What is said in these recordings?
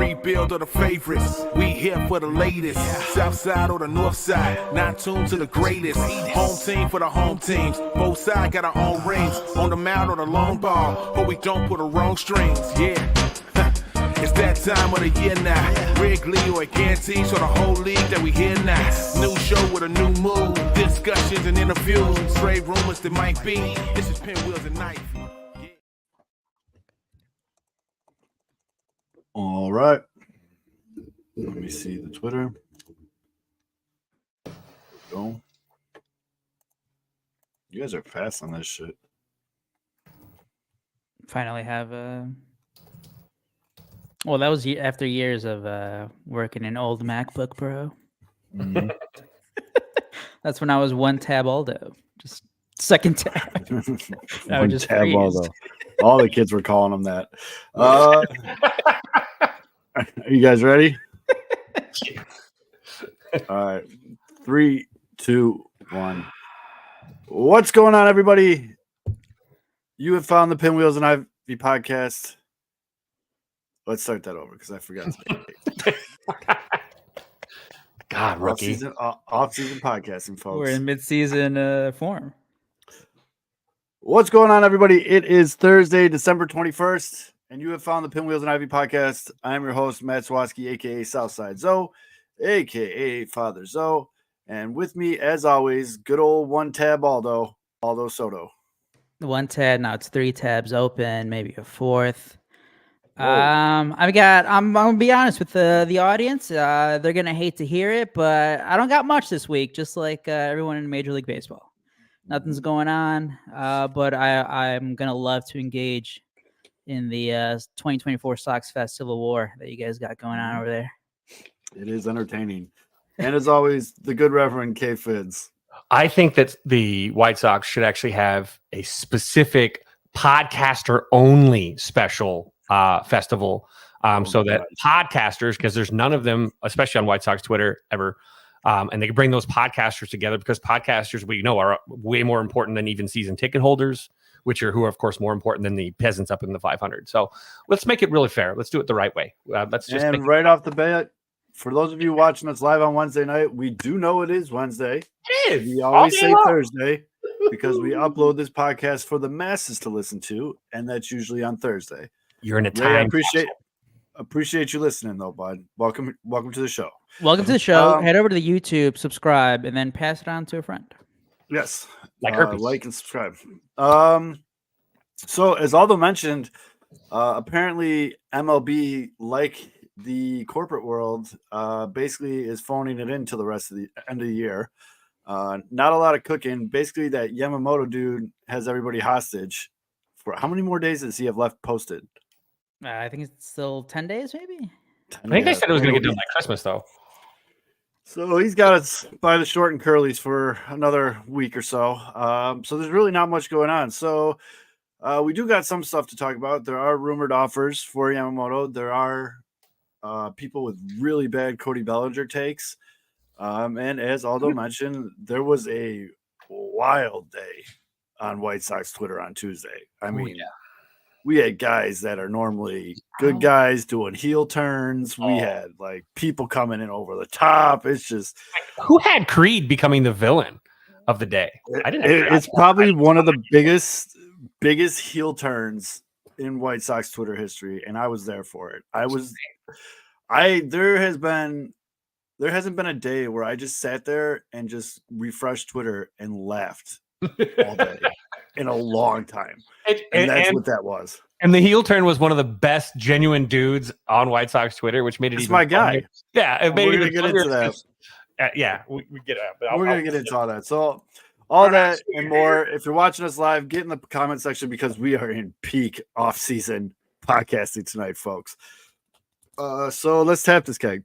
rebuild or the favorites. We here for the latest. South side or the north side, not tuned to the greatest. Home team for the home teams. Both sides got our own rings. On the mound or the long ball, but we don't pull the wrong strings. Yeah. It's that time of the year now. Wrigley or Gantes or the whole league that we hear now. New show with a new mood. Discussions and interviews. Trade rumors that might be. This is Pinwheels and Knife. All right. Let me see the Twitter. Go. You guys are fast on this shit. Finally have well, that was after years of working an old MacBook Pro. Mm-hmm. That's when I was one tab Aldo, just second tab. I would just tab freeze. Aldo. All the kids were calling him that. Are you guys ready? All right. 3, 2, 1. What's going on, everybody? You have found the Pinwheels and Ivy podcast. Let's start that over because I forgot. God, rookie. Off-season podcasting, folks. We're in mid-season form. What's going on, everybody? It is Thursday, December 21st, and you have found the Pinwheels and Ivy podcast. I am your host, Matt Swatsky, a.k.a. Southside Zoe, a.k.a. Father Zoe. And with me, as always, good old one-tab Aldo Soto. One tab, now it's 3 tabs open, maybe a 4th. I'm gonna be honest with the audience. They're gonna hate to hear it, but I don't got much this week, just like everyone in Major League Baseball. Nothing's going on, but I'm gonna love to engage in the 2024 SoxFest Civil War that you guys got going on over there. It is entertaining. And as always, the good Reverend K. Fids. I think that the White Sox should actually have a specific podcaster-only special festival so that podcasters, because there's none of them, especially on White Sox Twitter ever, and they can bring those podcasters together because podcasters, we know, are way more important than even season ticket holders, who are, of course, more important than the peasants up in the 500. So let's make it really fair. Let's do it the right way. Let's just right off the bat, for those of you watching us live on Wednesday night, we do know it is Wednesday. It is. We always say Thursday because we upload this podcast for the masses to listen to, and that's usually on Thursday. You're in a time. I appreciate you listening, though, bud. Welcome to the show. Welcome to the show. Head over to the YouTube, subscribe, and then pass it on to a friend. Yes, like herpes. Like and subscribe. So as Aldo mentioned, apparently MLB, like the corporate world, basically is phoning it in to the rest of the end of the year. Not a lot of cooking. Basically, that Yamamoto dude has everybody hostage. For how many more days does he have left posted? I think it's still 10 days, maybe. I think they said it was going to get done by Christmas, though. So he's got us by the short and curlies for another week or so. So there's really not much going on. So we do got some stuff to talk about. There are rumored offers for Yamamoto. There are people with really bad Cody Bellinger takes. And as Aldo mentioned, there was a wild day on White Sox Twitter on Tuesday. I mean, we had guys that are normally good guys doing heel turns. We had like people coming in over the top. It's just, who had Creed becoming the villain of the day? It's probably one of the biggest heel turns in White Sox Twitter history, and I was there for it. There hasn't been a day where I just sat there and just refreshed Twitter and laughed all day in a long time. And that's what that was. And the heel turn was one of the best genuine dudes on White Sox Twitter, which made it even my guy. funnier. Yeah, it made we're it gonna even get funnier. into that. Yeah, we get it. But we're gonna get into all that. So all that and more. If you're watching us live, get in the comment section because we are in peak off-season podcasting tonight, folks. So let's tap this keg.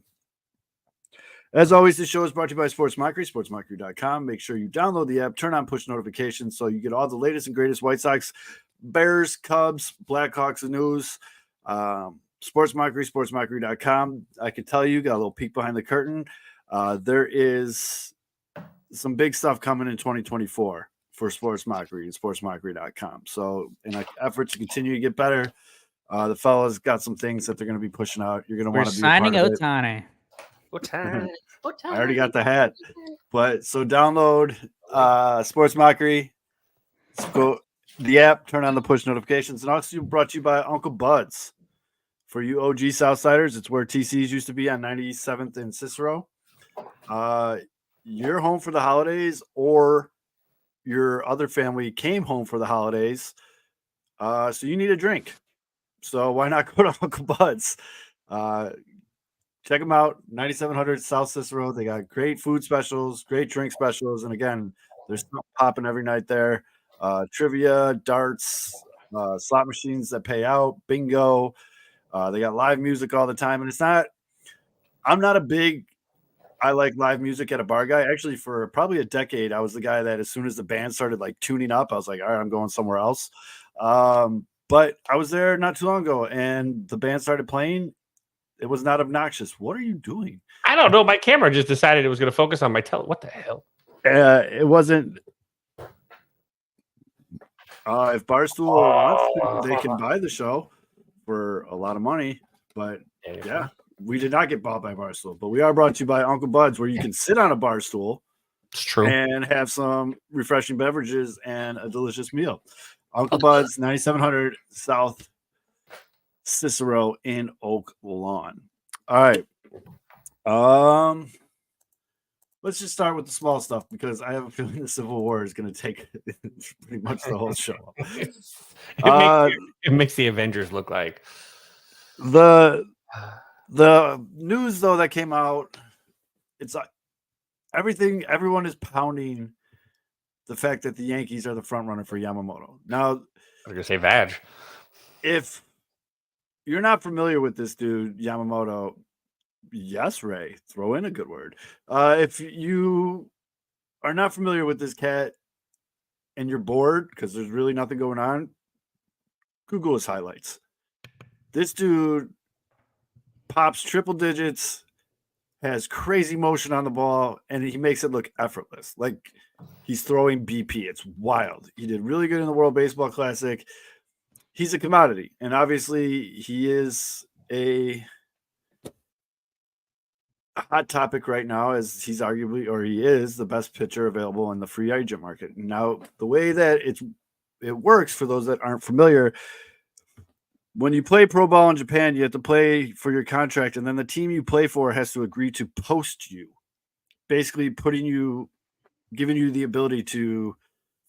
As always, this show is brought to you by Sports Mockery, sportsmockery.com. Make sure you download the app, turn on push notifications so you get all the latest and greatest White Sox, Bears, Cubs, Blackhawks news. Sports Mockery, sportsmockery.com. I can tell you, got a little peek behind the curtain. There is some big stuff coming in 2024 for Sports Mockery and sportsmockery.com. So in an effort to continue to get better, The fellas got some things that they're going to be pushing out. You're going to We're want to be a part signing of it. Ohtani. I already got the hat. But so download Sports Mockery. Go the app, turn on the push notifications, and also brought to you by Uncle Bud's. For you OG Southsiders, it's where TC's used to be on 97th and Cicero. You're home for the holidays, or your other family came home for the holidays, so you need a drink. So why not go to Uncle Bud's? Check them out, 9700 South Cicero. They got great food specials, great drink specials, and again, there's something popping every night there. Trivia, darts, slot machines that pay out, bingo. They got live music all the time, and I'm not a big I like live music at a bar guy. Actually, for probably a decade, I was the guy that as soon as the band started like tuning up, I was like, all right, I'm going somewhere else. But I was there not too long ago, and the band started playing. It was not obnoxious. What are you doing? I don't know. My camera just decided it was going to focus on my What the hell? It wasn't. If Barstool wants to, they can buy the show for a lot of money. But yeah, we did not get bought by Barstool, but we are brought to you by Uncle Bud's, where you can sit on a bar stool. It's true. And have some refreshing beverages and a delicious meal. Uncle Bud's, 9700 South Cicero in Oak Lawn. All right. Let's just start with the small stuff, because I have a feeling the Civil War is going to take pretty much the whole show. It makes the Avengers look like the news, though, that came out. It's like everyone is pounding the fact that the Yankees are the front runner for Yamamoto. Now, I was going to say Vag. If you're not familiar with this dude, Yamamoto, yes, Ray, throw in a good word. If you are not familiar with this cat and you're bored because there's really nothing going on, Google his highlights. This dude pops triple digits, has crazy motion on the ball, and he makes it look effortless. Like he's throwing BP. It's wild. He did really good in the World Baseball Classic. He's a commodity, and obviously he is a hot topic right now, as he is the best pitcher available in the free agent market. Now, the way that it works, for those that aren't familiar, when you play pro ball in Japan, you have to play for your contract, and then the team you play for has to agree to post you, basically giving you the ability to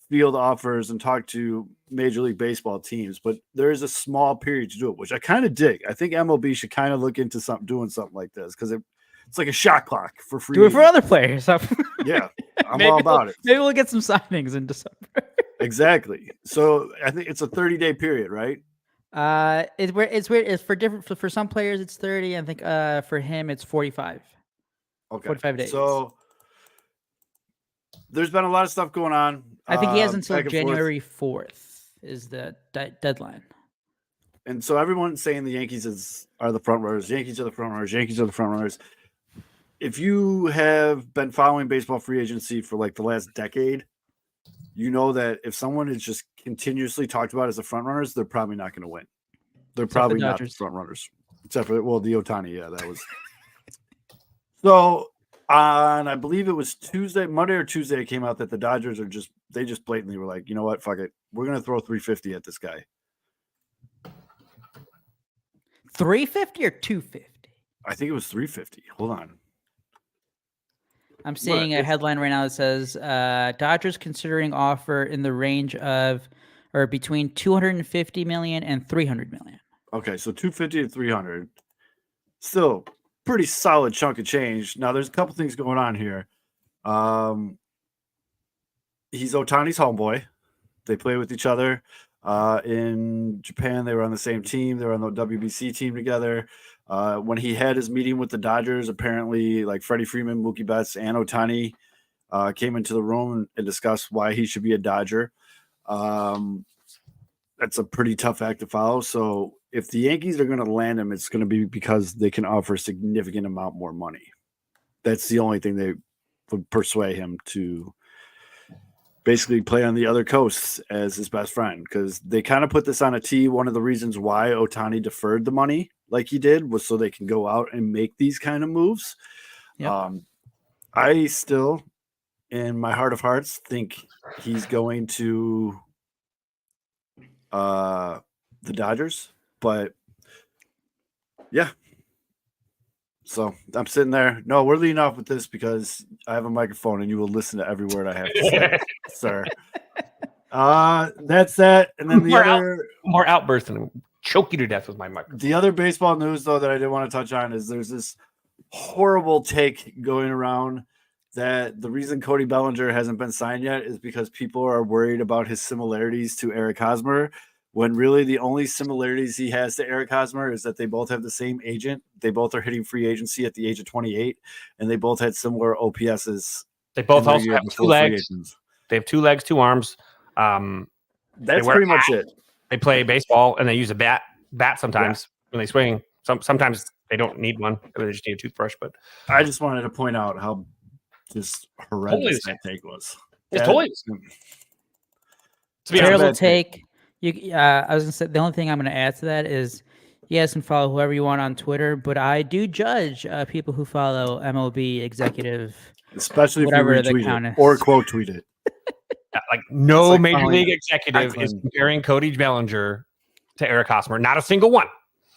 field offers and talk to Major League Baseball teams. But there is a small period to do it, which I kind of dig. I think MLB should kind of look into doing something like this, because it's like a shot clock for free. Do it for other players. Yeah, I'm all about it. Maybe we'll get some signings in December. Exactly. So I think it's a 30-day period, right? It's weird. It's for some players it's 30. I think for him it's 45. Okay, 45 days. So there's been a lot of stuff going on. I think he has until January 4th. 4th is the deadline. And so everyone's saying the Yankees are the front runners. Yankees are the front runners. Yankees are the front runners. If you have been following baseball free agency for like the last decade, you know that if someone is just continuously talked about as the front runners, they're probably not going to win. They're probably not the front runners, except for the Ohtani. Yeah, that was. So on, I believe it was Monday or Tuesday, it came out that the Dodgers they just blatantly were like, you know what, fuck it, we're going to throw 350 at this guy. 350 or 250? I think it was 350. Hold on. I'm seeing a headline right now that says Dodgers considering offer in the range of or between 250 million and 300 million. Okay, so 250 to 300. Still pretty solid chunk of change. Now there's a couple things going on here. He's Ohtani's homeboy. They play with each other. In Japan, they were on the same team. They were on the WBC team together. When he had his meeting with the Dodgers, apparently like Freddie Freeman, Mookie Betts, and Ohtani came into the room and discussed why he should be a Dodger. That's a pretty tough act to follow. So if the Yankees are going to land him, it's going to be because they can offer a significant amount more money. That's the only thing they would persuade him to basically play on the other coasts as his best friend, because they kind of put this on a tee. One of the reasons why Ohtani deferred the money like he did was so they can go out and make these kind of moves. Yep. I still, in my heart of hearts, think he's going to the Dodgers, but yeah. So I'm sitting there. No, we're leading off with this because I have a microphone and you will listen to every word I have to say, sir. That's that. And then more outbursts and choke you to death with my microphone. The other baseball news, though, that I did want to touch on is there's this horrible take going around that the reason Cody Bellinger hasn't been signed yet is because people are worried about his similarities to Eric Hosmer, when really the only similarities he has to Eric Hosmer is that they both have the same agent. They both are hitting free agency at the age of 28, and they both had similar OPSs. They both also have 2 legs. They have 2 legs, 2 arms. That's pretty much it. They play baseball, and they use a bat sometimes when they swing. Sometimes they don't need one. They just need a toothbrush. But I just wanted to point out how just horrendous that take was. It's totally terrible take. I was gonna say the only thing I'm gonna add to that is you guys can follow whoever you want on Twitter, but I do judge people who follow MLB executive, especially whatever if you the retweet count it is, or quote tweet it. Like no major league executive is comparing Cody Bellinger to Eric Hosmer. Not a single one.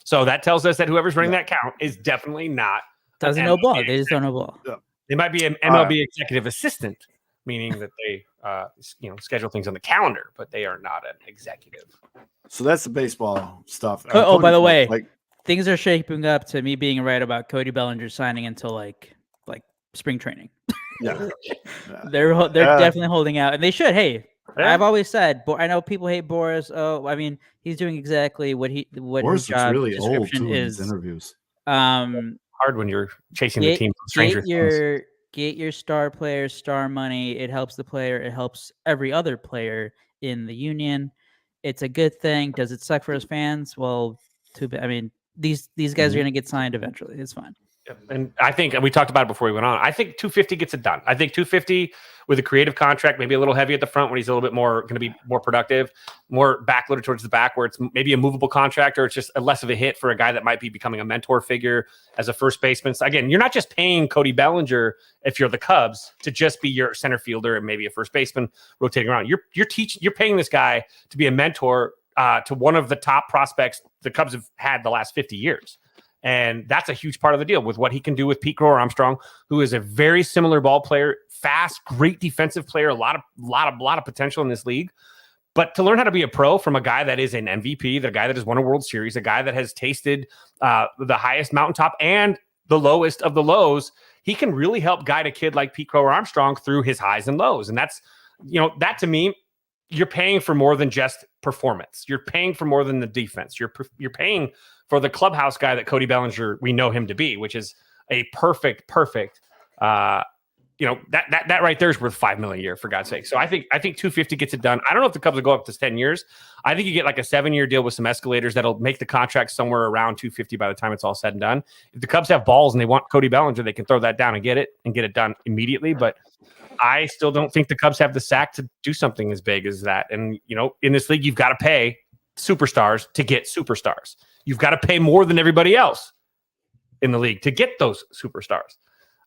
So that tells us that whoever's running that count is definitely not doesn't know ball. They just don't know ball. Yeah. They might be an MLB executive assistant, meaning that they schedule things on the calendar, but they are not an executive. So that's the baseball stuff. By the way, things are shaping up to me being right about Cody Bellinger signing until like spring training. Yeah. They're definitely holding out, and they should. Hey, I've always said, I know people hate Boris. Oh, I mean, he's doing exactly what his job really description is. Interviews. Hard when you're chasing the team. Get your star players star money. It helps the player. It helps every other player in the union. It's a good thing. Does it suck for his fans? Well, I mean, these guys are going to get signed eventually. It's fine. And I think, and we talked about it before we went on, I think 250 gets it done. I think 250 with a creative contract, maybe a little heavy at the front when he's a little bit more going to be more productive, more backloaded towards the back where it's maybe a movable contract or it's just a less of a hit for a guy that might be becoming a mentor figure as a first baseman. So again, you're not just paying Cody Bellinger if you're the Cubs to just be your center fielder and maybe a first baseman rotating around. You're paying this guy to be a mentor to one of the top prospects the Cubs have had the last 50 years. And that's a huge part of the deal with what he can do with Pete Crow-Armstrong, who is a very similar ball player, fast, great defensive player, a lot of potential in this league. But to learn how to be a pro from a guy that is an MVP, the guy that has won a World Series, a guy that has tasted the highest mountaintop and the lowest of the lows, he can really help guide a kid like Pete Crow-Armstrong through his highs and lows. And that's, that to me, you're paying for more than just performance. You're paying for more than the defense. You're paying for the clubhouse guy that Cody Bellinger, we know him to be, which is a perfect, that right there is worth $5 million a year, for God's sake. So I think 250 gets it done. I don't know if the Cubs will go up to 10 years. I think you get like a 7-year deal with some escalators that'll make the contract somewhere around 250 by the time it's all said and done. If the Cubs have balls and they want Cody Bellinger, they can throw that down and get it done immediately. But I still don't think the Cubs have the sack to do something as big as that. And, in this league, you've got to pay superstars to get superstars. You've got to pay more than everybody else in the league to get those superstars.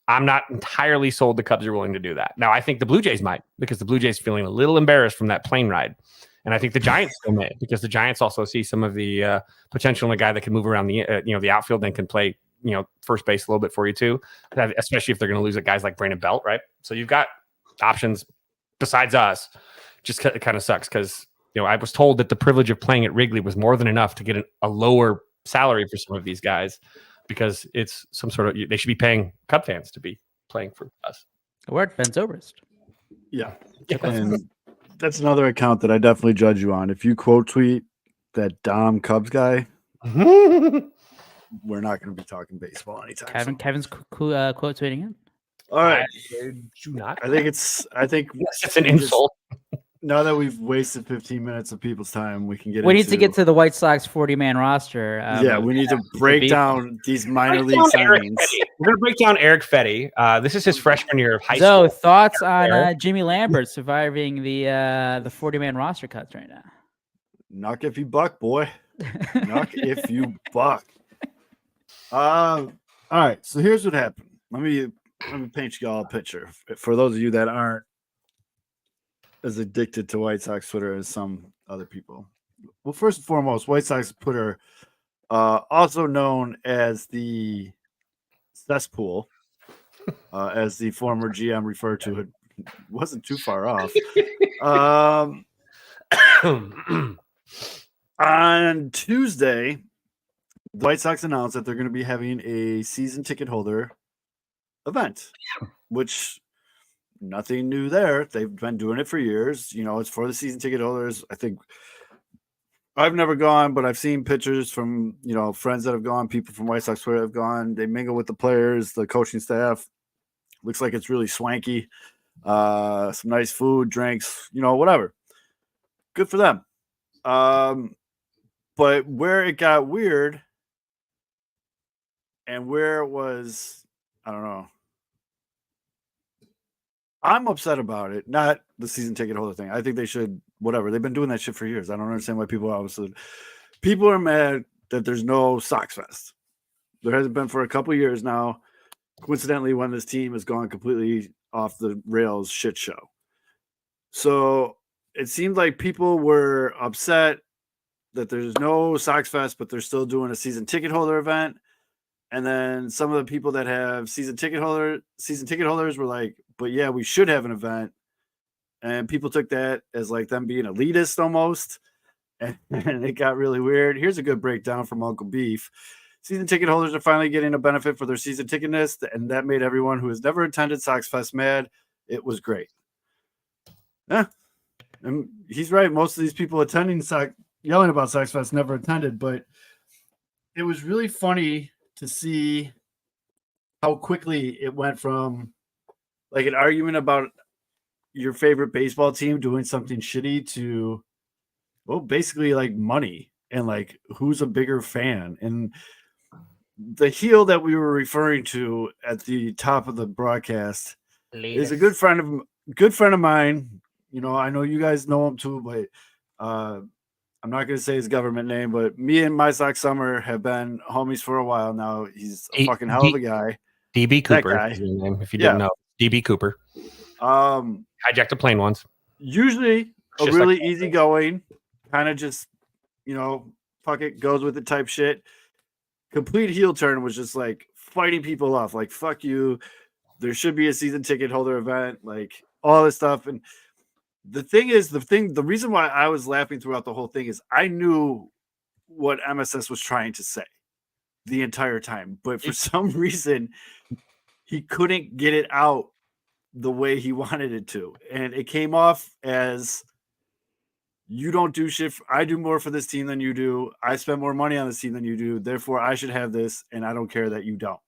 I'm not entirely sold the Cubs are willing to do that. Now, I think the Blue Jays might, because the Blue Jays are feeling a little embarrassed from that plane ride. And I think the Giants still may, because the Giants also see some of the potential in a guy that can move around the outfield and can play, first base a little bit for you too, especially if they're going to lose at guys like Brandon Belt, right? So you've got options besides us. Just it kind of sucks because, I was told that the privilege of playing at Wrigley was more than enough to get a lower salary for some of these guys, because it's some sort of, they should be paying Cub fans to be playing for us. The word Ben Zobrist. Yeah. And that's another account that I definitely judge you on. If you quote tweet that Dom Cubs guy, we're not going to be talking baseball anytime soon. Kevin's quote tweeting him. All right. I think it's an insult. Now that we've wasted 15 minutes of people's time, we can get. We need to get to the White Sox 40-man roster. We need to break down these minor league signings. we're gonna break down Eric Fetty. This is his freshman year of high So, school. thoughts on Jimmy Lambert surviving the 40-man roster cuts right now? Knock if you buck, boy. Knock if you buck. All right. So here's what happened. Let me paint you all a picture for those of you that aren't as addicted to White Sox Twitter as some other people. Well, first and foremost, White Sox Twitter, also known as the cesspool, as the former GM referred to it, wasn't too far off. On Tuesday, the White Sox announced that they're going to be having a season ticket holder event, which nothing new there. They've been doing it for years. You know, it's for the season ticket holders. I think I've never gone, but I've seen pictures from, you know, friends that have gone, people from White Sox Twitter have gone. They mingle with the players, the coaching staff. Looks like it's really swanky. Some nice food, drinks, you know, whatever. Good for them. But where it got weird and where it was, I don't know. I'm upset about it, not the season ticket holder thing. I think they should, whatever. They've been doing that shit for years. I don't understand why people are mad that there's no SoxFest. There hasn't been for a couple years now. Coincidentally, when this team has gone completely off the rails shit show. So it seemed like people were upset that there's no SoxFest, but they're still doing a season ticket holder event. And then some of the people that have season ticket holders were like, but yeah, we should have an event. And people took that as like them being elitist almost. And it got really weird. Here's a good breakdown from Uncle Beef. Season ticket holders are finally getting a benefit for their season ticketness, and that made everyone who has never attended SoxFest mad. It was great. Yeah. And he's right. Most of these people attending yelling about SoxFest never attended, but it was really funny to see how quickly it went from like an argument about your favorite baseball team doing something shitty to, well, basically like money and like who's a bigger fan. And the heel that we were referring to at the top of the broadcast is a good friend of mine. You know, I know you guys know him too, but I'm not going to say his government name, but me and My Sox Summer have been homies for a while now. He's a fucking hell of a guy. DB Cooper, is his name, if you didn't know. DB Cooper. Hijacked a plane once. Usually a really easygoing, kind of just, you know, fuck it, goes with it type shit. Complete heel turn was just like fighting people off, like fuck you. There should be a season ticket holder event, like all this stuff. And the reason why I was laughing throughout the whole thing is I knew what MSS was trying to say the entire time, but for some reason he couldn't get it out the way he wanted it to. And it came off as, you don't do shit. I do more for this team than you do. I spend more money on this team than you do. Therefore, I should have this, and I don't care that you don't.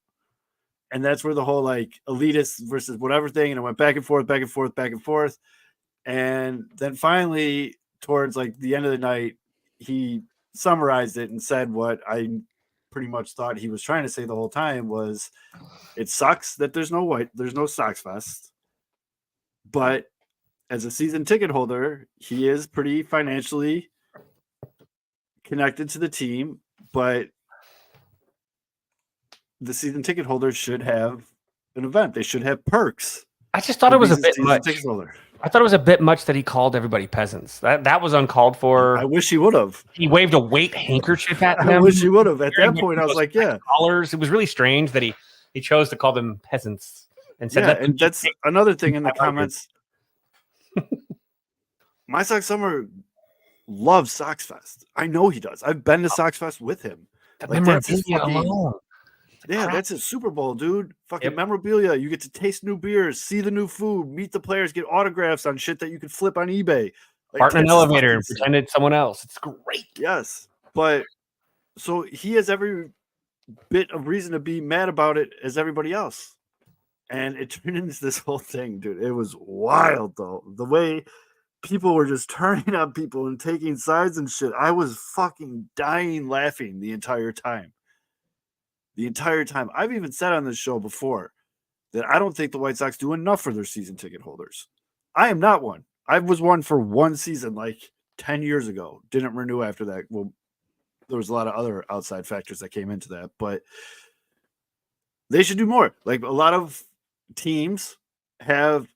And that's where the whole like elitist versus whatever thing, and it went back and forth, back and forth, back and forth. And then finally, towards like the end of the night, he summarized it and said what I pretty much thought he was trying to say the whole time was, it sucks that there's no SoxFest, but as a season ticket holder, he is pretty financially connected to the team, but the season ticket holders should have an event. They should have perks. I just thought it was a bit much. I thought it was a bit much that he called everybody peasants. That was uncalled for. I wish he would have. He waved a white handkerchief at them. I wish he would have. At that point, I was like, yeah. Collars. It was really strange that he chose to call them peasants and said that. And that's another thing in the comments. My Sox Summer loves SoxFest. I know he does. I've been to SoxFest with him. That's his alone. That's a Super Bowl, dude. Fucking memorabilia. You get to taste new beers, see the new food, meet the players, get autographs on shit that you could flip on eBay. Like, part in an elevator and pretend it's someone else. It's great. Yes. But so he has every bit of reason to be mad about it as everybody else. And it turned into this whole thing, dude. It was wild, though. The way people were just turning on people and taking sides and shit. I was fucking dying laughing the entire time. the entire time. I've even said on this show before that I don't think the White Sox do enough for their season ticket holders. I am not one. I was one for one season like 10 years ago. Didn't renew after that. Well, there was a lot of other outside factors that came into that, but they should do more. Like a lot of teams have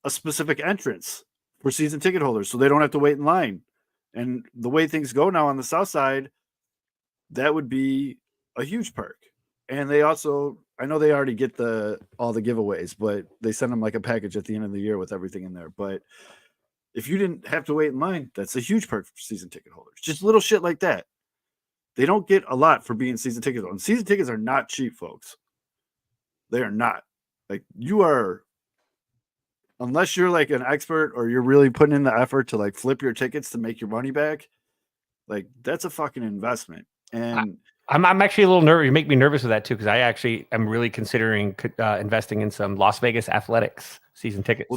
a specific entrance for season ticket holders so they don't have to wait in line. And the way things go now on the South Side, that would be a huge perk. And they also, I know they already get all the giveaways, but they send them like a package at the end of the year with everything in there. But if you didn't have to wait in line, that's a huge perk for season ticket holders. Just little shit like that. They don't get a lot for being season ticket holders. And season tickets are not cheap, folks. They are not. Like you are, unless you're like an expert or you're really putting in the effort to like flip your tickets to make your money back, like that's a fucking investment. And I'm actually a little nervous. You make me nervous with that too, because I actually am really considering investing in some Las Vegas Athletics season tickets.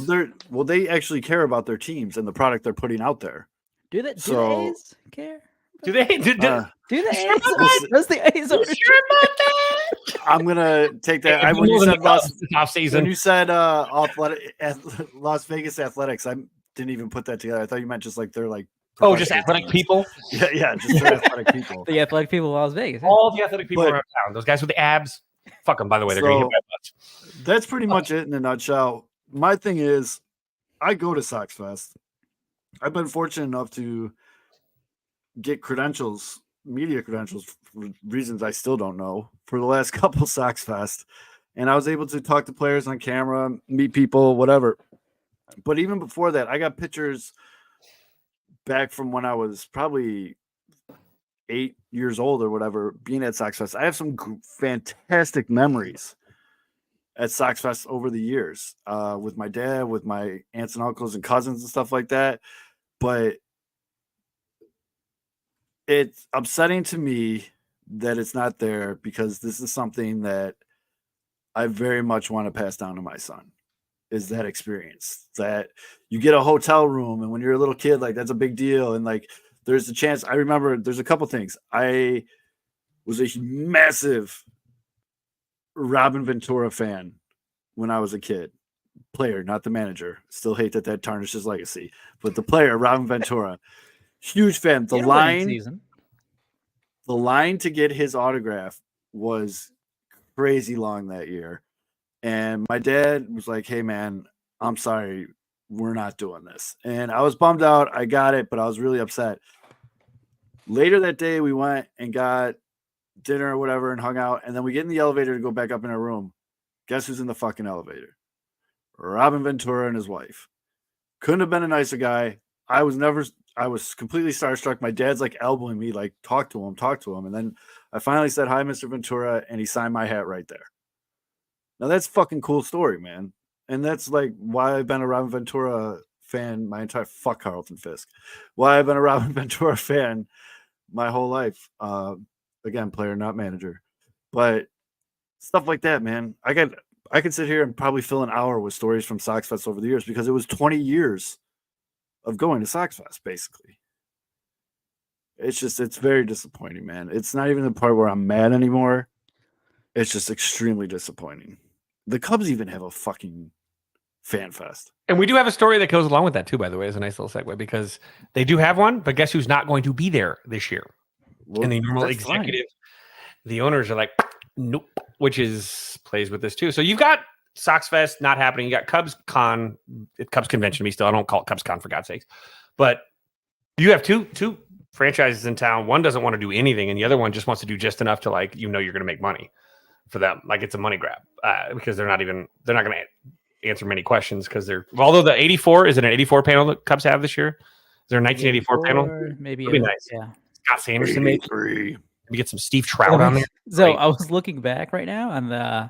Well, they actually care about their teams and the product they're putting out there. Do the A's care? Do they? Do the A's? Does the A's? Sure about that? I'm gonna take that. Hey, when you said Las Vegas Athletics, I didn't even put that together. I thought you meant just like they're like just athletic people. Yeah, just athletic people. The athletic people of Las Vegas. All the athletic people around town. Those guys with the abs. Fuck them. By the way, they're going to hit butts. That's pretty much it in a nutshell. My thing is, I go to SoxFest. I've been fortunate enough to get credentials, media credentials, for reasons I still don't know, for the last couple SoxFest. And I was able to talk to players on camera, meet people, whatever. But even before that, I got pictures back from when I was probably 8 years old or whatever, being at SoxFest. I have some fantastic memories at SoxFest over the years with my dad, with my aunts and uncles and cousins and stuff like that. But it's upsetting to me that it's not there, because this is something that I very much want to pass down to my son, is that experience that you get a hotel room. And when you're a little kid, like that's a big deal. And like, there's a chance. I remember there's a couple things. I was a massive Robin Ventura fan when I was a kid. Player, not the manager. Still hate that tarnishes legacy. But the player, Robin Ventura, huge fan. The line to get his autograph was crazy long that year. And my dad was like, hey, man, I'm sorry, we're not doing this. And I was bummed out. I got it, but I was really upset. Later that day, we went and got dinner or whatever and hung out. And then we get in the elevator to go back up in our room. Guess who's in the fucking elevator? Robin Ventura and his wife. Couldn't have been a nicer guy. I was completely starstruck. My dad's like elbowing me, like, talk to him. And then I finally said, hi, Mr. Ventura. And he signed my hat right there. Now that's a fucking cool story, man. And that's like why I've been a Robin Ventura fan my entire fuck Carlton Fisk. Why I've been a Robin Ventura fan my whole life. Again, player, not manager. But stuff like that, man. I could sit here and probably fill an hour with stories from SoxFest over the years, because it was 20 years of going to SoxFest, basically. It's very disappointing, man. It's not even the part where I'm mad anymore. It's just extremely disappointing. The Cubs even have a fucking fan fest. And we do have a story that goes along with that too, by the way, as a nice little segue, because they do have one, but guess who's not going to be there this year? Well, and the normal executive, the owners are like, nope, which plays with this too. So you've got SoxFest not happening. You got Cubs Convention to be still. I don't call it Cubs Con for God's sakes. But you have two franchises in town. One doesn't want to do anything, and the other one just wants to do just enough to, like, you're going to make money for them. Like, it's a money grab because they're not going to answer many questions, because although the 84, is it an 84 panel that Cubs have this year? Is there a 1984 panel? Maybe. That'd be nice. Yeah. Scott Sanderson, maybe. Maybe get some Steve Trout on there. So I was looking back right now on the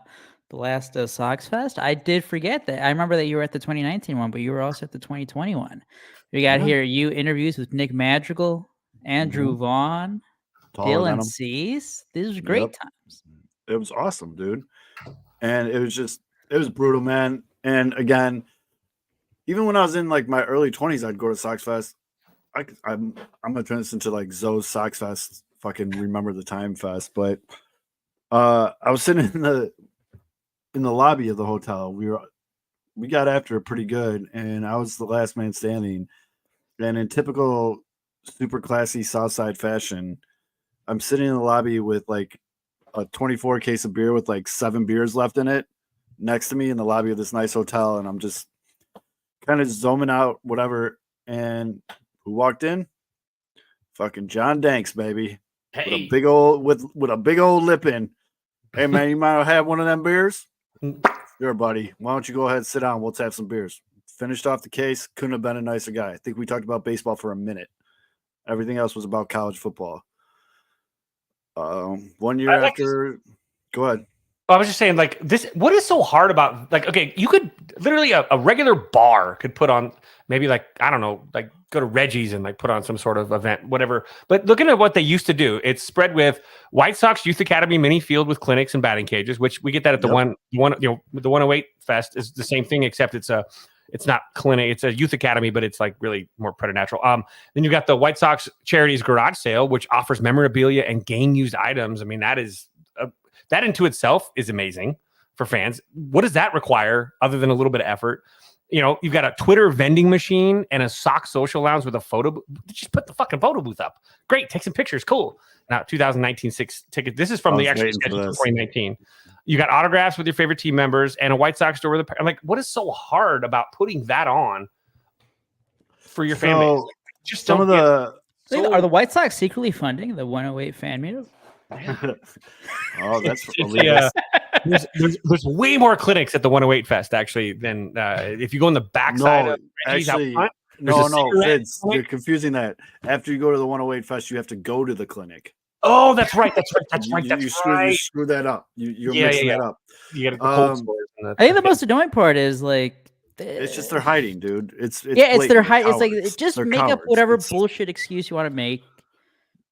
last SoxFest. I did forget that. I remember that you were at the 2019 one, but you were also at the 2021. We got here interviews with Nick Madrigal, Andrew Vaughn, Dylan Cease. These were great times. It was awesome, dude. And it was brutal, man. And again, even when I was in like my early 20s, I'd go to SoxFest. I'm gonna turn this into like Zoe's SoxFest, fucking remember the time fest. But I was sitting in the lobby of the hotel. We got after it pretty good, and I was the last man standing. And in typical super classy Southside fashion, I'm sitting in the lobby with like a 24 case of beer with like 7 beers left in it next to me in the lobby of this nice hotel, and I'm just kind of zooming out, whatever. And who walked in? Fucking John Danks, baby. Hey. With a big old with a big old lip in. Hey man, you might have one of them beers? Here, buddy. Why don't you go ahead and sit down? Let's have some beers. Finished off the case. Couldn't have been a nicer guy. I think we talked about baseball for a minute. Everything else was about college football. 1 year after, go ahead. I was just saying, like, this, what is so hard about, like, okay, you could literally, a regular bar could put on maybe, like, I don't know, like, go to Reggie's and, like, put on some sort of event, whatever. But looking at what they used to do, it's spread with White Sox Youth Academy mini field with clinics and batting cages, which we get that at the the 108 Fest is the same thing, except it's not clinic, it's a youth academy, but it's like really more preternatural. Then you got the White Sox Charities Garage Sale, which offers memorabilia and game used items. I mean, that into itself is amazing for fans. What does that require other than a little bit of effort? You know, you've got a Twitter vending machine and a Sox social lounge with a photo. Just put the fucking photo booth up. Great, take some pictures. Cool. Now, 2019 6 ticket. This is from the actual schedule for 2019. You got autographs with your favorite team members and a White Sox store with I'm like, what is so hard about putting that on for your fan base? Like, just some of the are the White Sox secretly funding the 108 fan meetup? Oh, that's there's way more clinics at the 108 Fest actually than if you go in the backside of Reggie's out front. No, Vince, you're confusing that. After you go to the 108 Fest, you have to go to the clinic. Oh, that's right. You screw that up. You're mixing that up. You got the cold stores. I think the most annoying part is like it's just they're hiding, dude. It's their hiding. It's like just they're make cowards. up whatever bullshit excuse you want to make.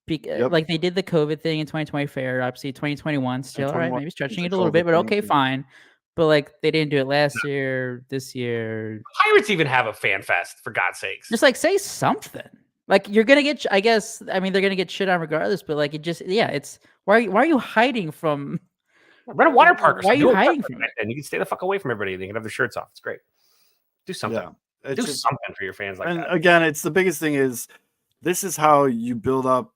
Like they did the COVID thing in 2020 fair, obviously 2021 still, all right, maybe stretching it a little bit, but okay, fine. But like they didn't do it last year, this year. Pirates even have a fan fest, for God's sakes. Just like say something. Like you're gonna get, I guess. I mean, they're gonna get shit on regardless. But like it just, it's why are you hiding from? Rent a water park. Why are you hiding from it? And you can stay the fuck away from everybody. They can have their shirts off. It's great. Do something. Yeah, do something for your fans like and that. Again, it's the biggest thing is this is how you build up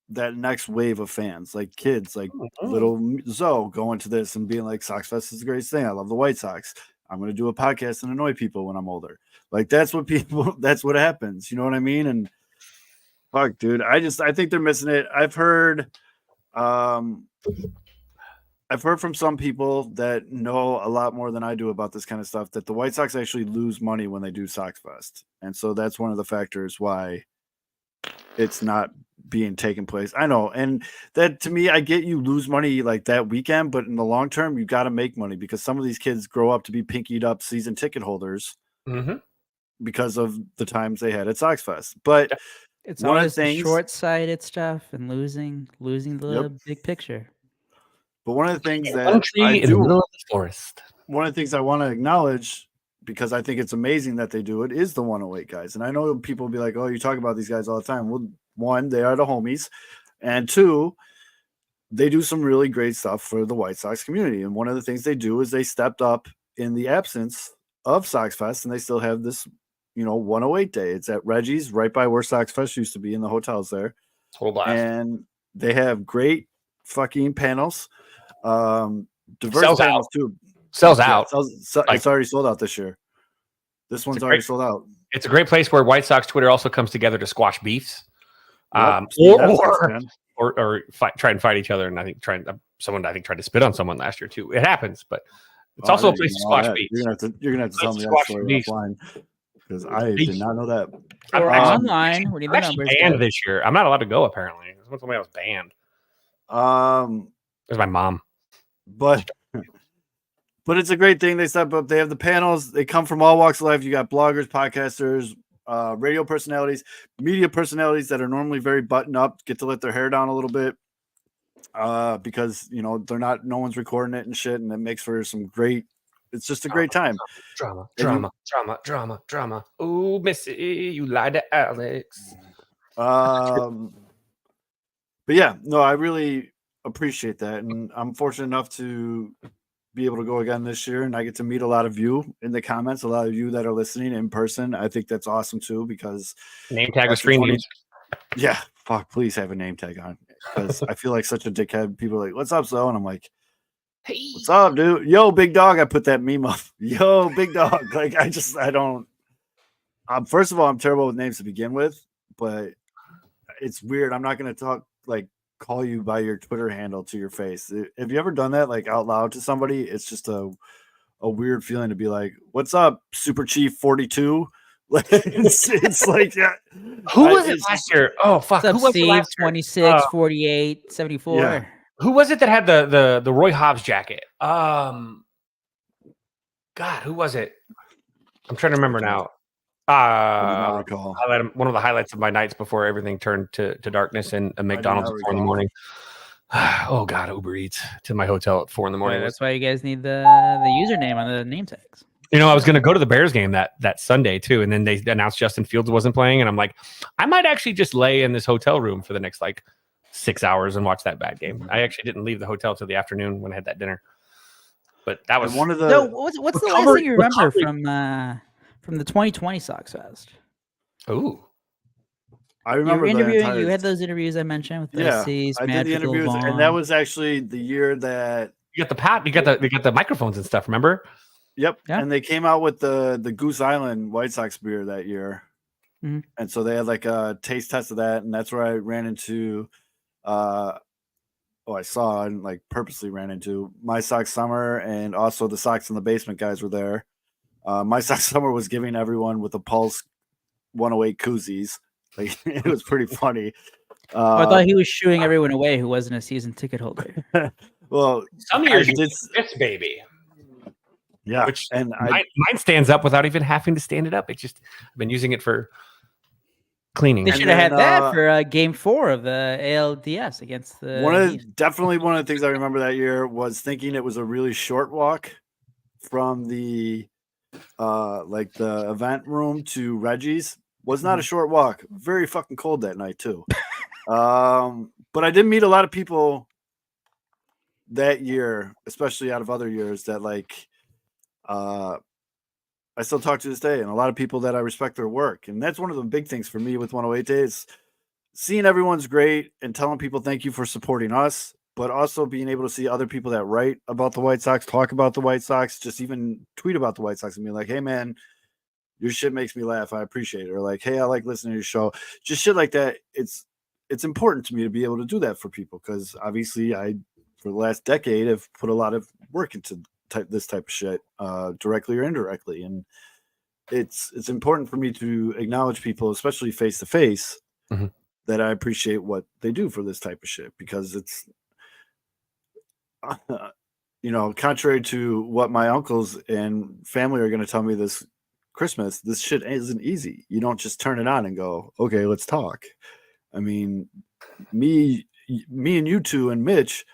that next wave of fans, like kids, like little Zoe going to this and being like, SoxFest is the greatest thing. I love the White Sox. I'm going to do a podcast and annoy people when I'm older. Like that's what happens. You know what I mean? And fuck, dude, I think they're missing it. I've heard from some people that know a lot more than I do about this kind of stuff that the White Sox actually lose money when they do SoxFest. And so that's one of the factors why it's not being taken place. I know. And that to me, I get you lose money like that weekend, but in the long term, you got to make money because some of these kids grow up to be pinkied up season ticket holders because of the times they had at SoxFest. But it's one of the things, short-sighted stuff and losing the big picture. But one of the things that in the middle of the forest. One of the things I want to acknowledge, because I think it's amazing that they do it, is the 108 guys. And I know people will be like, oh, you talk about these guys all the time. Well, one, they are the homies. And two, they do some really great stuff for the White Sox community. And one of the things they do is they stepped up in the absence of SoxFest, and they still have this, 108 day. It's at Reggie's, right by where SoxFest used to be in the hotels there. Total blast. And they have great fucking panels. Diverse Sells panels out. too. Sells out. It's already sold out this year. This one's already sold out. It's a great place where White Sox Twitter also comes together to squash beefs, Yep. or try and fight each other. And I think someone tried to spit on someone last year too. It happens, but it's also a place to squash beefs. You're gonna have to tell me that story offline because I did not know that. Or online. What do you I'm actually banned this year. I'm not allowed to go. Apparently, someone told me I was banned. It was my mom. But it's a great thing. They step up. They have the panels. They come from all walks of life. You got bloggers, podcasters, radio personalities, media personalities that are normally very buttoned up, get to let their hair down a little bit because, no one's recording it and shit. And it makes for some great, it's just a great time. Drama. Oh, Missy, you lied to Alex. But yeah, no, I really appreciate that. And I'm fortunate enough to be able to go again this year, and I get to meet a lot of you in the comments, a lot of you that are listening in person. I think that's awesome too, because Name tag with after screen names. yeah, fuck, please have a name tag on, because I feel like such a dickhead. People are like, "What's up, so?" And I'm like, Hey, "What's up, dude? Yo, big dog." I put that meme up. Yo, big dog. Like, I don't. First of all, I'm terrible with names to begin with, but it's weird. I'm not going to call you by your Twitter handle to your face. Have you ever done that like out loud to somebody? It's just a weird feeling to be like, "What's up, Super Chief 42?" Like, it's like, yeah. who was it last year? Oh fuck, What's up, who was it Steve? last year? 26, 48, 74. Yeah. Who was it that had the Roy Hobbs jacket? God, who was it? I'm trying to remember now. I do not recall. One of the highlights of my nights before everything turned to darkness and a McDonald's at 4 in the morning. Oh God, Uber Eats to my hotel at 4 in the morning. Yeah, that's why you guys need the username on the name tags. You know, I was going to go to the Bears game that Sunday too, and then they announced Justin Fields wasn't playing, and I'm like, I might actually just lay in this hotel room for the next like 6 hours and watch that bad game. I actually didn't leave the hotel till the afternoon when I had that dinner. But that was one of the. So what's the last thing you remember from the 2020 SoxFest? Ooh. I remember you were interviewing. entire, You had those interviews I mentioned with yeah, Dicey's, I did the interviews, Vaughn. and that was actually the year that You got the microphones and stuff, remember? Yep. Yeah. And they came out with the Goose Island White Sox beer that year. Mm-hmm. And so they had like a taste test of that. And that's where I ran into I saw and like purposely ran into My Sox Summer, and also the Sox in the Basement guys were there. My Sox Summer was giving everyone with a Pulse 108 koozies. Like, it was pretty funny. I thought he was shooing everyone away who wasn't a season ticket holder. Well, some years this baby. Yeah, which and mine stands up without even having to stand it up. It's just I've been using it for cleaning. They should have had that for Game 4 of the ALDS against the. Definitely one of the things I remember that year was thinking it was a really short walk from the the event room to Reggie's. Was not a short walk. Very fucking cold that night too. But I did meet a lot of people that year, especially out of other years, that I still talk to this day, and a lot of people that I respect their work. And that's one of the big things for me with 108 Days. Seeing everyone's great and telling people thank you for supporting us, but also being able to see other people that write about the White Sox, talk about the White Sox, just even tweet about the White Sox and be like, "Hey man, your shit makes me laugh. I appreciate it." Or like, "Hey, I like listening to your show." Just shit like that. It's important to me to be able to do that for people, because obviously I, for the last decade, have put a lot of work into this type of shit, directly or indirectly. And it's important for me to acknowledge people, especially face to face, that I appreciate what they do for this type of shit, because it's, contrary to what my uncles and family are going to tell me this Christmas, this shit isn't easy. You don't just turn it on and go, "Okay, let's talk." I mean, me and you two and Mitch,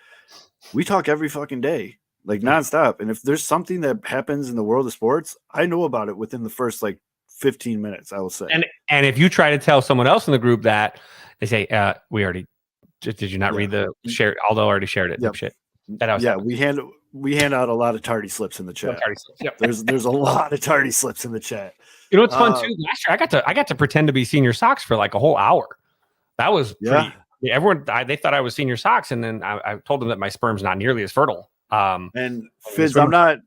we talk every fucking day, like nonstop. And if there's something that happens in the world of sports, I know about it within the first 15 minutes, I will say. And if you try to tell someone else in the group that, they say, "We already did you not read the share?" Aldo already shared it. Yep. Shit. We hand out a lot of tardy slips in the chat. Yep. There's a lot of tardy slips in the chat. You know what's fun too? Last year I got to pretend to be Senior Sox for like a whole hour. That was pretty. Everyone they thought I was Senior Sox, and then I told them that my sperm's not nearly as fertile. And Fizz, I'm not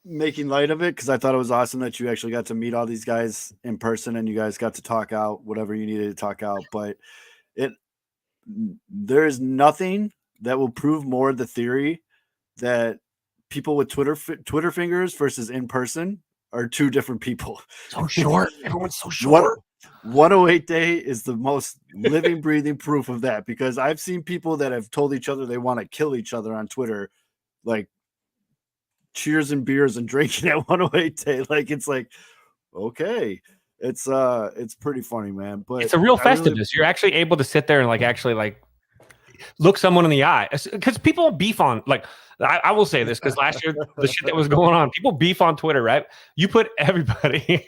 making light of it, because I thought it was awesome that you actually got to meet all these guys in person and you guys got to talk out whatever you needed to talk out. But there is nothing that will prove more the theory that people with Twitter fingers versus in person are two different people. So short. Everyone's so short. 108 Day is the most living, breathing proof of that, because I've seen people that have told each other they want to kill each other on Twitter, like cheers and beers and drinking at 108 Day. Like, it's like, okay, it's pretty funny, man. But it's a real festiveness. You're actually able to sit there and actually look someone in the eye, because people beef on, like, I will say this, because last year the shit that was going on, people beef on Twitter, right? You put everybody.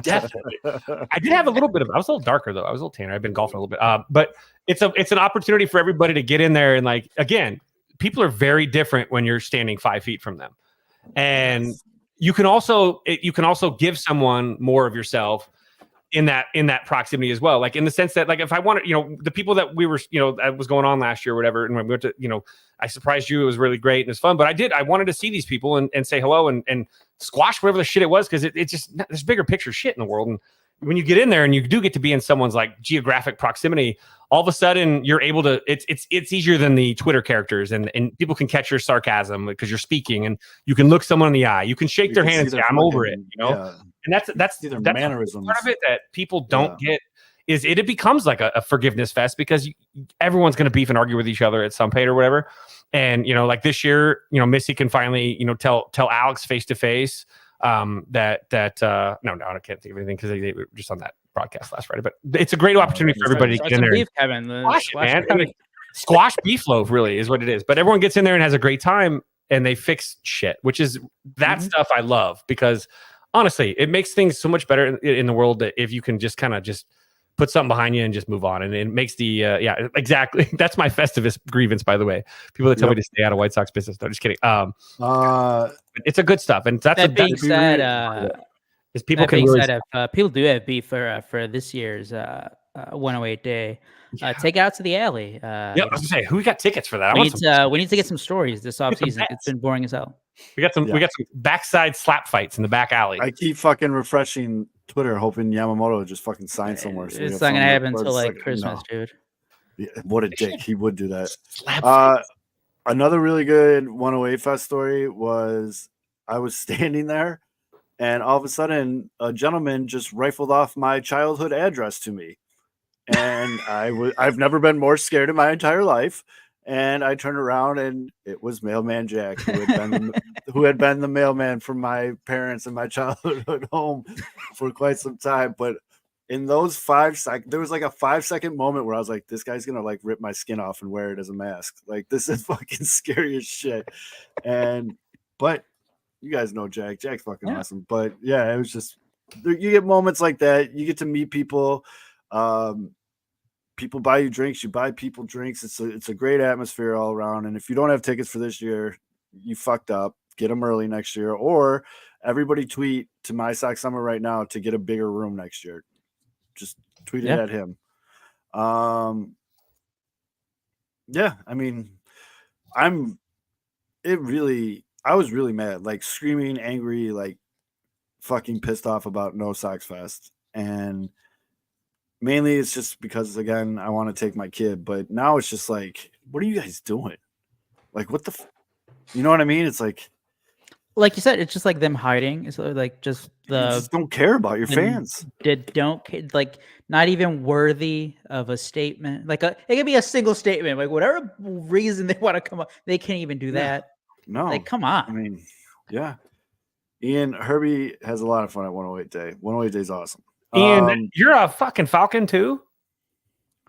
Definitely. I did have a little bit of, I was a little darker though. I was a little tanner. I've been golfing a little bit. But it's an opportunity for everybody to get in there, and, like, again, people are very different when you're standing 5 feet from them. And you can also give someone more of yourself in that proximity as well. Like, in the sense that, like, if I wanted, the people that we were, that was going on last year or whatever, and when we went to, I surprised you. It was really great and it was fun, but I wanted to see these people and say hello and squash whatever the shit it was. Cause it's just, there's bigger picture shit in the world. And when you get in there and you do get to be in someone's, like, geographic proximity, all of a sudden you're able to, it's easier than the Twitter characters, and people can catch your sarcasm because you're speaking, and you can look someone in the eye, you can shake their hand and say, I'm over it, Yeah. And that's mannerisms. part of it that people don't get, is it becomes like a forgiveness fest, because everyone's going to beef and argue with each other at some point or whatever. And, like this year, Missy can finally, tell Alex face to face that no, I can't think of anything because they were just on that broadcast last Friday. But it's a great opportunity for everybody to get in there. Beef, Kevin. Squash beef loaf really is what it is. But everyone gets in there and has a great time, and they fix shit, which is that stuff I love, because honestly, it makes things so much better in the world that if you can just kind of just put something behind you and just move on. And it makes the, exactly. That's my Festivus grievance, by the way. People that tell me to stay out of White Sox business. No, just kidding. It's a good stuff. And that being said, is people can really if people do have beef for this year's 108 day, take it out to the alley. I was gonna say, who got tickets for that? We need to get some stories this offseason. It's been boring as hell. We got some backside slap fights in the back alley. I keep fucking refreshing Twitter, hoping Yamamoto just fucking sign somewhere. So it's not gonna happen until like Christmas, dude. Yeah, what a dick. He would do that. Another really good 108 Fest story was, I was standing there, and all of a sudden a gentleman just rifled off my childhood address to me. And I've never been more scared in my entire life. And I turned around, and it was Mailman Jack, who had been the mailman for my parents and my childhood home for quite some time. But in those 5 seconds, there was like a 5-second moment where I was like, this guy's gonna like rip my skin off and wear it as a mask. Like, this is fucking scary as shit. But you guys know Jack. Jack's fucking awesome. But yeah, it was just, you get moments like that. You get to meet people. People buy you drinks, you buy people drinks. It's a great atmosphere all around. And if you don't have tickets for this year, you fucked up. Get them early next year, or everybody tweet to My Sox Summer right now to get a bigger room next year. Just tweet it at him. I mean, I was really mad, like screaming, angry, like fucking pissed off about no SoxFest. And mainly it's just because, again, I want to take my kid, but now it's just like, what are you guys doing? Like, what the, you know what I mean? It's like you said, it's just like them hiding. It's like just you just don't care about your fans. Like, not even worthy of a statement. Like, it could be a single statement, like whatever reason they want to come up, they can't even do that. No, like, come on. I mean, yeah. Ian, Herbie has a lot of fun at 108 Day. 108 Day is awesome. Ian, you're a fucking Falcon too?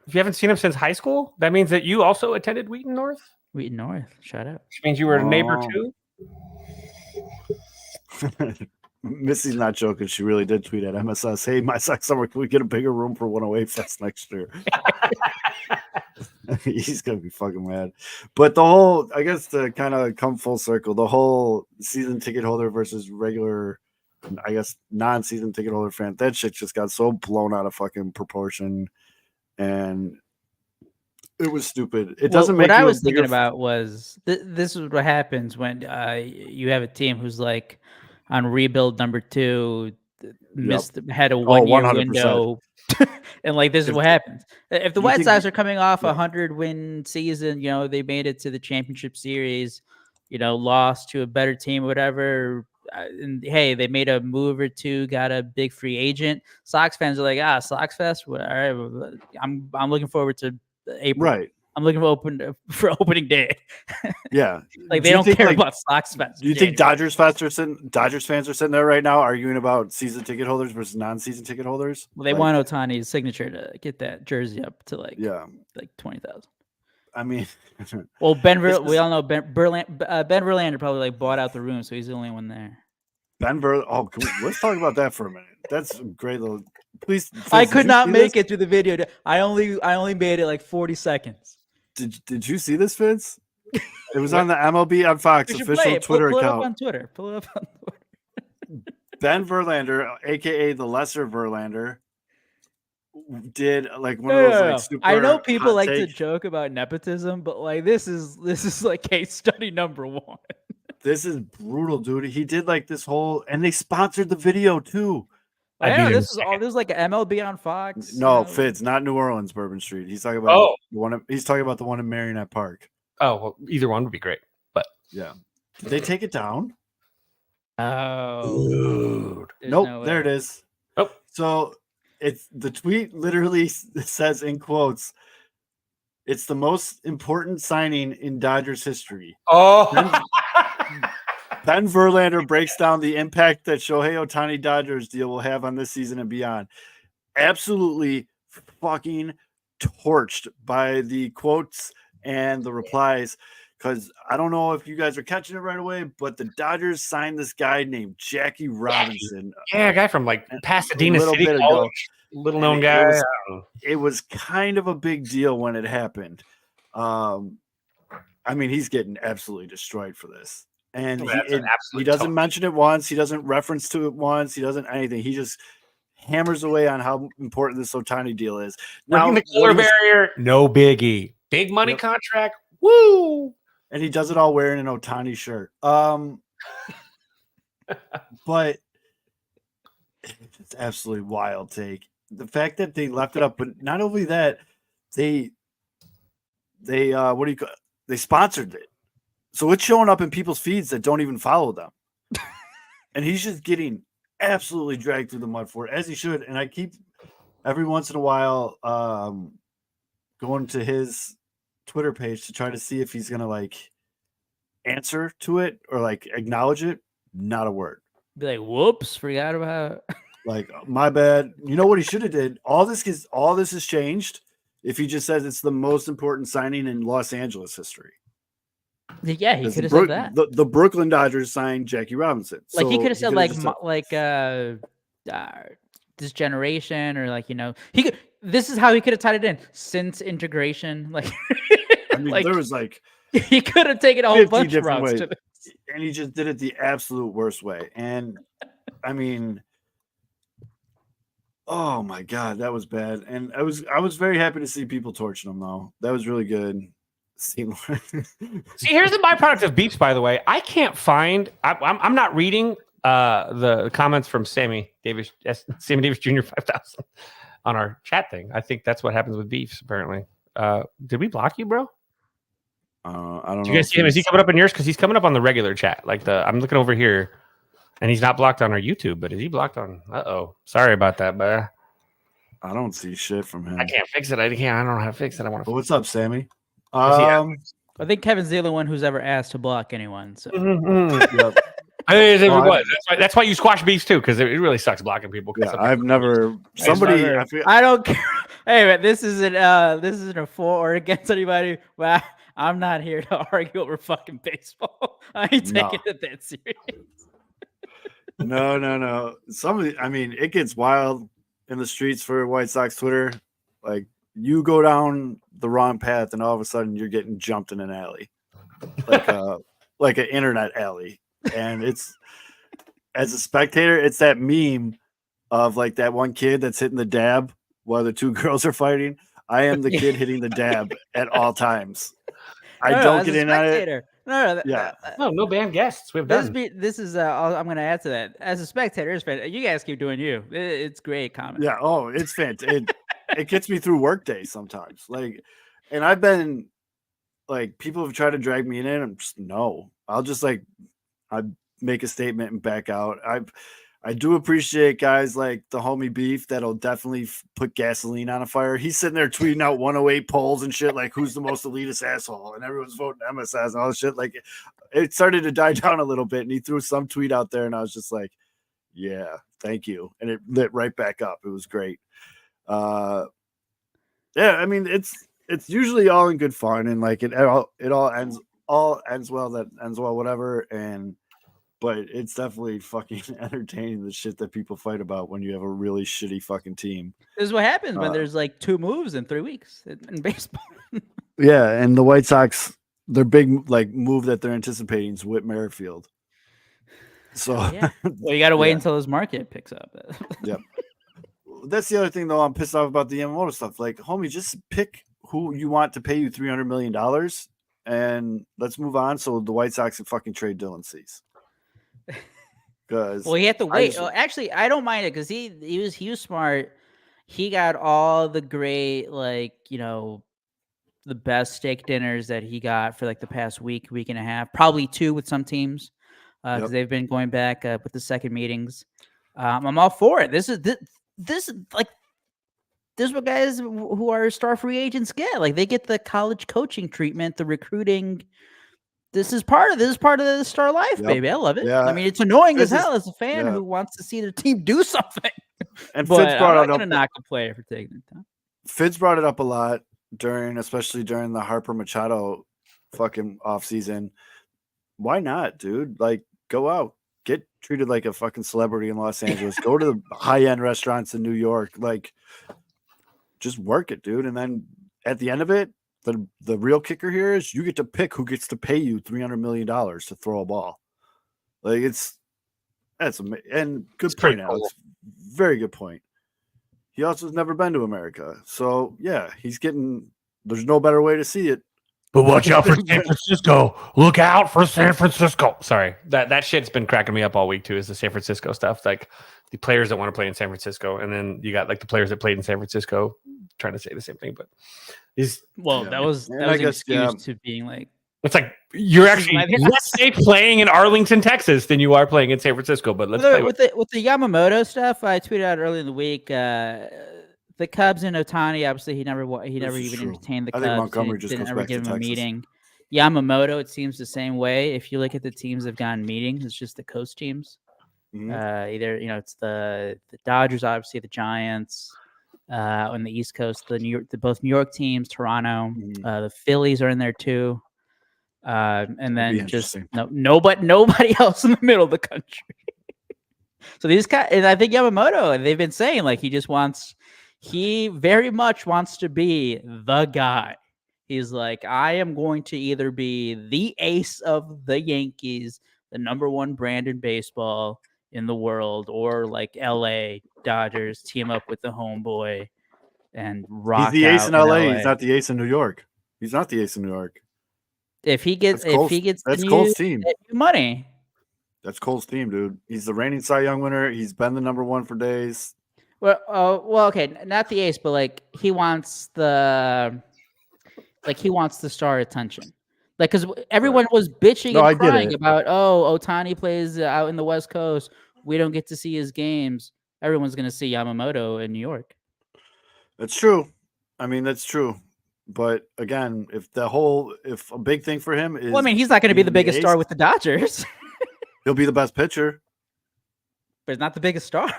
If you haven't seen him since high school, that means that you also attended Wheaton North? Wheaton North, shout out. Which means you were a neighbor too? Missy's not joking. She really did tweet at MSS, hey, My Sox Summer, can we get a bigger room for 108 Fest next year? He's going to be fucking mad. But the whole, I guess to kind of come full circle, the whole season ticket holder versus regular, I guess, non-season ticket holder fan, that shit just got so blown out of fucking proportion. And it was stupid. It doesn't make what I was thinking about was this is what happens when you have a team who's like on rebuild number 2, had a 1-year window, and like this is what happens. If the White Sox are coming off a 100-win season, they made it to the championship series, lost to a better team, whatever. And hey, they made a move or two, got a big free agent. Sox fans are like, SoxFest. All right, I'm looking forward to April. Right. I'm looking for opening day. Yeah. Like Do they you don't think, care like, about SoxFest. Do you think Dodgers fans are sitting there right now arguing about season ticket holders versus non-season ticket holders? Well, they Like, want Otani's signature to get that jersey up to like 20,000. I mean, Well, we is- all know Ben Verlander probably like bought out the room, so he's the only one there. let's talk about that for a minute. That's a great little. Please, I did could you not see make this? it through the video. I only made it like 40 seconds. Did you see this, Vince? It was on the MLB on Fox You should play official it. Twitter Pull it up account. on Twitter. Pull it up on Twitter. Ben Verlander, aka the Lesser Verlander, did like one of No, those no, like no. super. I know people hot like to take. joke about nepotism, but like this is like case study number one. This is brutal, dude. He did like this whole, and they sponsored the video too. I I'd know be this is like an MLB on Fox. No, you know? Fitz, not New Orleans, Bourbon Street. He's talking about He's talking about the one in Marionette Park. Oh, well, either one would be great. But Yeah, did they take it down? Oh, Dude. there's Nope, no there way. it is. Oh. So it's the tweet literally says in quotes, "It's the most important signing in Dodgers history." Ben Verlander breaks down the impact that Shohei Ohtani Dodgers deal will have on this season and beyond. Absolutely fucking torched by the quotes and the replies. Because I don't know if you guys are catching it right away, but the Dodgers signed this guy named Jackie Robinson yeah, a guy from like Pasadena a little City bit ago. College, little known guy. It was kind of a big deal when it happened. I mean, he's getting absolutely destroyed for this. And he doesn't mention it once. He doesn't reference to it once. He doesn't anything. He just hammers away on how important this Ohtani deal is. Now, the color barrier, no biggie. Big money contract, woo! And he does it all wearing an Ohtani shirt. But it's absolutely wild take. The fact that they left it up, but not only that, they they sponsored it. So it's showing up in people's feeds that don't even follow them. And he's just getting absolutely dragged through the mud for it, as he should. And I keep every once in a while going to his Twitter page to try to see if he's gonna like answer to it or like acknowledge it. Not a word. Be like, whoops, forgot about. Like, my bad. You know what he should have did? All this has changed if he just says it's the most important signing in Los Angeles history. Yeah, he could have said that. The Brooklyn Dodgers signed Jackie Robinson. Like So he could have said just this generation, or like, you know, he could. This is how he could have tied it in since integration. Like, I mean, like, there was like he could have taken a whole 50 bunch of different routes ways, to this. and he just did it the absolute worst way. And I mean, oh my god, that was bad. And I was very happy to see people torching him though. That was really good. See, here's the byproduct of beefs, by the way. I can't find. I'm not reading the comments from Sammy Davis Jr. 5000 on our chat thing. I think that's what happens with beefs. Apparently, did we block you, bro? I don't know. You guys see him? Is he coming up in yours? Because he's coming up on the regular chat. Like I'm looking over here, and he's not blocked on our YouTube, but is he blocked on? Sorry about that, but I don't see shit from him. I can't fix it. I don't know how to fix it. I want to. What's up, Sammy? I think Kevin's the only one who's ever asked to block anyone. So Yep. That's why you squash beefs too, because it really sucks blocking people. Yeah, I've never. Somebody. I don't care. Hey, man, this isn't a for or against anybody. Well, I'm not here to argue over fucking baseball. I ain't taking it that serious. No. I mean, it gets wild in the streets for White Sox Twitter. Like, you go down the wrong path, and all of a sudden you're getting jumped in an alley, like an internet alley. And it's, as a spectator, it's that meme of like that one kid that's hitting the dab while the two girls are fighting. I am the kid hitting the dab at all times. I don't get in on it. No band guests. We've done. This is I'm going to add to that. As a spectator, you guys keep doing you. It's great comment. Yeah. Oh, it's fantastic. It gets me through work days sometimes. Like, and I've been like, people have tried to drag me in it. I'm just, no, I'll just like, I make a statement and back out. I do appreciate guys like the homie Beef that'll definitely put gasoline on a fire. He's sitting there tweeting out 108 polls and shit, like who's the most elitist asshole, and everyone's voting MSS and all this shit. Like it started to die down a little bit, and he threw some tweet out there, and I was just like, yeah, thank you. And it lit right back up. It was great. Yeah, I mean, it's usually all in good fun, and like it all ends well that ends well, whatever. But it's definitely fucking entertaining the shit that people fight about when you have a really shitty fucking team. This is what happens when there's like 2 moves in 3 weeks in baseball. Yeah, and the White Sox, their big like move that they're anticipating is Whit Merrifield. So yeah, well, you got to wait until this market picks up. Yep. That's the other thing, though. I'm pissed off about the Yamamoto stuff. Like, homie, just pick who you want to pay you $300 million, and let's move on. So the White Sox can fucking trade Dylan Cease. Because well, he had to wait. Actually, I don't mind it because he was smart. He got all the great, like, you know, the best steak dinners that he got for like the past week and a half, probably 2 with some teams, because they've been going back with the second meetings. I'm all for it. This is what guys who are star free agents get. Like, they get the college coaching treatment, the recruiting. This is part of the star life, baby. I love it. Yeah. I mean, it's annoying as hell as a fan who wants to see their team do something. And but Fitz brought I'm not going to knock a player for taking the time. Fitz brought it up a lot especially during the Harper Machado fucking offseason. Why not, dude? Like, go out, get treated like a fucking celebrity in Los Angeles. Go to the high-end restaurants in New York. Like, just work it, dude. And then at the end of it, the real kicker here is you get to pick who gets to pay you $300 million to throw a ball. Like, that's amazing. And good point, Alex. Very good point. He also has never been to America. So, yeah, there's no better way to see it. But watch out for San Francisco. Look out for San Francisco. Sorry. That shit's been cracking me up all week, too, is the San Francisco stuff. Like, the players that want to play in San Francisco, and then you got, like, the players that played in San Francisco trying to say the same thing. But that was an excuse to being like, it's like you're actually less safe playing in Arlington, Texas than you are playing in San Francisco. But let's play with the Yamamoto stuff. I tweeted out early in the week. The Cubs and Ohtani, obviously, he never even entertained the Cubs. I think Montgomery just didn't goes ever back give to him a Texas. meeting. Yamamoto, it seems the same way. If you look at the teams that have gotten meetings, it's just the coast teams. Mm-hmm. Either it's the Dodgers, obviously the Giants. On the East Coast, both New York teams, Toronto, the Phillies are in there too, and then just nobody else in the middle of the country. So these guys, and I think Yamamoto, they've been saying like he very much wants to be the guy. He's like, I am going to either be the ace of the Yankees, the #1 brand in baseball in the world, or like LA Dodgers team up with the homeboy and rock. He's the ace in LA. He's not the ace in New York. He's not the ace in New York. If he gets that's Cole's team. Money. That's Cole's team, dude. He's the reigning Cy Young winner. He's been the #1 for days. Well, okay, not the ace, but like he wants the star attention. Like, because everyone was bitching and crying about, Ohtani plays out in the West Coast. We don't get to see his games. Everyone's going to see Yamamoto in New York. That's true. I mean, that's true. But again, if a big thing for him is, well, I mean, he's not going to be the biggest star with the Dodgers. He'll be the best pitcher, but he's not the biggest star.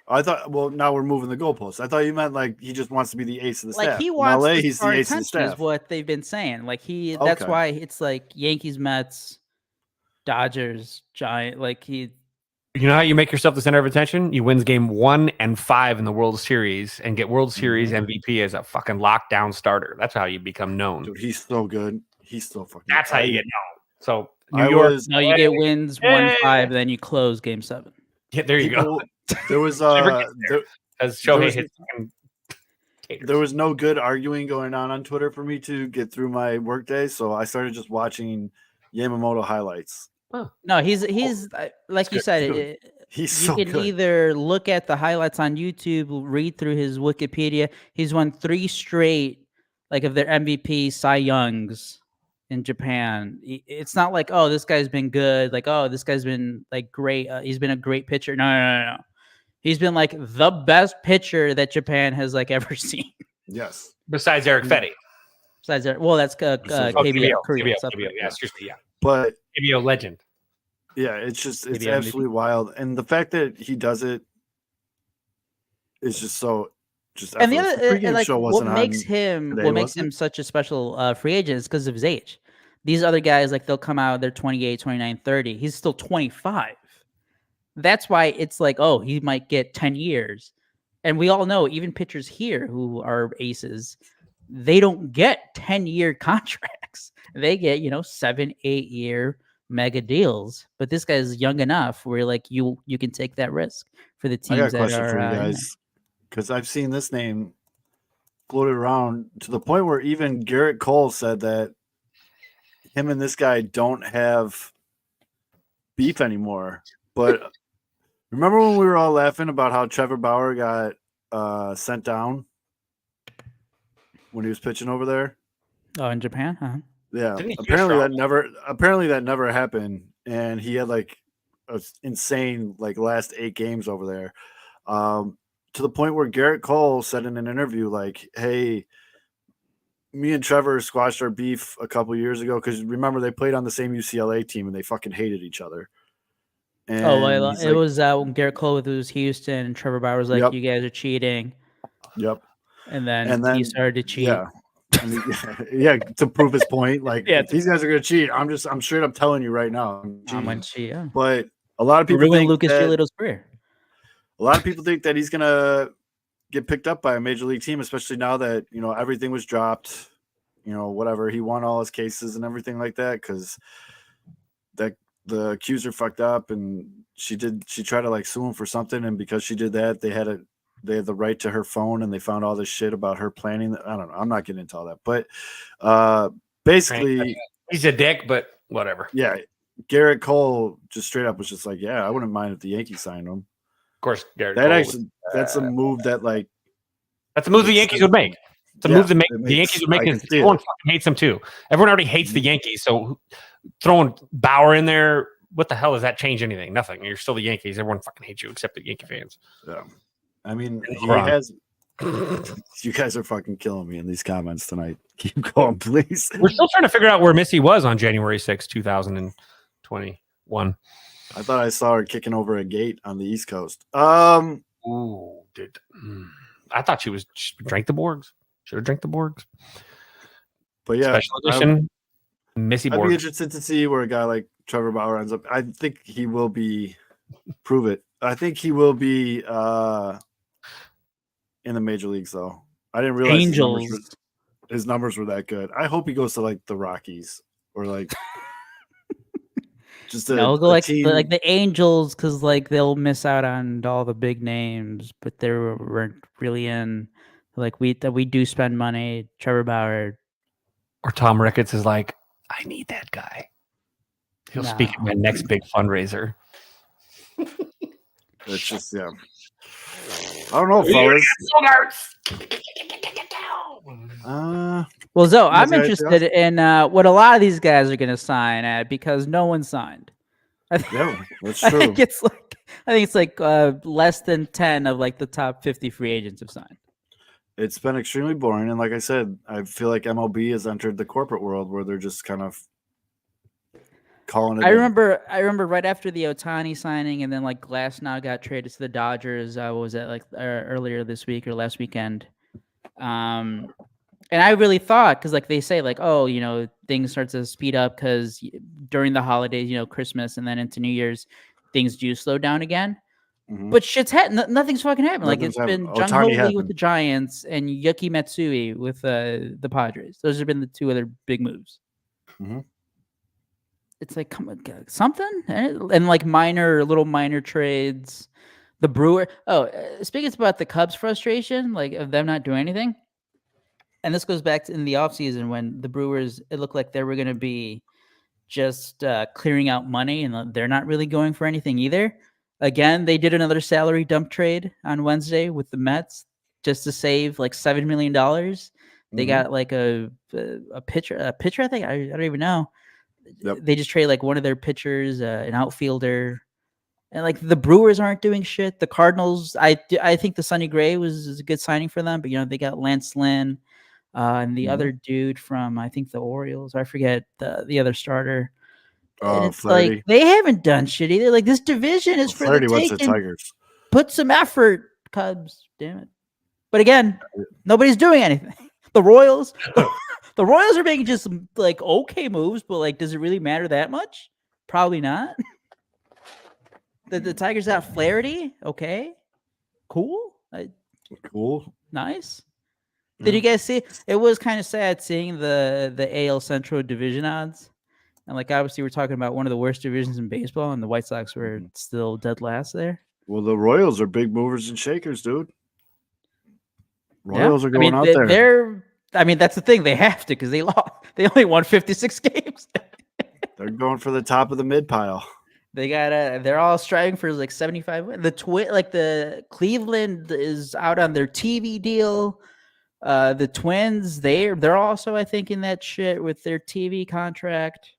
I thought. Well, now we're moving the goalposts. I thought you meant like he just wants to be the ace of the staff. Like he wants in LA, he's the ace of the staff. Is what they've been saying. Like that's why it's like Yankees, Mets, Dodgers, Giant. Like he. You know how you make yourself the center of attention? You win game 1 and 5 in the World Series and get World Series MVP as a fucking lockdown starter. That's how you become known. Dude, he's so good. He's so fucking. That's how you get known. So New York. You get wins 1-5, then you close game 7. Yeah, there you go. There was there was no good arguing going on Twitter for me to get through my workday, so I started just watching Yamamoto highlights. Oh. No, he's like you said. He's so good. You can either look at the highlights on YouTube, read through his Wikipedia. He's won 3 straight, like of their MVP Cy Youngs, in Japan. It's not like, oh, this guy's been good. Like, oh, this guy's been like great. He's been a great pitcher. No. He's been like the best pitcher that Japan has like ever seen. Yes. Besides Eric Fetty. Besides that, well, that's KBO. Korea. Yeah, excuse me. Yeah. But KBO legend. yeah, it's KBO absolutely wild. And the fact that he does it is just so And the effortless. other, pregame like, show what wasn't makes on him today, what makes was it? him such a special free agent is because of his age. These other guys, like, they'll come out, they're 28, 29, 30. He's still 25. That's why it's like, oh, he might get 10 years. And we all know, even pitchers here who are aces, they don't get 10-year contracts. They get, 7, 8-year mega deals. But this guy's young enough where, like, you can take that risk for the I got teams a that question are. for you guys, because I've seen this name floated around to the point where even Garrett Cole said that him and this guy don't have beef anymore. But remember when we were all laughing about how Trevor Bauer got sent down when he was pitching over there? Oh, in Japan? Uh-huh. Yeah. Didn't he Apparently shoot that never happened. And he had like an insane like last 8 games over there. To the point where Garrett Cole said in an interview, like, hey, me and Trevor squashed our beef a couple years ago because remember they played on the same UCLA team and they fucking hated each other. And Well, he's it like, was when Garrett Cole was Houston and Trevor Bauer was like, Yep. you guys are cheating. Yep. And then he started to cheat. Yeah. I mean, yeah, to prove his point. Like, Yeah, if these guys are gonna cheat, I'm straight up telling you right now. I'm gonna cheat. Yeah. But a lot of people Ruin think Lucas that, Giolito's career. a lot of people think that he's gonna get picked up by a major league team, especially now that everything was dropped. Whatever, he won all his cases and everything like that because that the accuser fucked up and she tried to like sue him for something, and because she did that, they had the right to her phone and they found all this shit about her planning. I don't know. I'm not getting into all that, but basically He's a dick, but whatever. yeah, Garrett Cole just straight up was just like, yeah, I wouldn't mind if the Yankees signed him. Of course, Garrett That Cole actually, that's a move that like that's a move the Yankees would make. It's a move that the Yankees would make. I can see Everyone it. fucking hates them too. Everyone already hates the Yankees, so throwing Bauer in there, what the hell does that change anything? Nothing. You're still the Yankees. Everyone fucking hates you except the Yankee fans. Yeah. I mean, he Wrong. has. You guys are fucking killing me in these comments tonight. Keep going, please. We're still trying to figure out where Missy was on January 6, 2021. I thought I saw her kicking over a gate on the East Coast. Ooh, dude. I thought she drank the Borgs. Should have drank the Borgs. But yeah, Special edition Missy I'd be Borg. interested to see where a guy like Trevor Bauer ends up. I think he will be. Prove it. I think he will be in the major leagues, though. I didn't realize Angels. his numbers were that good. I hope he goes to like the Rockies or like just a, I'll go a like team. like the Angels because like they'll miss out on all the big names, but they weren't really in. Like we do spend money. Trevor Bauer. Or Tom Ricketts is like, I need that guy. He'll speak at my next big fundraiser. It's just I don't know, fellas. Well, Zoe, I'm got interested in what a lot of these guys are going to sign at because no one signed. Yeah, that's I true. think it's like less than 10 of like the top 50 free agents have signed. It's been extremely boring, and like I said, I feel like MLB has entered the corporate world where they're just kind of calling it. I remember right after the Ohtani signing, and then like Glasnow got traded to the Dodgers. What was that, like earlier this week or last weekend? And I really thought, because like they say, like, oh, things start to speed up because during the holidays, Christmas and then into New Year's, things do slow down again. Mhm. But shit's nothing's fucking happened. Like it's been Jung Ho Ohtani Lee happened. with the Giants and Yuki Matsui with the Padres. Those have been the two other big moves. Mhm. It's like something, and like little minor trades. The Brewer. Oh, speaking about the Cubs' frustration, like of them not doing anything. And this goes back to in the offseason when the Brewers, it looked like they were going to be just clearing out money, and they're not really going for anything either. Again, they did another salary dump trade on Wednesday with the Mets just to save like $7 million. They got like a pitcher. I think I don't even know. Yep. They just trade like one of their pitchers, an outfielder, and like the Brewers aren't doing shit. The Cardinals, I think the Sonny Gray is a good signing for them, but they got Lance Lynn, and the other dude from I think the Orioles. I forget the other starter. And it's Flaherty. like they haven't done shit either. Like this division is for Flaherty the went to taking. Tigers. Put some effort, Cubs. Damn it. But again, nobody's doing anything. The Royals are making just some like okay moves, but like, does it really matter that much? Probably not. The Tigers got Flaherty. Okay, cool. Cool. Nice. Did you guys see? It was kind of sad seeing the AL Central division odds, and like obviously we're talking about one of the worst divisions in baseball, and the White Sox were still dead last there. Well, the Royals are big movers and shakers, dude. Royals are going out there. That's the thing. They have to because they lost. They only won 56 games. They're going for the top of the mid pile. They're all striving for like 75 wins. The Cleveland is out on their TV deal. The Twins, they're also, I think, in that shit with their TV contract.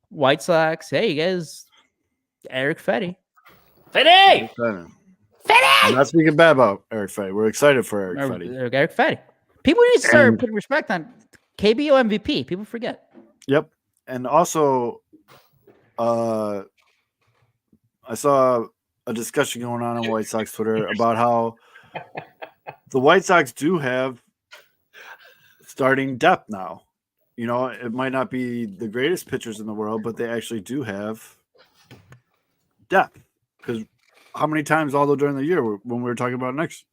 White Sox, hey, you guys, Eric Fetty. I'm not speaking bad about Eric Fetty. We're excited for Eric Fetty. Eric Fetty. People need to start putting respect on KBO MVP. People forget. Yep. And also, I saw a discussion going on White Sox Twitter about how the White Sox do have starting depth now. It might not be the greatest pitchers in the world, but they actually do have depth. Because how many times, although during the year, when we were talking about next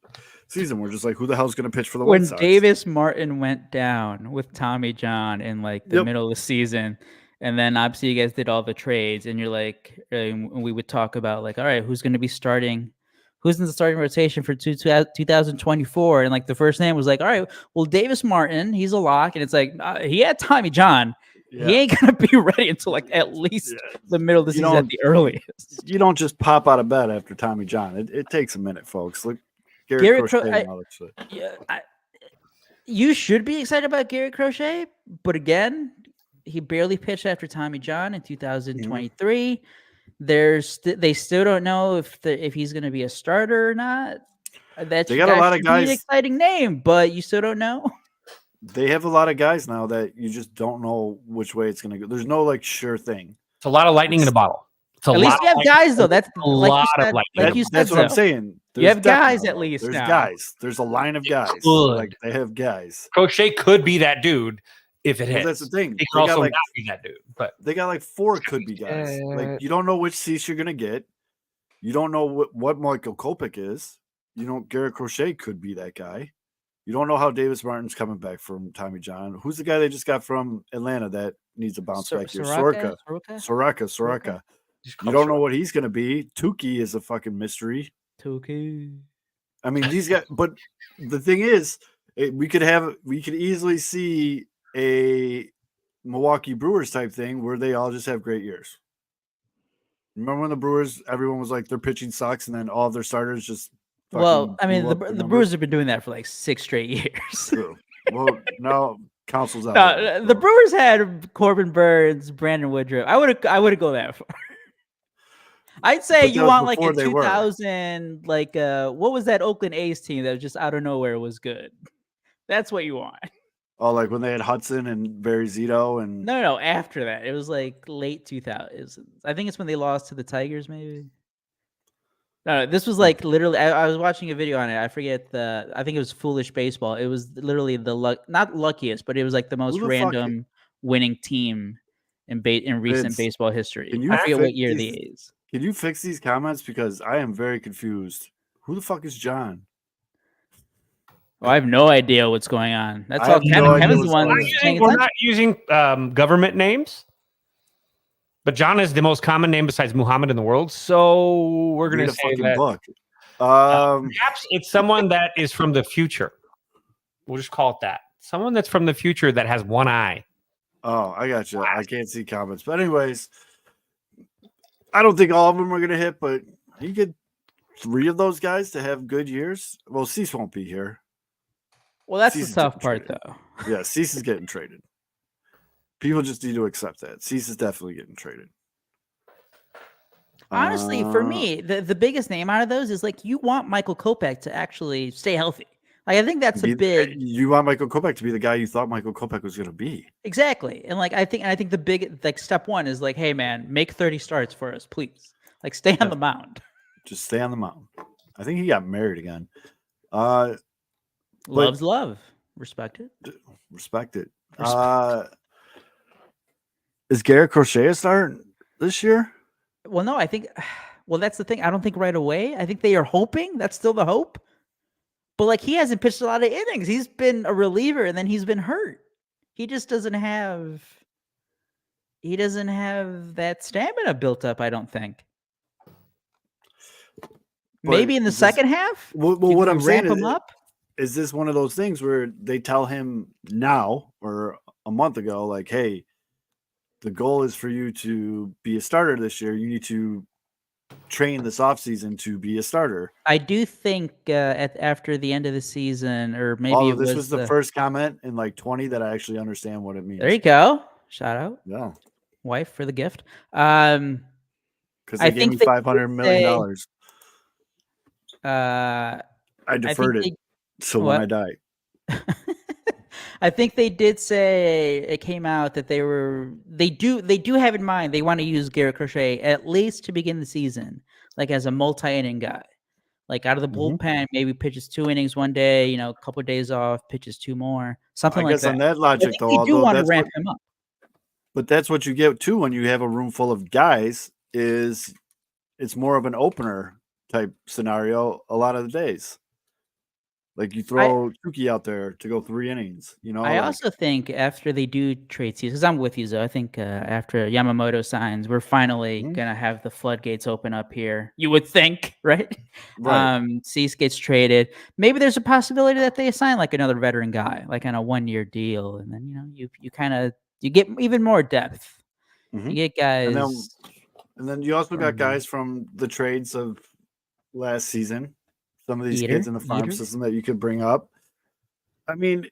season, we're just like, who the hell's going to pitch for the White Sox? When Davis Martin went down with Tommy John in like the middle of the season, and then obviously you guys did all the trades, and you're like, and we would talk about like, all right, who's going to be starting? Who's in the starting rotation for 2024? And like the first name was like, all right, well, Davis Martin, he's a lock. And it's like, he had Tommy John. Yeah. He ain't going to be ready until like at least the middle of the season at the earliest. You don't just pop out of bed after Tommy John. It takes a minute, folks. Look, Garrett Crochet. You should be excited about Garrett Crochet. But again, he barely pitched after Tommy John in 2023. They still don't know if he's going to be a starter or not. They got a lot of guys. An exciting name, but you still don't know. They have a lot of guys now that you just don't know which way it's going to go. There's no like sure thing. It's a lot of lightning in a bottle. At least you have guys though. That's a lot of lightning. That's what I'm saying. You have guys at least. There's guys. There's a line of guys. Like they have guys. Crochet could be that dude. If it hits, that's the thing. He can also not be that dude. But they got like 4 could be guys. Like you don't know which cease you're gonna get. You don't know what Michael Kopech is. Garrett Crochet could be that guy. You don't know how Davis Martin's coming back from Tommy John. Who's the guy they just got from Atlanta that needs a bounce back here? Soroka. You don't know what he's going to be. Tukey is a fucking mystery. Tukey. I mean, these guys. But the thing is, we could easily see a Milwaukee Brewers type thing where they all just have great years. Remember when the Brewers, everyone was like, their pitching sucks, and then all of their starters just. Well, I mean, the Brewers have been doing that for like 6 straight years. True. Well, now Council's out. No, the Brewers had Corbin Burns, Brandon Woodruff. I would go that far. I'd say you want like a 2000, like what was that Oakland A's team that was just out of nowhere was good? That's what you want. Oh, like when they had Hudson and Barry Zito and no, after that it was like late 2000s. I think it's when they lost to the Tigers, maybe. No, this was like literally. I was watching a video on it. I forget I think it was Foolish Baseball. It was literally not luckiest, but it was like the most random winning team in recent baseball history. I forget what year the A's. Can you fix these comments because I am very confused? Who the fuck is John? Oh, I have no idea what's going on. That's all. Kevin's the one. We're not using government names. But John is the most common name besides Muhammad in the world, so we're going to say that. Perhaps it's someone that is from the future. We'll just call it that. Someone that's from the future that has one eye. Oh, I got you. I can't see comments. But anyways, I don't think all of them are going to hit, but you get 3 of those guys to have good years. Well, Cease won't be here. Well, that's Cease is the tough getting part, traded. though. Yeah, Cease is getting traded. People just need to accept that. Cease is definitely getting traded. Honestly, for me, the biggest name out of those is like you want Michael Kopech to actually stay healthy. Like I think that's a big You want Michael Kopech to be the guy you thought Michael Kopech was going to be. exactly, and like I think the big like step one is like, hey man, make 30 starts for us, please. Like stay on the mound. Just stay on the mound. I think he got married again. Love's love. Respect it. Respect it. Is Garrett Crochet a start this year? Well, no, I think. Well, that's the thing. I don't think right away. I think they are hoping. That's still the hope. But like he hasn't pitched a lot of innings. He's been a reliever, and then he's been hurt. He just doesn't have. He doesn't have that stamina built up. I don't think. Maybe in the second half. Well, what I'm saying ramp him up. Is this one of those things where they tell him now or a month ago, like, hey, the goal is for you to be a starter this year. You need to train this offseason to be a starter. I do think after the end of the season, or maybe this was the first comment in like 20 that I actually understand what it means. There you go. Shout out. Yeah. Wife for the gift. Because they gave me $500 million. I deferred it. So when I die. I think they did say it came out that they do have in mind they want to use Garrett Crochet at least to begin the season, like as a multi-inning guy, like out of the bullpen, maybe pitches 2 innings one day, a couple of days off, pitches 2 more, something like that. I guess on that logic, though, they do want to ramp him up. But that's what you get too when you have a room full of guys. Is it's more of an opener type scenario a lot of the days. Like you throw Tuki out there to go 3 innings, I also think after they do trade season, because I'm with you, Zoe. I think after Yamamoto signs, we're finally gonna have the floodgates open up here. You would think, right? Cease gets traded. Maybe there's a possibility that they assign like another veteran guy, like on a 1-year deal, and then you get even more depth. You get guys, and then you also got guys from the trades of last season. Some of these kids in the farm system that you could bring up. I mean,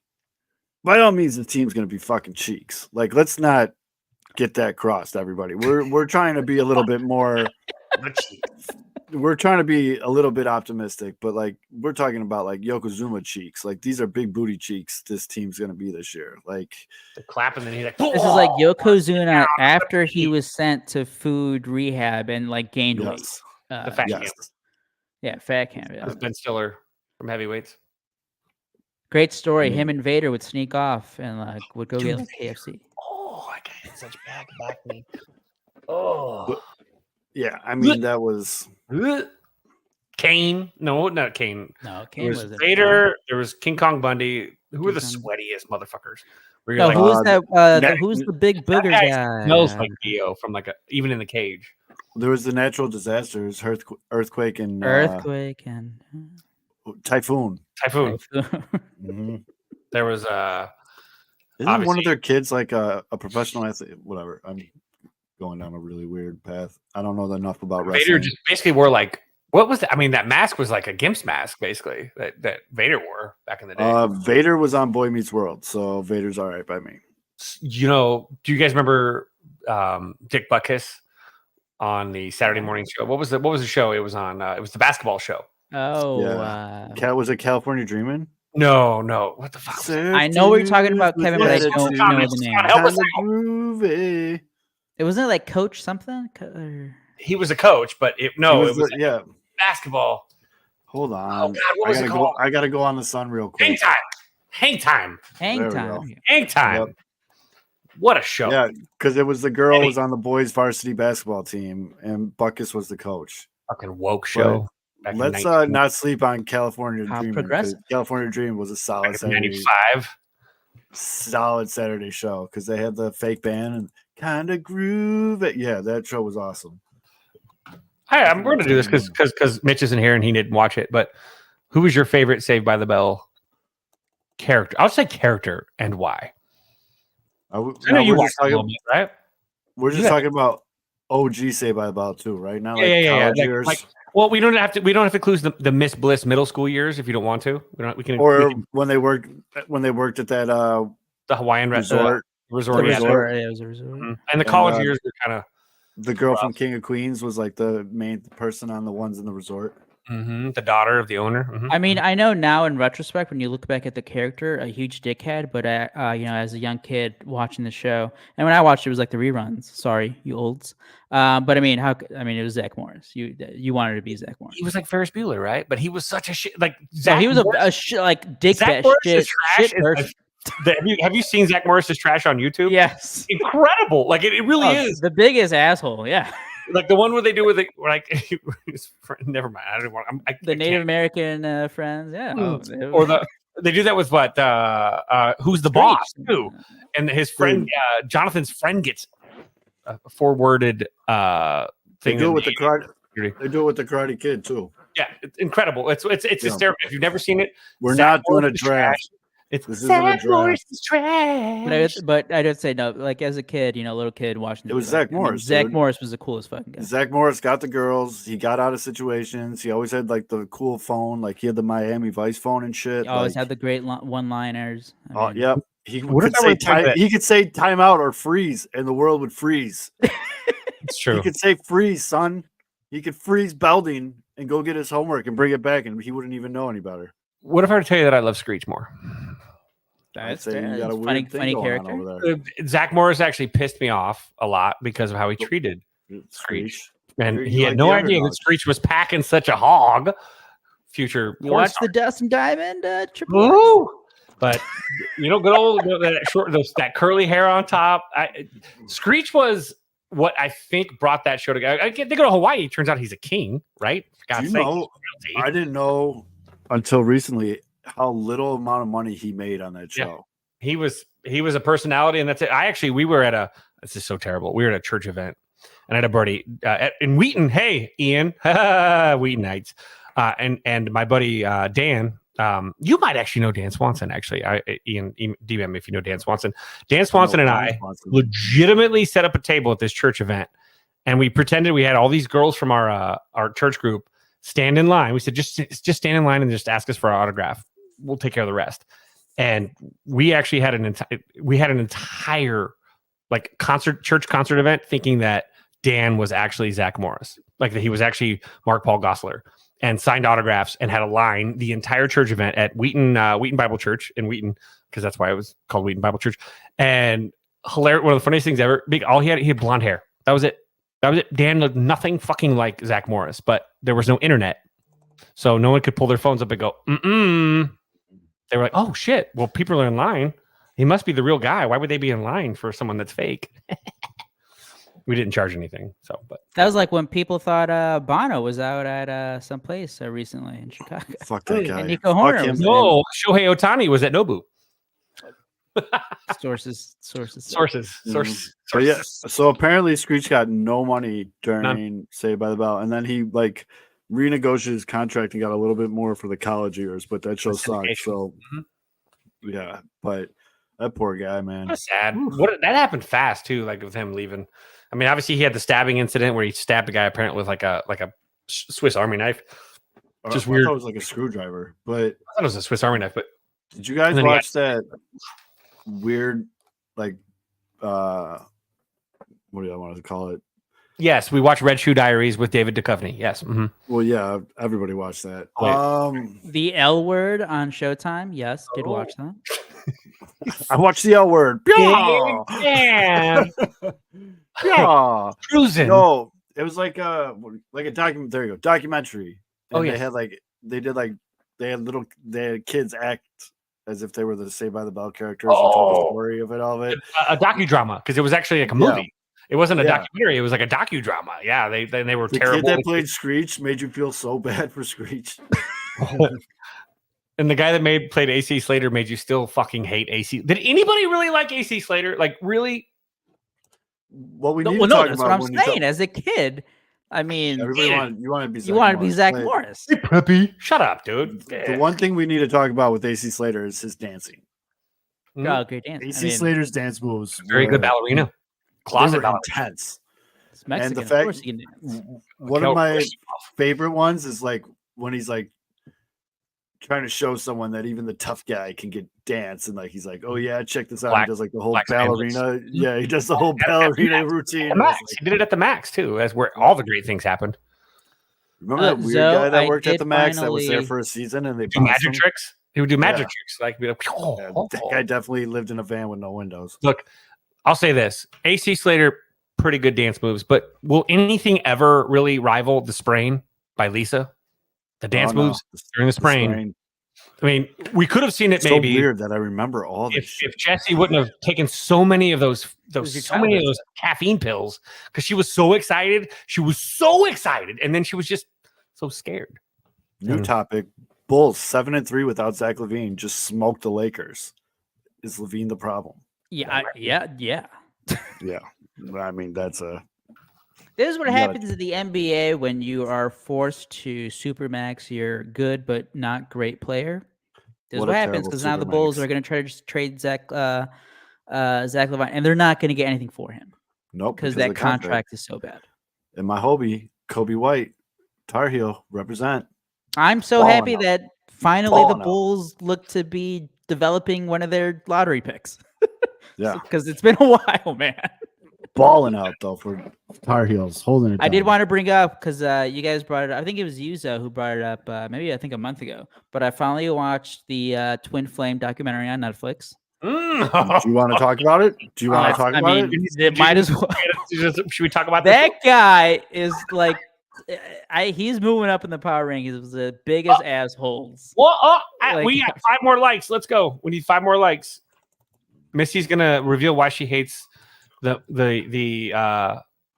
by all means, the team's going to be fucking cheeks. Like, let's not get that crossed, everybody. We're trying to be a little bit more. We're trying to be a little bit optimistic, but like we're talking about like Yokozuna cheeks. Like these are big booty cheeks. This team's going to be this year. Like the clapping, then he's like, this is like Yokozuna after he was sent to food rehab and like gained weight. The fat camp. Yeah, fat camp. That was Ben Stiller from Heavyweights. Great story. Him and Vader would sneak off and like would go get like KFC. Oh, I got such back me. Oh, yeah. I mean, that was Kane. No, not Kane. No, Kane was Vader. There was King Kong Bundy. Who are the sweatiest motherfuckers? No, like, who's that? Who's the big booger guy? Smells like Dio from like even in the cage. There was the natural disasters, earthquake and typhoon. There was isn't one of their kids like a professional athlete? Whatever. I'm going down a really weird path. I don't know enough about wrestling. Vader just basically wore like what was that? I mean, that mask was like a gimp's mask, basically that Vader wore back in the day. Vader was on Boy Meets World, so Vader's all right by me. Do you guys remember Dick Butkus? On the Saturday morning show. What was the show it was on? It was the basketball show. Oh, yeah. Was it California Dreamin'? No. What the fuck? I know what you're talking about, Kevin, but I don't know the name. Help us groovy. It wasn't like Coach something. He was a coach, but it was basketball. Hold on. Oh God, what was it called? I gotta go on the sun real quick. Hang time. Yep. What a show! Yeah, because it was the girl was on the boys' varsity basketball team, and Butkus was the coach. Fucking woke show. Let's not sleep on California Dreaming. California Dream was a solid Saturday show because they had the fake band and kind of groove it. Yeah, that show was awesome. Hey, we're gonna do this because Mitch isn't here and he didn't watch it. But who was your favorite Saved by the Bell character? I would say character and why. I know you watched a little bit, right? We're just talking about OG Saved by the Bell too, right? Not yeah. Well, we don't have to include the Miss Bliss middle school years if you don't want to. We can. When they worked at that The Hawaiian resort. Resort. Yeah, it was a resort. Mm-hmm. And the college years were kind of. The girl from King of Queens was like the main person on the ones in the resort. Mm-hmm. The daughter of the owner. Mm-hmm. I mean, I know now in retrospect, when you look back at the character, a huge dickhead. But as a young kid watching the show, and when I watched it, was like the reruns. Sorry, you olds. But I mean, it was Zach Morris. You wanted to be Zach Morris. He was like Ferris Bueller, right? But he was such a shit. Like Zach. He was like dick Zach shit person. Have you seen Zach Morris's trash on YouTube? Yes, incredible. Like it really is the biggest asshole. Yeah. Like the one where they do with never mind. I don't want the Native American friends. Yeah. Or they do that with what? Who's the boss too? And his friend, Jonathan's friend gets a four-worded thing. They do it with the karate. They do it with the Karate Kid too. Yeah, it's incredible. It's hysterical. If you've never seen it, we're not doing a draft. It's Zach Morris is trash. But I did say no. Like as a kid, little kid watching it was Zach Morris. Zach Morris was the coolest fucking guy. Zach Morris got the girls. He got out of situations. He always had like the cool phone. Like he had the Miami Vice phone and shit. He always had the great one-liners. Yep. He could say timeout or freeze, and the world would freeze. It's true. He could say freeze, son. He could freeze Belding and go get his homework and bring it back, and he wouldn't even know any better. What if I were to tell you that I love Screech more? That's funny character. Zach Morris actually pissed me off a lot because of how he treated Screech. And he had no idea that Screech was packing such a hog. Future you watch the Dust and Diamond triple. But good old that curly hair on top. Screech was what I think brought that show together. They go to Hawaii. Turns out he's a king, right? I didn't know until recently how little amount of money he made on that show. Yeah. He was a personality, and that's it. We were this is so terrible. We were at a church event, and I had a buddy in Wheaton. Hey, Ian, Wheatonites, and my buddy Dan. You might actually know Dan Swanson. Actually, Ian DBM, if you know Dan Swanson. Dan Swanson and I legitimately set up a table at this church event, and we pretended we had all these girls from our church group stand in line. We said just stand in line and just ask us for our autograph. We'll take care of the rest. And we actually had an entire like church concert event thinking that Dan was actually Zach Morris, like that he was actually Mark Paul Gosselaar, and signed autographs and had a line the entire church event at Wheaton Bible Church in Wheaton, because that's why it was called Wheaton Bible Church. And hilarious, one of the funniest things ever. He had blonde hair. That was it. Dan looked nothing fucking like Zach Morris, but there was no internet, so no one could pull their phones up and go, They were like, oh shit, well, people are in line. He must be the real guy. Why would they be in line for someone that's fake? We didn't charge anything. But that was like when people thought Bono was out at some place recently in Chicago. Fuck that guy. And Nico Horner was no, Shohei Ohtani was at Nobu. Sources. But yeah, so apparently Screech got no money during Saved by the Bell, and then he like renegotiated his contract and got a little bit more for the college years, but that show sucked. So yeah, but that poor guy, man. That's sad. That happened fast too, like with him leaving. I mean, obviously he had the stabbing incident where he stabbed a guy apparently with like a Swiss Army knife. Just weird. I thought it was like a screwdriver, but I thought it was a Swiss Army knife. But did you guys watch that weird, like, what do I want to call it? Yes, we watched Red Shoe Diaries with David Duchovny. Yes. Mm-hmm. Well, yeah, everybody watched that. The L Word on Showtime. Yes, did watch that. I watched the L Word. Yeah. Cruising. No, it was like a document. There you go, documentary. And they had kids act as if they were the Saved by the Bell characters and told the story of it a docudrama, because it was actually like a movie. It wasn't a documentary. It was like a docudrama. Yeah, they were terrible. The kid that played Screech made you feel so bad for Screech. And the guy that played AC Slater made you still fucking hate AC. Did anybody really like AC Slater? Like, really? What we need to talk that's about what I'm saying. As a kid, I mean, you want to be Zach Morris. Hey, Preppy. Shut up, dude. The one thing we need to talk about with AC Slater is his dancing. Oh, great dance. AC Slater's dance moves. Very good ballerina. Closet intense. It's Mexican. And the fact, of course he can dance. one of my favorite ones is like when he's like trying to show someone that even the tough guy can get dance, and like he's like, "Oh yeah, check this out." He does like the whole ballerina. Yeah, he does the whole ballerina routine. He did it at the Max too. That's where all the great things happened. Remember that weird guy that worked at the Max that was there for a season and they do magic tricks? He would do magic tricks. Like, be like that guy definitely lived in a van with no windows. Look, I'll say this: AC Slater, pretty good dance moves, but will anything ever really rival the Sprain by Lisa? The dance moves during the Sprain. I mean, we could have seen it. Maybe so weird that I remember all this. If Jessie wouldn't have taken so many of those caffeine pills because she was so excited. She was so excited, and then she was just so scared. New topic: Bulls 7-3 without Zach LaVine just smoked the Lakers. Is LaVine the problem? Yeah. Yeah. I mean, that's a. This is what happens in the NBA when you are forced to supermax your good but not great player. This is what happens because now the Bulls are going to try to trade Zach LaVine, and they're not going to get anything for him. Nope, because that contract is so bad. And my hobby, Kobe White, Tar Heel, represent. I'm so happy that finally the Bulls look to be developing one of their lottery picks. Yeah, because it's been a while, man. Balling out though for Tar Heels, holding it down. I did want to bring up because you guys brought it up. I think it was Yuzo who brought it up. Maybe I think a month ago. But I finally watched the Twin Flame documentary on Netflix. Do you want to talk about it? Do you want to talk about it? Might as well. Should we talk about that guy? Is like, he's moving up in the power rankings. He was the biggest assholes. Well, we got 5 more likes. Let's go. We need 5 more likes. Missy's gonna reveal why she hates the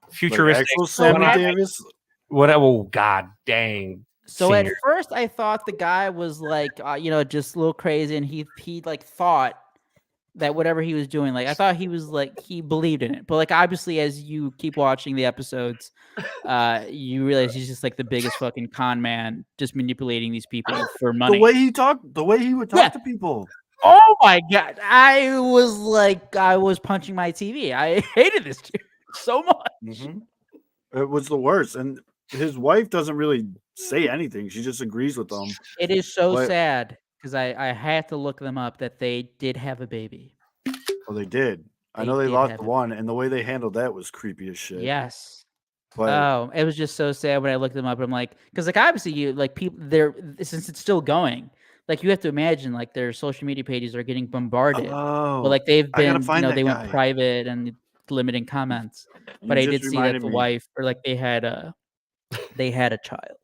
futuristic Sammy Davis. What? Oh God, dang! So at first I thought the guy was like, just a little crazy, and he like thought that whatever he was doing, like I thought he was like he believed in it, but like obviously as you keep watching the episodes, you realize he's just like the biggest fucking con man, just manipulating these people for money. The way he would talk to people. Oh my God. I was punching my TV. I hated this dude so much. Mm-hmm. It was the worst. And his wife doesn't really say anything. She just agrees with them. It is so sad because I had to look them up that they did have a baby. Oh, they did. I know they lost the one, and the way they handled that was creepy as shit. Yes. But it was just so sad when I looked them up. I'm like, because like obviously you like people there since it's still going. Like you have to imagine, like their social media pages are getting bombarded. Oh, but like they've been, they guy. went private and limiting comments. But I did see that the wife, or like they had a child.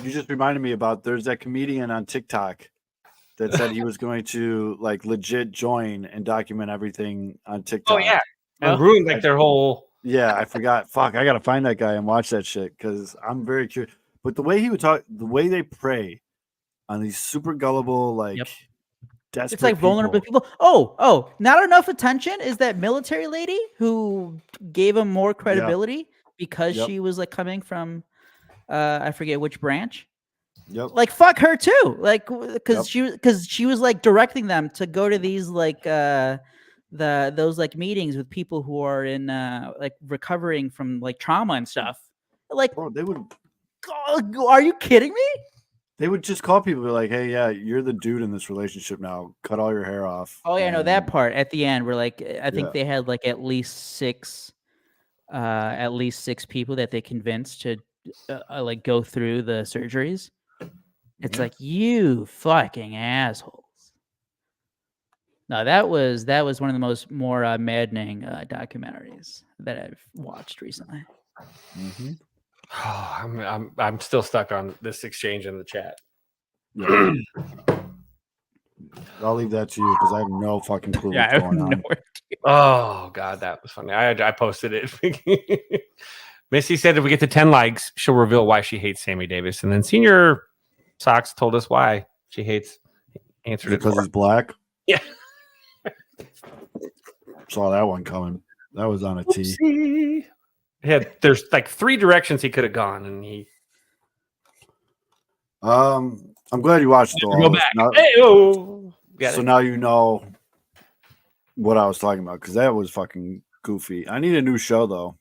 You just reminded me about there's that comedian on TikTok that said he was going to like legit join and document everything on TikTok. Oh yeah, and ruin like their whole. Yeah, I forgot. Fuck, I gotta find that guy and watch that shit because I'm very curious. But the way he would talk, the way they pray. On these super gullible, desperate it's like vulnerable people. Oh, not enough attention is that military lady who gave him more credibility because she was like coming from, I forget which branch. Yep. Like fuck her too. Like because she was like directing them to go to these like those like meetings with people who are in like recovering from like trauma and stuff. Like, bro, they would. Are you kidding me? They would just call people like, "Hey, yeah, you're the dude in this relationship now. Cut all your hair off." Oh yeah, no, that part at the end, we're like, I think they had like at least six people that they convinced to like go through the surgeries. It's like you fucking assholes. No, that was one of the more maddening documentaries that I've watched recently. Mm-hmm. Oh, I'm still stuck on this exchange in the chat. Yeah. I'll leave that to you because I have no fucking clue what's going on. Oh God, that was funny. I posted it. Missy said if we get to 10 likes, she'll reveal why she hates Sammy Davis. And then Senior Sox told us why she hates. Answered it because he's black. Yeah. Saw that one coming. That was on a tee. Oopsie. There's like 3 directions he could have gone, and he. I'm glad you watched it. Go back. So now you know what I was talking about because that was fucking goofy. I need a new show though.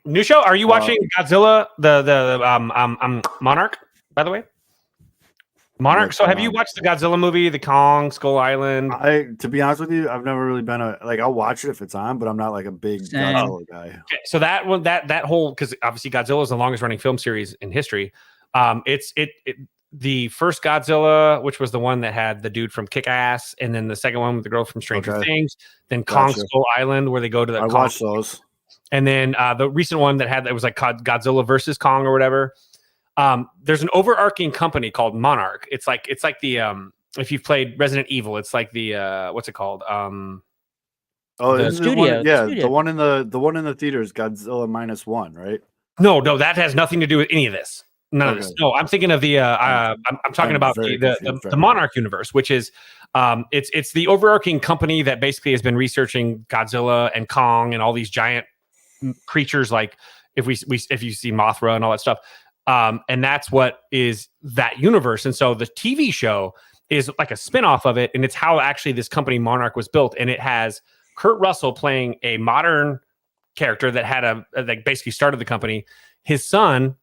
New show? Are you watching Godzilla? The Monarch? By the way, Monarch. So have you watched the Godzilla movie, the Kong, Skull Island? To be honest with you, I've never really been I'll watch it if it's on, but I'm not like a big Godzilla guy. Okay, so that one, that whole, because obviously Godzilla is the longest running film series in history. The first Godzilla, which was the one that had the dude from Kick-Ass, and then the second one with the girl from Stranger Things, then Kong Skull Island, where they go to the. I watched those, and then the recent one that was like Godzilla versus Kong or whatever. There's an overarching company called Monarch. It's like the if you've played Resident Evil, it's like the what's it called? The studio. The one in the theaters, Godzilla -1, right? No, that has nothing to do with any of this. None of this. No, I'm thinking of the. I'm talking about the Monarch universe, which is, it's the overarching company that basically has been researching Godzilla and Kong and all these giant creatures. Like if you see Mothra and all that stuff, and that's what is that universe. And so the TV show is like a spinoff of it, and it's how actually this company Monarch was built, and it has Kurt Russell playing a modern character that had that basically started the company. His son.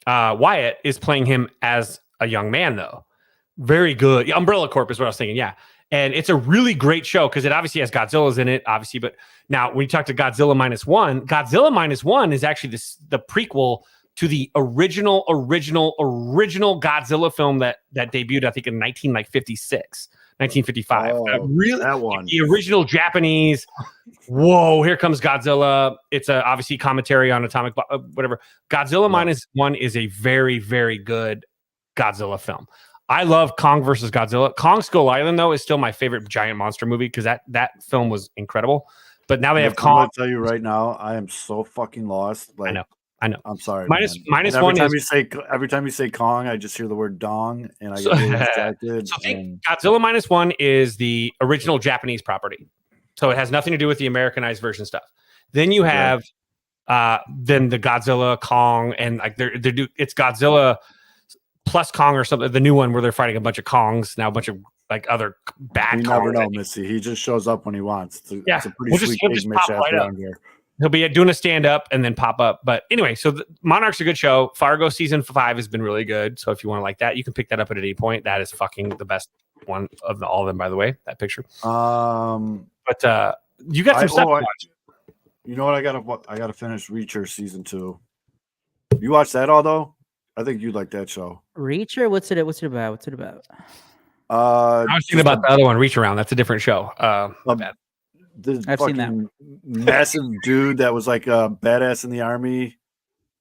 Wyatt is playing him as a young man, though. Very good. Umbrella Corp is what I was thinking. Yeah. And it's a really great show because it obviously has Godzilla's in it, obviously. But now when you talk to Godzilla -1, Godzilla -1 is actually the prequel to the original Godzilla film that debuted, I think, in 1955. Really? That one. The original Japanese. Whoa, here comes Godzilla. It's obviously commentary on atomic, whatever. Godzilla -1 is a very, very good Godzilla film. I love Kong versus Godzilla. Kong Skull Island, though, is still my favorite giant monster movie because that film was incredible. But now they have Kong. I'll tell you right now, I am so fucking lost. Like, I know. I'm sorry. -1 every time you say Kong, I just hear the word dong, and I get really distracted. So Godzilla -1 is the original Japanese property, so it has nothing to do with the Americanized version stuff. Then you have then the Godzilla, Kong, and like it's Godzilla plus Kong or something. The new one where they're fighting a bunch of Kongs now, a bunch of like other bad. You never know, Missy. He just shows up when he wants. It's a pretty sweet big Mitch around here. He'll be doing a stand-up and then pop up. But anyway, so Monarch's a good show. Fargo season 5 has been really good. So if you want to like that, you can pick that up at any point. That is fucking the best one of all of them, by the way, that picture. But you got some stuff to watch. You know what? I gotta finish Reacher season 2. You watch that all though? I think you'd like that show. Reacher? What's it about? I was thinking about the other one, Reach Around. That's a different show. Bad. I've seen that massive dude that was like a badass in the army.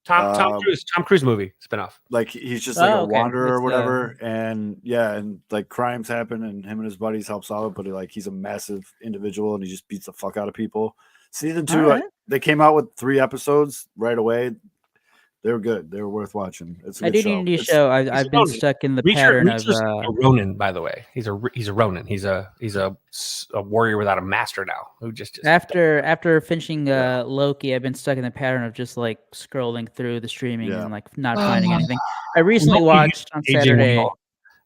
Tom Cruise movie spinoff. Like he's just like a wanderer or whatever, and like crimes happen, and him and his buddies help solve it. But he's a massive individual, and he just beats the fuck out of people. Season 2, they came out with 3 episodes right away. They were good. They were worth watching. It's a good show. Need a show. I've been stuck in the pattern of a Ronin. By the way, he's a Ronin. He's a warrior without a master now. Who just after finishing Loki, I've been stuck in the pattern of just like scrolling through the streaming and like not finding anything. I recently watched on Saturday. Well.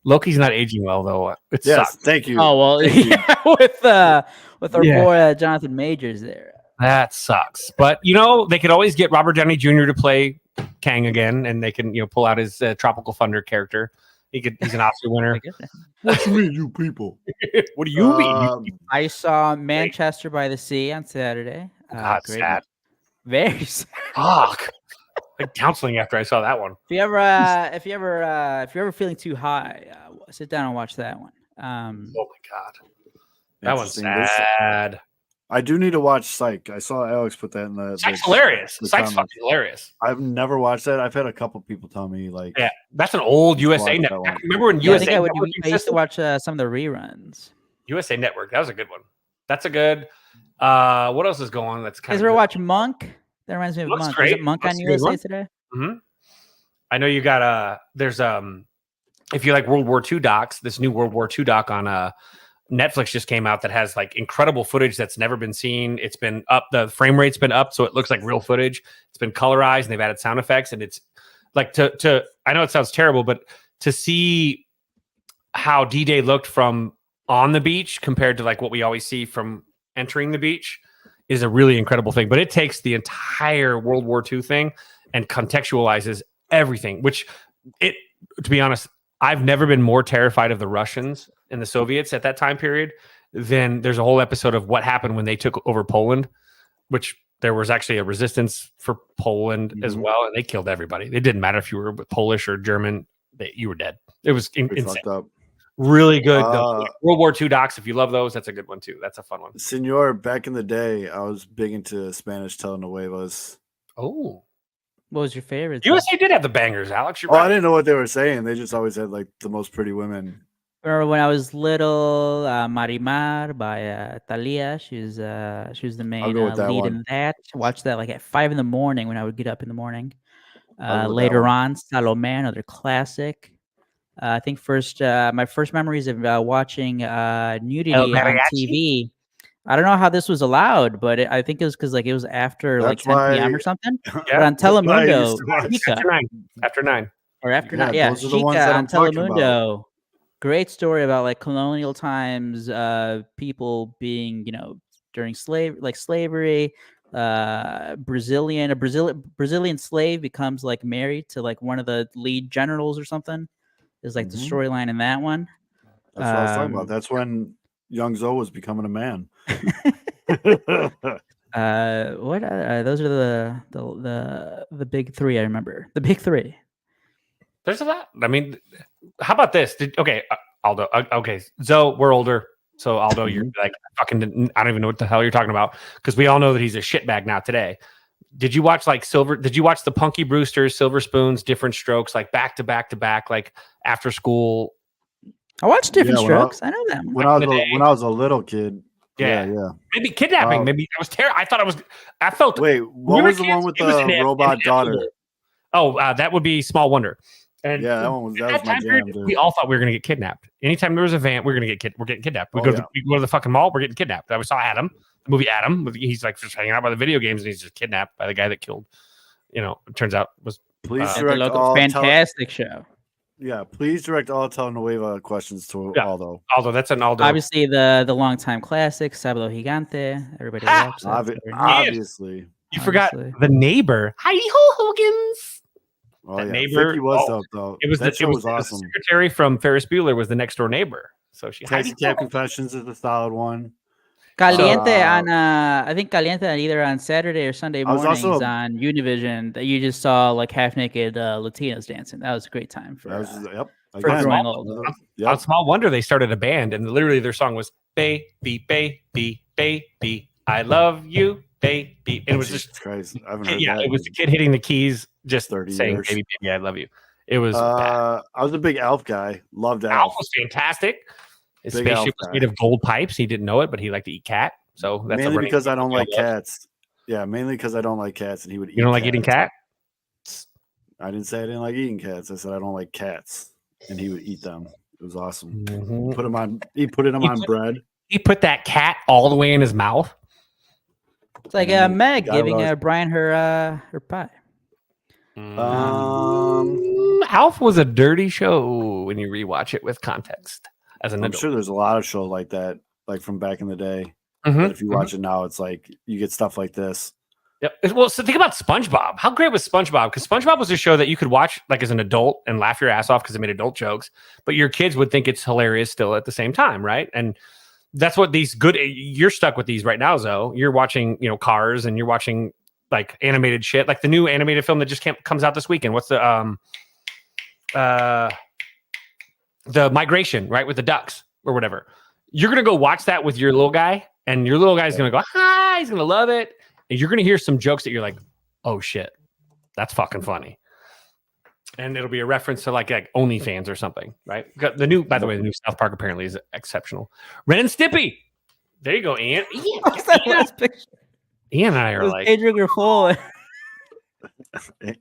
Loki's not aging well though. It sucks. Thank you. Oh well, with our boy Jonathan Majors there. That sucks. But they could always get Robert Downey Jr. to play Kang again, and they can pull out his Tropical Thunder character. He's an Oscar winner. What you mean, you people? What do you mean? I saw Manchester by the Sea on Saturday. Sad. Very sad. Fuck. Like counseling after I saw that one. If you're ever feeling too high, sit down and watch that one. Oh my god, that one's sad. I do need to watch Psych. I saw Alex put that in the. Psych's hilarious. Psych's fucking hilarious. I've never watched that. I've had a couple people tell me that's an old USA Network. Remember when USA Network? I used to watch some of the reruns. USA Network. That was a good one. That's a good. What else is going on? That's kind of. You ever watch Monk? That reminds me of Monk's Monk. Great. Is it Monk on USA Today? Mm-hmm. I know you got there's if you like World War II docs, this new World War II doc on Netflix just came out that has like incredible footage that's never been seen. It's been up, the frame rate's been up, so it looks like real footage. It's been colorized and they've added sound effects, and it's like to I know it sounds terrible, but to see how D-Day looked from on the beach compared to like what we always see from entering the beach is a really incredible thing. But it takes the entire World War II thing and contextualizes everything, which to be honest, I've never been more terrified of the Russians and the Soviets at that time period than there's a whole episode of what happened when they took over Poland, which there was actually a resistance for Poland as well. And they killed everybody. It didn't matter if you were Polish or German, you were dead. It was insane. Really good. World War II docs. If you love those, that's a good one too. That's a fun one. Senor, back in the day, I was big into Spanish telenovelas. Oh. What was your favorite? USA did have the bangers, Alex. You're right. I didn't know what they were saying. They just always had like the most pretty women. Remember when I was little, Marimar by Thalia. She was the main lead in that. I watched that like at 5 a.m. when I would get up in the morning. Later on, Salome, another classic. I think my first memories of watching nudity on TV. I don't know how this was allowed, but I think it was because like it was after like 10 p.m. or something. Yeah, but on Telemundo, after 9 or after 9, yeah, Chica on Telemundo. Great story about like colonial times, people being during slavery. A Brazilian slave becomes like married to like one of the lead generals or something. Is like the storyline in that one. That's what I was talking about. That's when young Zoe was becoming a man. Those are the big three I remember. The big three. There's a lot. I mean, how about this? Aldo. Okay, Zoe, we're older. So Aldo, you're like fucking. I don't even know what the hell you're talking about because we all know that he's a shitbag now today. Did you watch Did you watch the Punky Brewsters, Silver Spoons, Different Strokes, like back to back, like after school? I watched Different Strokes. I know that. When I was a little kid. Yeah. Maybe kidnapping. Maybe I was terrible. I felt. Wait, what was the one with the robot daughter? Oh, that would be Small Wonder. And yeah, that was my jam. We all thought we were going to get kidnapped. Anytime there was a van, we're getting kidnapped. We go to the fucking mall, we're getting kidnapped. I saw Adam, the movie Adam. He's like just hanging out by the video games, and he's just kidnapped by the guy that killed. It turns out was. Please direct all fantastic show. Yeah, please direct all telenovela questions to Aldo. Aldo, that's an Aldo. Obviously, the longtime classic, Sábado Gigante. Everybody loves that. Obviously. You forgot the neighbor. Heidi Ho Hogan's. Oh, that neighbor Vicky was dope, though. It was awesome. The secretary from Ferris Bueller was the next door neighbor. So she Taxi Cab Confessions is a solid one. Caliente on I think Caliente either on Saturday or Sunday mornings on Univision that you just saw like half naked Latinos dancing. That was a great time for growing old. On Small Wonder they started a band and literally their song was Baby Baby Baby I Love You Baby. And it was just crazy. I haven't heard that. It was the kid hitting the keys just 30 saying years. Baby Baby I Love You. It was I was a big Alf guy. Loved Alf. Alf was fantastic. His spaceship was made of gold pipes. He didn't know it, but he liked to eat cat. So that's mainly because I don't like cats. Yeah, mainly because I don't like cats, and he would. You don't like eating cat? I didn't say I didn't like eating cats. I said I don't like cats, and he would eat them. It was awesome. Mm-hmm. He put them on bread. He put that cat all the way in his mouth. It's like Meg giving Brian her pie. Alf was a dirty show when you rewatch it with context. I'm sure there's a lot of shows like that, like from back in the day. But if you watch it now, it's like you get stuff like this. Yep. Well, so think about SpongeBob. How great was SpongeBob? Because SpongeBob was a show that you could watch like as an adult and laugh your ass off because it made adult jokes, but your kids would think it's hilarious still at the same time, right? And that's what you're stuck with these right now, Zoe. You're watching, Cars, and you're watching like animated shit, like the new animated film that just comes out this weekend. What's the Migration, right, with the ducks or whatever. You're gonna go watch that with your little guy, and your little guy's gonna go, hi, he's gonna love it, and you're gonna hear some jokes that you're like, oh shit, that's fucking funny, and it'll be a reference to like OnlyFans or something, right? The new South Park apparently is exceptional. Ren and Stimpy, there you go, Ian. What's that last picture? Ian and I are like Adrian Grifol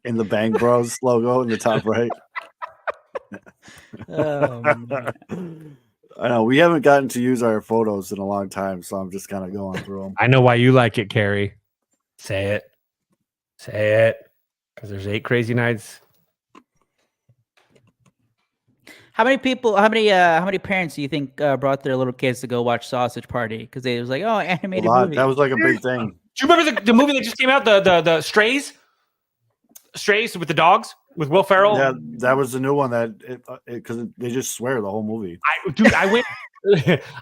in the Bang Bros logo in the top right. I know we haven't gotten to use our photos in a long time, so I'm just kind of going through them. I know why you like it, Carrie. Say it, because there's 8 crazy nights. How many people? How many parents do you think brought their little kids to go watch Sausage Party because they was like, oh, A animated lot. movie? That was like a big thing. Do you remember the movie that just came out, the Strays with the dogs with Will Ferrell? Yeah, that was the new one because they just swear the whole movie.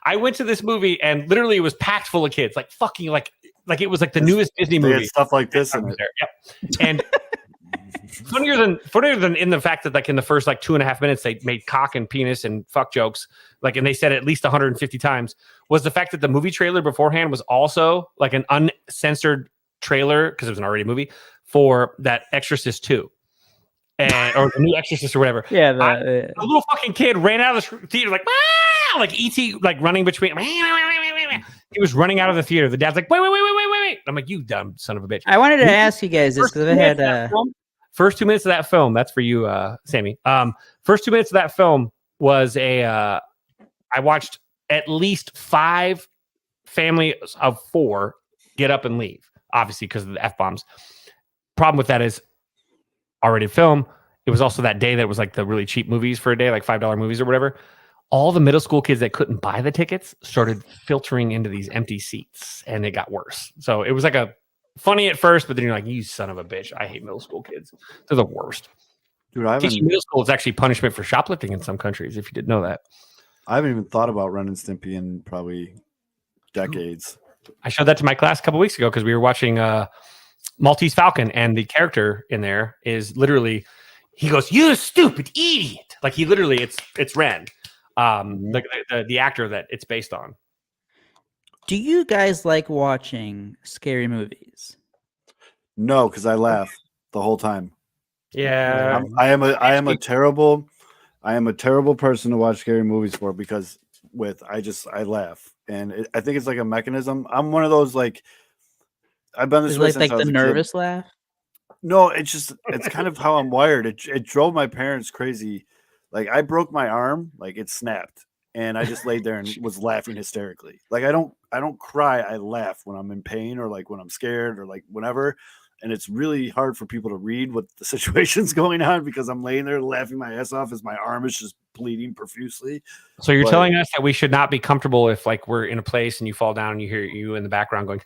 I went to this movie and literally it was packed full of kids, like fucking like it was like the newest Disney They movie. had stuff like this in it. Yep. And funnier than in the fact that like in the first like 2.5 minutes they made cock and penis and fuck jokes, like, and they said it at least 150 times, was the fact that the movie trailer beforehand was also like an uncensored trailer, because it was an already movie, for that Exorcist 2 or the new Exorcist or whatever. Yeah, a little fucking kid ran out of the theater like, "Wow!" like E.T. like running between. He was running out of the theater. The dad's like, wait. I'm like, you dumb son of a bitch. I wanted to ask you guys this because I had first 2 minutes of that film. That's for you, Sammy. First 2 minutes of that film was I watched at least 5 families of 4 get up and leave, obviously because of the F-bombs. Problem with that is already film. It was also that day that was like the really cheap movies for a day, like $5 movies or whatever. All the middle school kids that couldn't buy the tickets started filtering into these empty seats, and it got worse. So it was like a funny at first, but then you're like, you son of a bitch. I hate middle school kids. They're the worst. Dude, teaching middle school is actually punishment for shoplifting in some countries, if you didn't know that. I haven't even thought about Ren and Stimpy in probably decades. I showed that to my class a couple weeks ago because we were watching Maltese Falcon, and the character in there is literally, he goes, "You stupid idiot!" Like he literally, it's Ren, the actor that it's based on. Do you guys like watching scary movies? No, because I laugh the whole time. Yeah, I am a terrible person to watch scary movies for, because I laugh, and I think it's like a mechanism. I'm one of those, like, I've been this way since I was the a nervous kid. laugh. No, it's kind of how I'm wired. It drove my parents crazy. Like, I broke my arm, like it snapped, and I just laid there and was laughing hysterically. Like, I don't cry, I laugh when I'm in pain or like when I'm scared or like whenever. And it's really hard for people to read what the situation's going on, because I'm laying there laughing my ass off as my arm is just bleeding profusely. So you're telling us that we should not be comfortable if like we're in a place and you fall down and you hear you in the background going.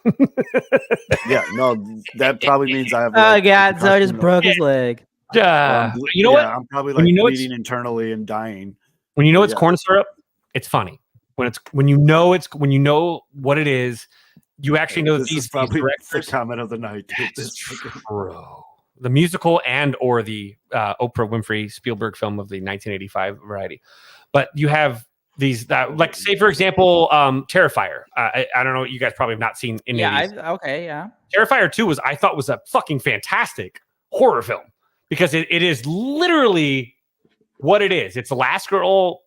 Yeah, no, that probably means I have. Oh God! So I just broke his leg. You know what? I'm probably like bleeding internally and dying. When you know it's corn syrup, it's funny. When you know what it is, you actually know that this is probably the comment of the night. Bro. The musical and or the Oprah Winfrey Spielberg film of the 1985 variety. But you have these, like, say, for example, Terrifier. I don't know. You guys probably have not seen any of these. Yeah. Terrifier 2 I thought was a fucking fantastic horror film, because it is literally what it is. It's the last girl,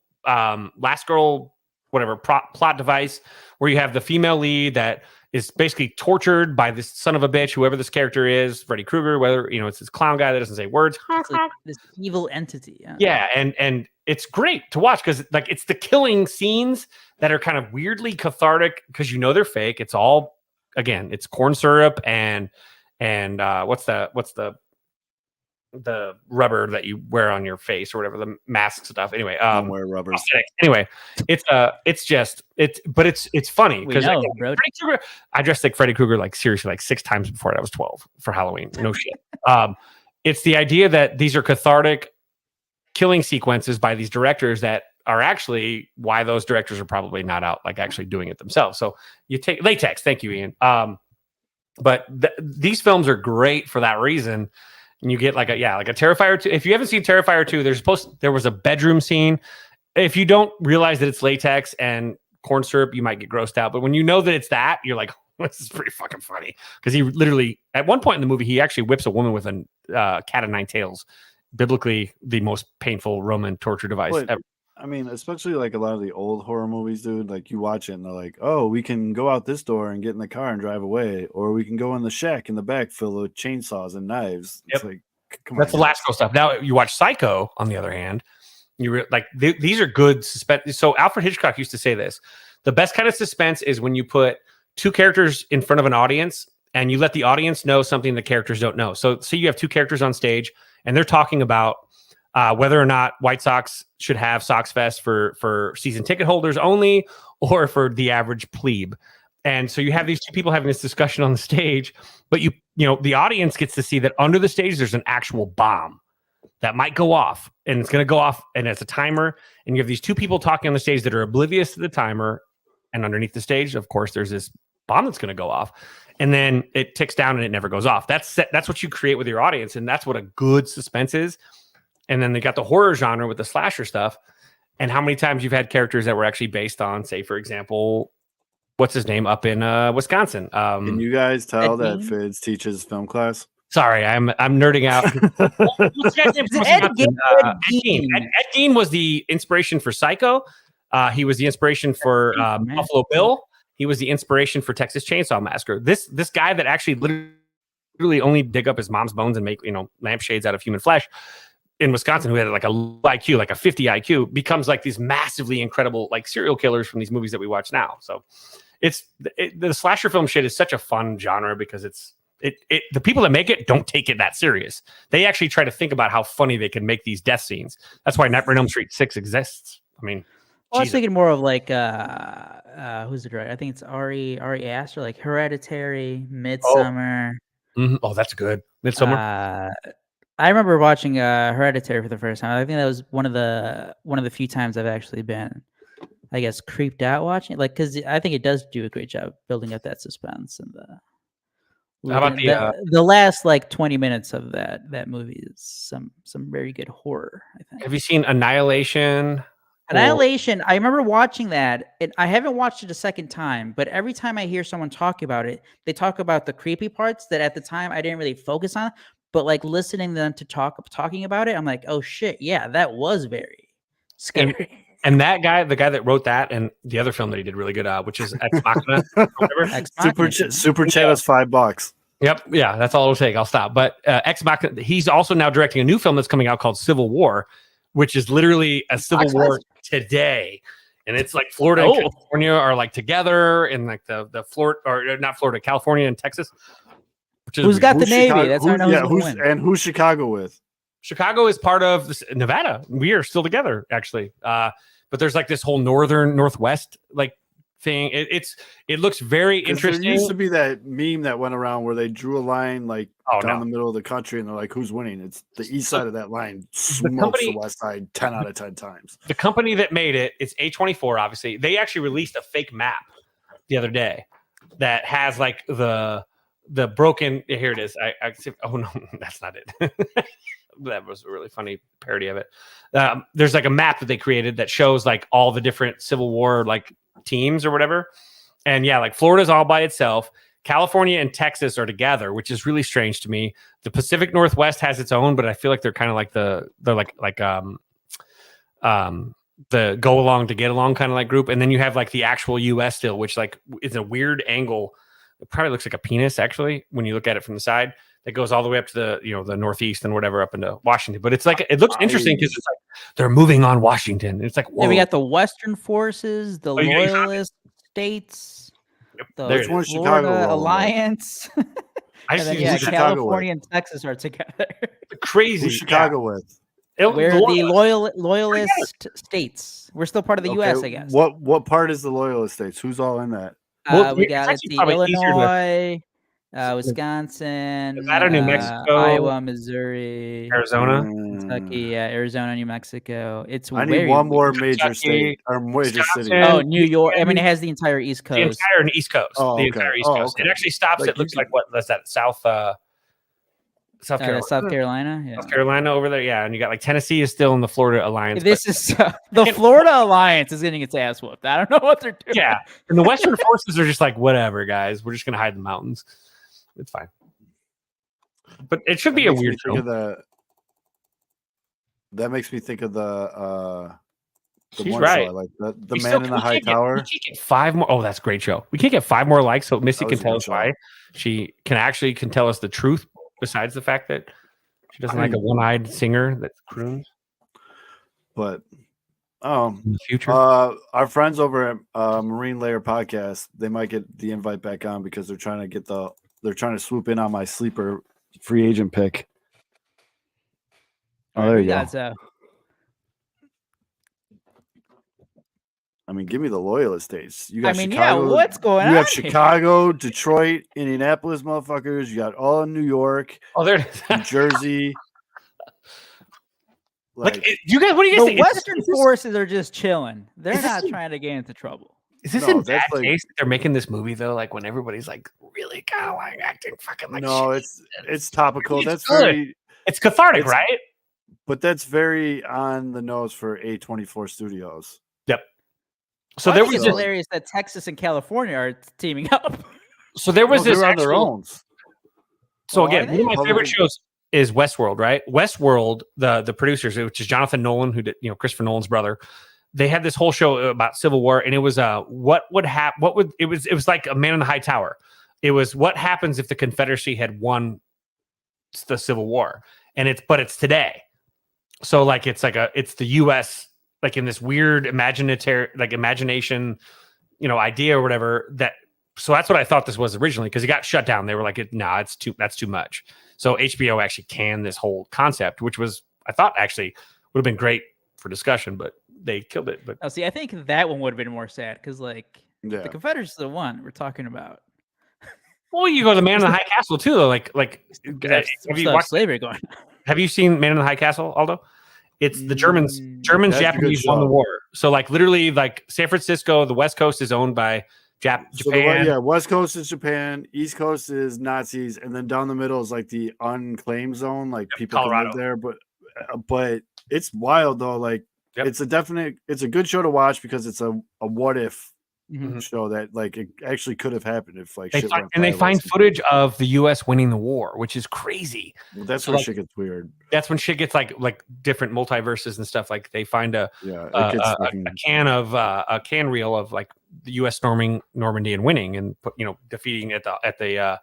whatever, plot device, where you have the female lead that is basically tortured by this son of a bitch, whoever this character is, Freddy Krueger, whether, it's this clown guy that doesn't say words. It's like this evil entity. Yeah, and it's great to watch, because like it's the killing scenes that are kind of weirdly cathartic, because they're fake. It's all, again, it's corn syrup and what's the rubber that you wear on your face or whatever, the mask stuff. Anyway, don't wear rubbers. Anyway, it's funny because I dressed like Freddy Krueger, like seriously, like 6 times before I was 12 for Halloween. No shit. It's the idea that these are cathartic killing sequences by these directors that are actually why those directors are probably not out like actually doing it themselves. So you take Latex. Thank you, Ian. But these films are great for that reason. And you get like a Terrifier 2. If you haven't seen Terrifier 2, there was a bedroom scene. If you don't realize that it's latex and corn syrup, you might get grossed out. But when you know that it's that, you're like, this is pretty fucking funny. Because he literally, at one point in the movie, he actually whips a woman with a cat of 9 tails. Biblically, the most painful Roman torture device ever. I mean, especially like a lot of the old horror movies, dude. Like, you watch it and they're like, "Oh, we can go out this door and get in the car and drive away, or we can go in the shack in the back filled with chainsaws and knives." It's like, that's the last girl stuff. Now you watch Psycho, on the other hand, these are good suspense. So Alfred Hitchcock used to say this: the best kind of suspense is when you put 2 characters in front of an audience and you let the audience know something the characters don't know. So you have 2 characters on stage and they're talking about whether or not White Sox should have SoxFest for season ticket holders only or for the average plebe. And so you have these two people having this discussion on the stage, but the audience gets to see that under the stage there's an actual bomb that might go off, and it's going to go off, and it's a timer, and you have these two people talking on the stage that are oblivious to the timer, and underneath the stage, of course, there's this bomb that's going to go off, and then it ticks down and it never goes off. That's what you create with your audience, and that's what a good suspense is. And then they got the horror genre with the slasher stuff, and how many times you've had characters that were actually based on, say, for example, what's his name up in Wisconsin? Can you guys tell Ed that Gein? Fids teaches film class? Sorry, I'm nerding out. What's the guy's name from Ed Wisconsin? Gein. Ed Gein was the inspiration for Psycho. He was the inspiration for Buffalo Bill. He was the inspiration for Texas Chainsaw Massacre. This guy that actually literally only dig up his mom's bones and make lampshades out of human flesh in Wisconsin, who had like a IQ, like a 50 IQ, becomes like these massively incredible like serial killers from these movies that we watch now. So the slasher film shit is such a fun genre because the people that make it don't take it that serious. They actually try to think about how funny they can make these death scenes. That's why Nightmare on Elm Street 6 exists. I mean, I was thinking more of like who's the director? I think it's Ari Aster, like Hereditary, Midsummer. Oh, that's good. Midsummer. I remember watching Hereditary for the first time. I think that was one of the few times I've actually been, I guess, creeped out watching it. Like, because I think it does do a great job building up that suspense and How about the last like 20 minutes of that movie is some very good horror, I think. Have you seen Annihilation? Annihilation, I remember watching that. I haven't watched it a second time, but every time I hear someone talk about it, they talk about the creepy parts that at the time I didn't really focus on. But like listening to them talking about it, I'm like, oh shit, yeah, that was very scary. And that guy, the guy that wrote that, and the other film that he did really good, which is Ex Machina. Super chat us $5. Yep, yeah, that's all it'll take. I'll stop. But Ex Machina, he's also now directing a new film that's coming out called Civil War, which is literally a civil war today. And it's like Florida and California are like together, and like the Florida, or not Florida, California and Texas. Who's got the Navy? That's how I know who's win. And who's Chicago with? Chicago is part of Nevada. We are still together, actually. But there's like this whole northwest like thing. It looks very interesting. There used to be that meme that went around where they drew a line like down the middle of the country, and they're like, "Who's winning?" It's the east side of that line smokes the west side 10 out of 10 times. The company that made it's A24. Obviously, they actually released a fake map the other day that has like the broken. Here it is. Oh no, that's not it. That was a really funny parody of it. There's like a map that they created that shows like all the different Civil War like teams or whatever. And yeah, like Florida's all by itself. California and Texas are together, which is really strange to me. The Pacific Northwest has its own, but I feel like they're kind of like the go along to get along kind of like group. And then you have like the actual US still, which like is a weird angle. It probably looks like a penis actually when you look at it from the side. That goes all the way up to the Northeast and whatever up into Washington. But it's like it looks interesting because it's like they're moving on Washington. It's like whoa. Yeah, we got the Western forces, the Loyalist states, the Florida Alliance. I and see. then, California and Texas are together. Crazy. Who's Chicago with? We're the loyalist states. We're still part of the U.S., I guess. What part is the loyalist states? Who's all in that? We got Illinois. Wisconsin, Nevada, New Mexico, Iowa, Missouri, Arizona, Kentucky, Arizona, New Mexico. I need one more major state or major city. Oh, New York. I mean, it has the entire East Coast. The entire East Coast. Oh, the entire East Coast. Okay. It actually stops. Like, it looks like what's that? South Carolina. South Carolina. Yeah. South Carolina over there. Yeah, and you got like Tennessee is still in the Florida Alliance. This is the Florida Alliance is getting its ass whooped. I don't know what they're doing. Yeah, and the Western forces are just like whatever, guys. We're just gonna hide in the mountains. It's fine. But it should be a weird film. That makes me think of the She's right. Like the Man in the High Tower. We can't get 5 more. Oh, that's a great show. We can't get 5 more likes, so Missy can tell us why. She can tell us the truth, besides the fact that she doesn't like a one-eyed singer that croons. But in the future, our friends over at Marine Layer Podcast, they might get the invite back on because they're trying to swoop in on my sleeper free agent pick. Oh, there We you go. got I mean, give me the loyalist states. You I got mean, Chicago. yeah, what's going You on have here? Chicago, Detroit, Indianapolis, motherfuckers. You got all in New York, Oh, there it New is. Jersey. What do you guys The think? Western forces are just chilling. They're is this not a- trying to get into trouble. Is this No, in that's bad like- taste that they're making this movie though? Like when everybody's like really kind of like acting fucking like No, shit. it's topical. It's That's good. very, It's cathartic, it's- right? but that's very on the nose for A24 Studios. Yep. So I there think was it's this, hilarious that Texas and California are teaming up. so there was No, this they're on their actual- own. So Oh, are again, they? one of my favorite Public- shows is Westworld, right? Westworld, the producers, which is Jonathan Nolan, who did, Christopher Nolan's brother. They had this whole show about Civil War, and it was what would happen? It was like a Man in the High Tower. It was what happens if the Confederacy had won the Civil War, and it's today. So like it's the U.S. like in this weird imagination, idea or whatever that. So that's what I thought this was originally because it got shut down. They were like, that's too much. So HBO actually canned this whole concept, which was I thought actually would have been great for discussion, but they killed it. But Oh, see, I think that one would have been more sad because, like, Yeah. the Confederates are the one we're talking about. well, you go to the Man in the High Castle too, though. Like There's have you still watched? slavery going? Have you seen Man in the High Castle, Aldo? It's the Germans. Germans, That's a good Japanese won the show. war. So like literally, like San Francisco, the West Coast is owned by So Japan. West Coast is Japan, East Coast is Nazis, and then down the middle is like the unclaimed zone, like people Colorado. can live there. But it's wild though. Like Yep. it's a good show to watch because it's a what if Mhm. show that like it actually could have happened if like They shit find, went and they sideways. find footage of the U.S. winning the war, which is crazy. Well, that's so, where like- shit gets weird. That's when shit gets like different multiverses and stuff. Like they find a Yeah, it a, gets a, fucking, a can reel of like the U.S. storming Normandy and winning and defeating at the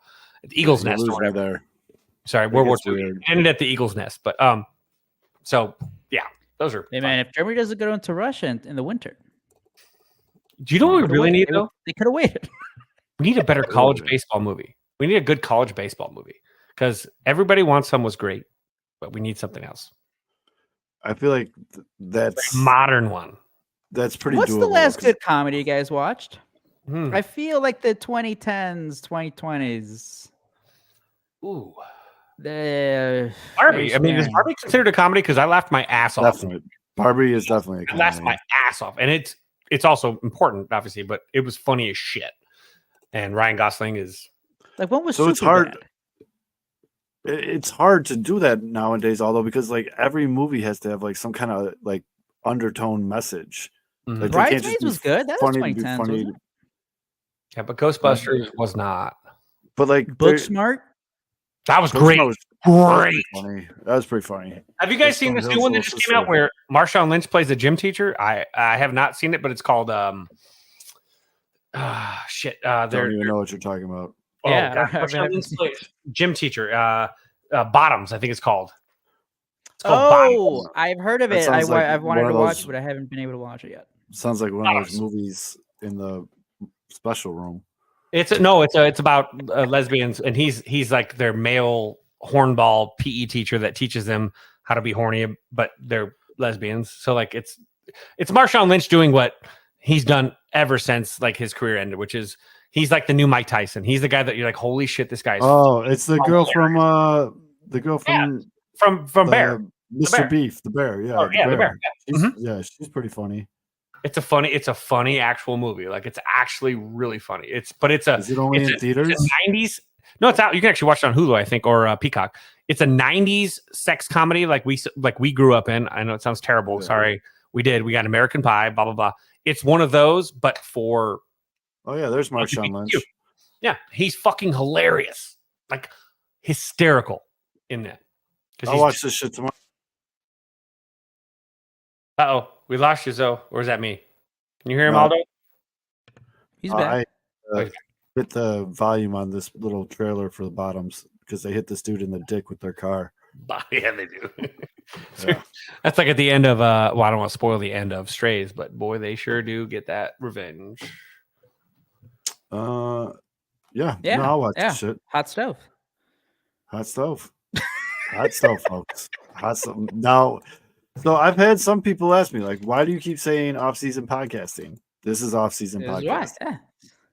Eagle's you Nest lose or me whatever. there. Sorry, It World War gets II weird. ended at the Eagle's Nest, but so yeah, those are. Hey fun. man, if Germany doesn't go into Russia in the winter, Do you know what we could've really waited. need though? They could have waited. We need a better college Really? baseball movie. We need a good college baseball movie because everybody wants some was great, but we need something else. I feel like that's Modern one. pretty What's doable. the last 'cause good comedy you guys watched? Hmm. I feel like the 2010s, 2020s. Ooh, The Barbie. I mean, is Barbie considered a comedy? Because I laughed my ass off. Definitely. Barbie is definitely a I laughed comedy. my ass off, and it's also important, obviously, but it was funny as shit. And Ryan Gosling is like one was So it's Superbad. hard. It's hard to do that nowadays, although because like every movie has to have like some kind of like undertone message. Mhm. Like, they can't just Bridesmaids be was good. That was funny to be 2010s, funny. wasn't it? yeah, but Ghostbusters was not. But like Booksmart. That was Ghostbusters great. was pretty Great. funny. That was pretty funny. Have you guys Based seen on this new Hill's one that Little just came out Sister. where Marshawn Lynch plays a gym teacher? I have not seen it, but it's called shit. I They're don't even know what you're talking about. oh, Yeah, God, I Marshawn haven't Lynch seen plays gym teacher. Bottoms, I think it's called. It's called Bottoms. Oh, I've heard of That it. sounds like I've wanted one to of watch those- it, but I haven't been able to watch it yet. Sounds like one of those Bottoms. movies in the special room. It's about lesbians, and he's like their male hornball PE teacher that teaches them how to be horny, but they're lesbians. So like it's Marshawn Lynch doing what he's done ever since like his career ended, which is he's like the new Mike Tyson. He's the guy that you're like, holy shit, this guy's Oh, it's the girl hilarious. From Bear. Mr. Bear. Beef, the bear. Yeah, Oh, yeah, the Bear. Yeah. She's pretty funny. It's a funny actual movie. Like it's actually really funny. It's Is it only it's in theaters? It's a 90s. No, it's out. You can actually watch it on Hulu, I think, or Peacock. It's a 90s sex comedy like we grew up in. I know it sounds terrible. Yeah. Sorry. We did. We got American Pie, blah, blah, blah. It's one of those, but for Oh yeah, there's Marshawn Lynch. LGBTQ. Yeah, he's fucking hilarious. Like hysterical in that. I'll watch this shit tomorrow. Uh-oh, we lost you, Zoe. Or is that me? Can you hear him, No. Aldo? He's back. I hit the volume on this little trailer for the Bottoms because they hit this dude in the dick with their car. Yeah, they do. Yeah. That's like at the end of well, I don't want to spoil the end of Strays, but boy, they sure do get that revenge. Yeah, Yeah, no, I'll watch yeah. this shit. Hot stove. Hot stove. Hot stove, folks. Awesome. Now, so I've had some people ask me, like, why do you keep saying off-season podcasting? This is off-season This is why, podcasting. yeah.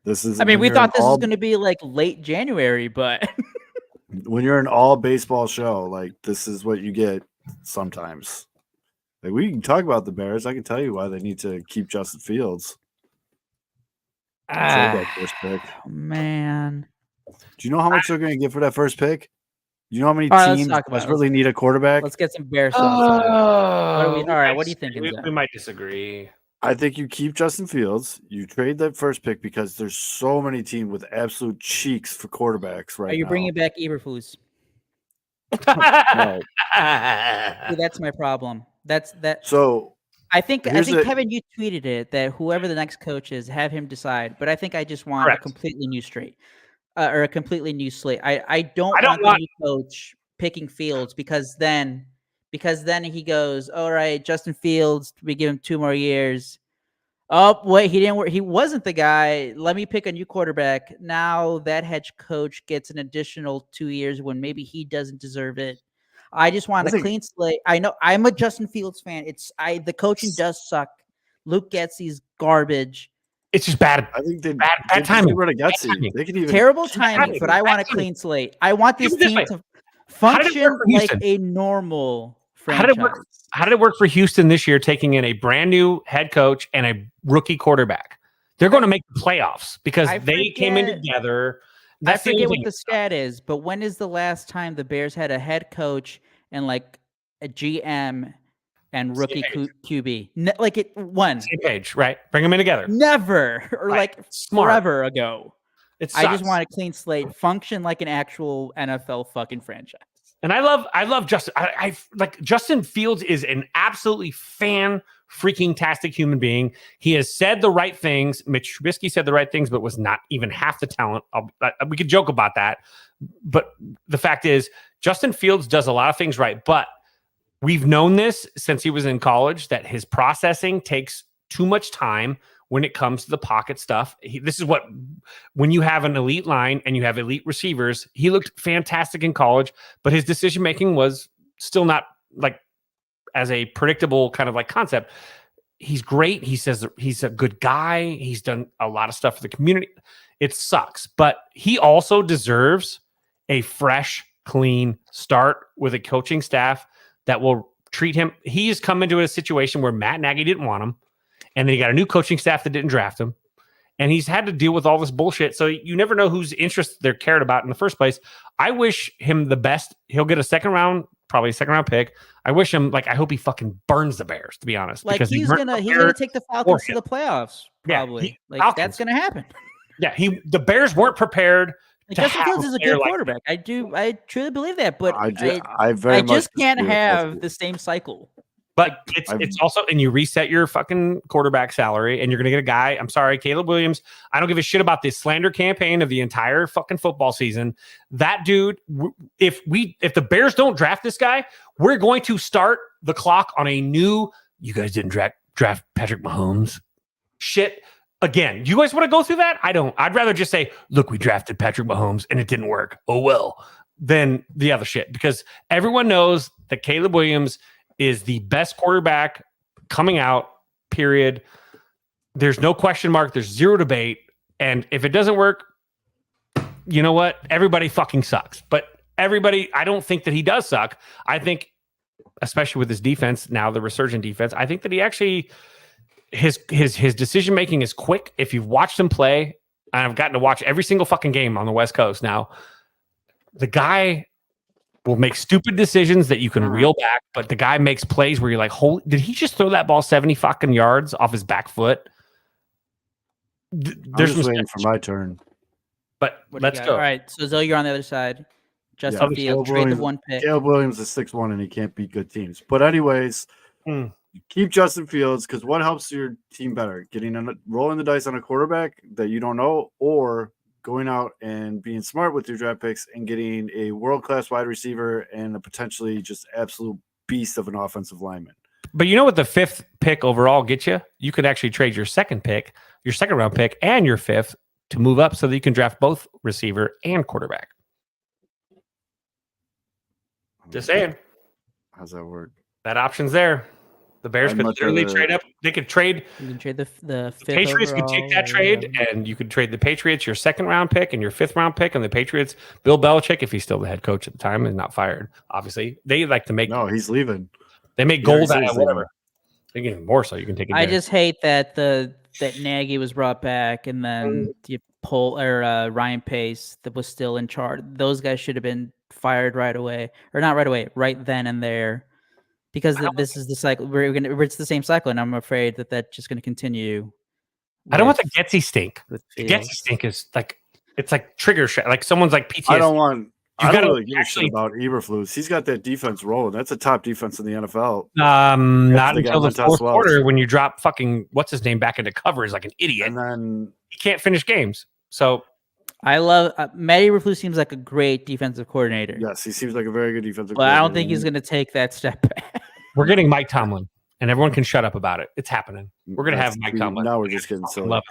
This is. I mean, when we you're thought an this was all- going to be like late January, but when you're an all baseball show, like this is what you get sometimes. Like we can talk about the Bears. I can tell you why they need to keep Justin Fields. Trade that first pick. Man. Do you know how much they're going to get for that first pick? Do you know how many All right, let's teams talk about it. desperately need a quarterback? Let's get some Bears thoughts on it. All right, what are you thinking, We Zach? might disagree. I think you keep Justin Fields. You trade that first pick because there's so many teams with absolute cheeks for quarterbacks right now. Are you bringing back Eberflus? No. See, that's my problem. That. So I think here's Kevin, you tweeted it that whoever the next coach is, have him decide. But I think I just want Correct. a completely new slate, or a completely new slate. I don't don't want the new coach picking Fields because then he goes, all right, Justin Fields, we give him 2 more years. Oh wait, he didn't work. He wasn't the guy. Let me pick a new quarterback. Now that head coach gets an additional 2 years when maybe he doesn't deserve it. I just want a clean slate. I know I'm a Justin Fields fan. The coaching does suck. Luke Getsy's garbage. It's just bad. I think they bad timing. They could even Terrible timing, but I want a clean slate. I want this team to function like a normal franchise. How did it work for Houston this year, taking in a brand new head coach and a rookie quarterback? They're going to make the playoffs because they came in together. I forget what the stat is, but when is the last time the Bears had a head coach and like a GM and rookie QB? When? Same page, right? Bring them in together. Never, or right. Forever ago. I just want a clean slate, function like an actual NFL fucking franchise. And I love Justin. I like Justin Fields is an absolutely freaking-tastic human being. He has said the right things. Mitch Trubisky said the right things, but was not even half the talent. We could joke about that. But the fact is, Justin Fields does a lot of things right. But we've known this since he was in college, that his processing takes too much time when it comes to the pocket stuff. This is what, when you have an elite line and you have elite receivers, he looked fantastic in college, but his decision-making was still not like as a predictable kind of like concept. He's great. He says he's a good guy. He's done a lot of stuff for the community. It sucks, but he also deserves a fresh, clean start with a coaching staff that will treat him. He has come into a situation where Matt Nagy didn't want him. And then he got a new coaching staff that didn't draft him. And he's had to deal with all this bullshit. So you never know whose interest they're cared about in the first place. I wish him the best. He'll get probably a second round pick. I wish him, I hope he fucking burns the Bears, to be honest. Like because he's gonna take the Falcons to the playoffs, probably. Yeah, that's gonna happen. Yeah, the Bears weren't prepared. Justin Fields is a good quarterback. I truly believe that, but I just can't have the same cycle. But it's also, and you reset your fucking quarterback salary, and you're going to get a guy. I'm sorry, Caleb Williams. I don't give a shit about this slander campaign of the entire fucking football season. That dude, if the Bears don't draft this guy, we're going to start the clock on a new. You guys didn't draft Patrick Mahomes. Shit again. You guys want to go through that? I don't. I'd rather just say, look, we drafted Patrick Mahomes and it didn't work. Oh well. Than the other shit, because everyone knows that Caleb Williams is the best quarterback coming out, period. There's no question mark. There's zero debate. And if it doesn't work, you know what? Everybody fucking sucks. But I don't think that he does suck. I think, especially with his defense, now the resurgent defense, I think that he actually, his decision-making is quick. If you've watched him play, and I've gotten to watch every single fucking game on the West Coast now, the guy will make stupid decisions that you can reel back, but the guy makes plays where you're like, holy, did he just throw that ball 70 fucking yards off his back foot? I'm just waiting for my turn. But let's go. All right, so Zoe, you're on the other side. Justin Fields, trade the one pick. Caleb Williams is 6'1", and he can't beat good teams. But anyways, keep Justin Fields, because what helps your team better? Rolling the dice on a quarterback that you don't know, or going out and being smart with your draft picks and getting a world-class wide receiver and a potentially just absolute beast of an offensive lineman. But you know what the 5th pick overall gets you? You could actually trade your second round pick, and your 5th to move up so that you can draft both receiver and quarterback. Just saying. How's that work? That option's there. The Bears I'd could much literally rather- trade up. They could trade. You can trade the fifth Patriots could take that trade, and you could trade the Patriots your 2nd round pick and your 5th round pick, and the Patriots, Bill Belichick, if he's still the head coach at the time and not fired, obviously they like to make. No, he's leaving. They make He gold already out said of he's whatever. leaving. They get even more so. You can take it. I just hate that that Nagy was brought back, and then you pull Ryan Pace that was still in charge. Those guys should have been fired right away, or not right away, right then and there, because this is the cycle. It's the same cycle, and I'm afraid that that's just going to continue. I don't want the Getsy stink. with The Fields. Getsy stink is like it's like trigger shit. Like someone's like PTSD. I don't want. You I don't gotta really give a shit about Eberflus. He's got that defense rolling. That's a top defense in the NFL. Not they got until the Montez fourth Wells. quarter when you drop fucking what's his name back into coverage like an idiot. And then He can't finish games. So I love Matty Eberflus. Seems like a great defensive coordinator. yes, he seems like a very good defensive. But I don't coordinator. think he's going to take that step back. we're getting Mike Tomlin, and everyone can shut up about it. It's happening. We're gonna have Mike Tomlin. Now we're just getting Fucking silly. love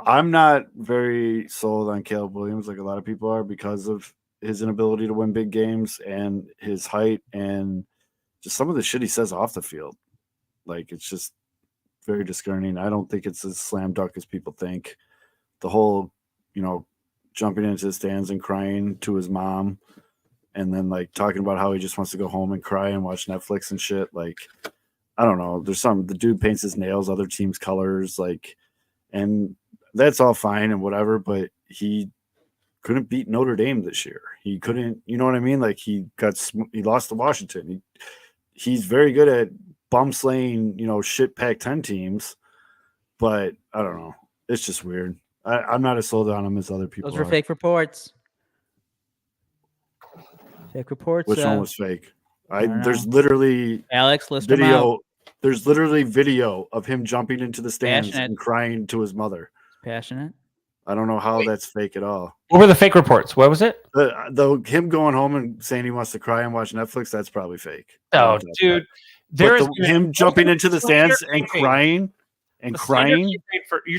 I'm not very sold on Caleb Williams like a lot of people are because of his inability to win big games and his height and just some of the shit he says off the field. Like, it's just very disconcerting. I don't think it's as slam dunk as people think. The whole, jumping into the stands and crying to his mom and then like talking about how he just wants to go home and cry and watch Netflix and shit. Like, I don't know. The dude paints his nails other teams' colors, like, and that's all fine and whatever, but he couldn't beat Notre Dame this year. He couldn't, you know what I mean? Like he lost to Washington. He's very good at bum slaying, shit Pac-10 teams, but I don't know. It's just weird. I'm not as sold on him as other people. Those were are. fake reports. Fake reports. Which one was fake? don't There's know. literally Alex? List them out. video. There's literally video of him jumping into the stands Passionate. and crying to his mother. Passionate. I don't know how that's fake at all. What were the fake reports? What was it? Him going home and saying he wants to cry and watch Netflix, that's probably fake. Oh, dude, But him jumping into the stands and crying You're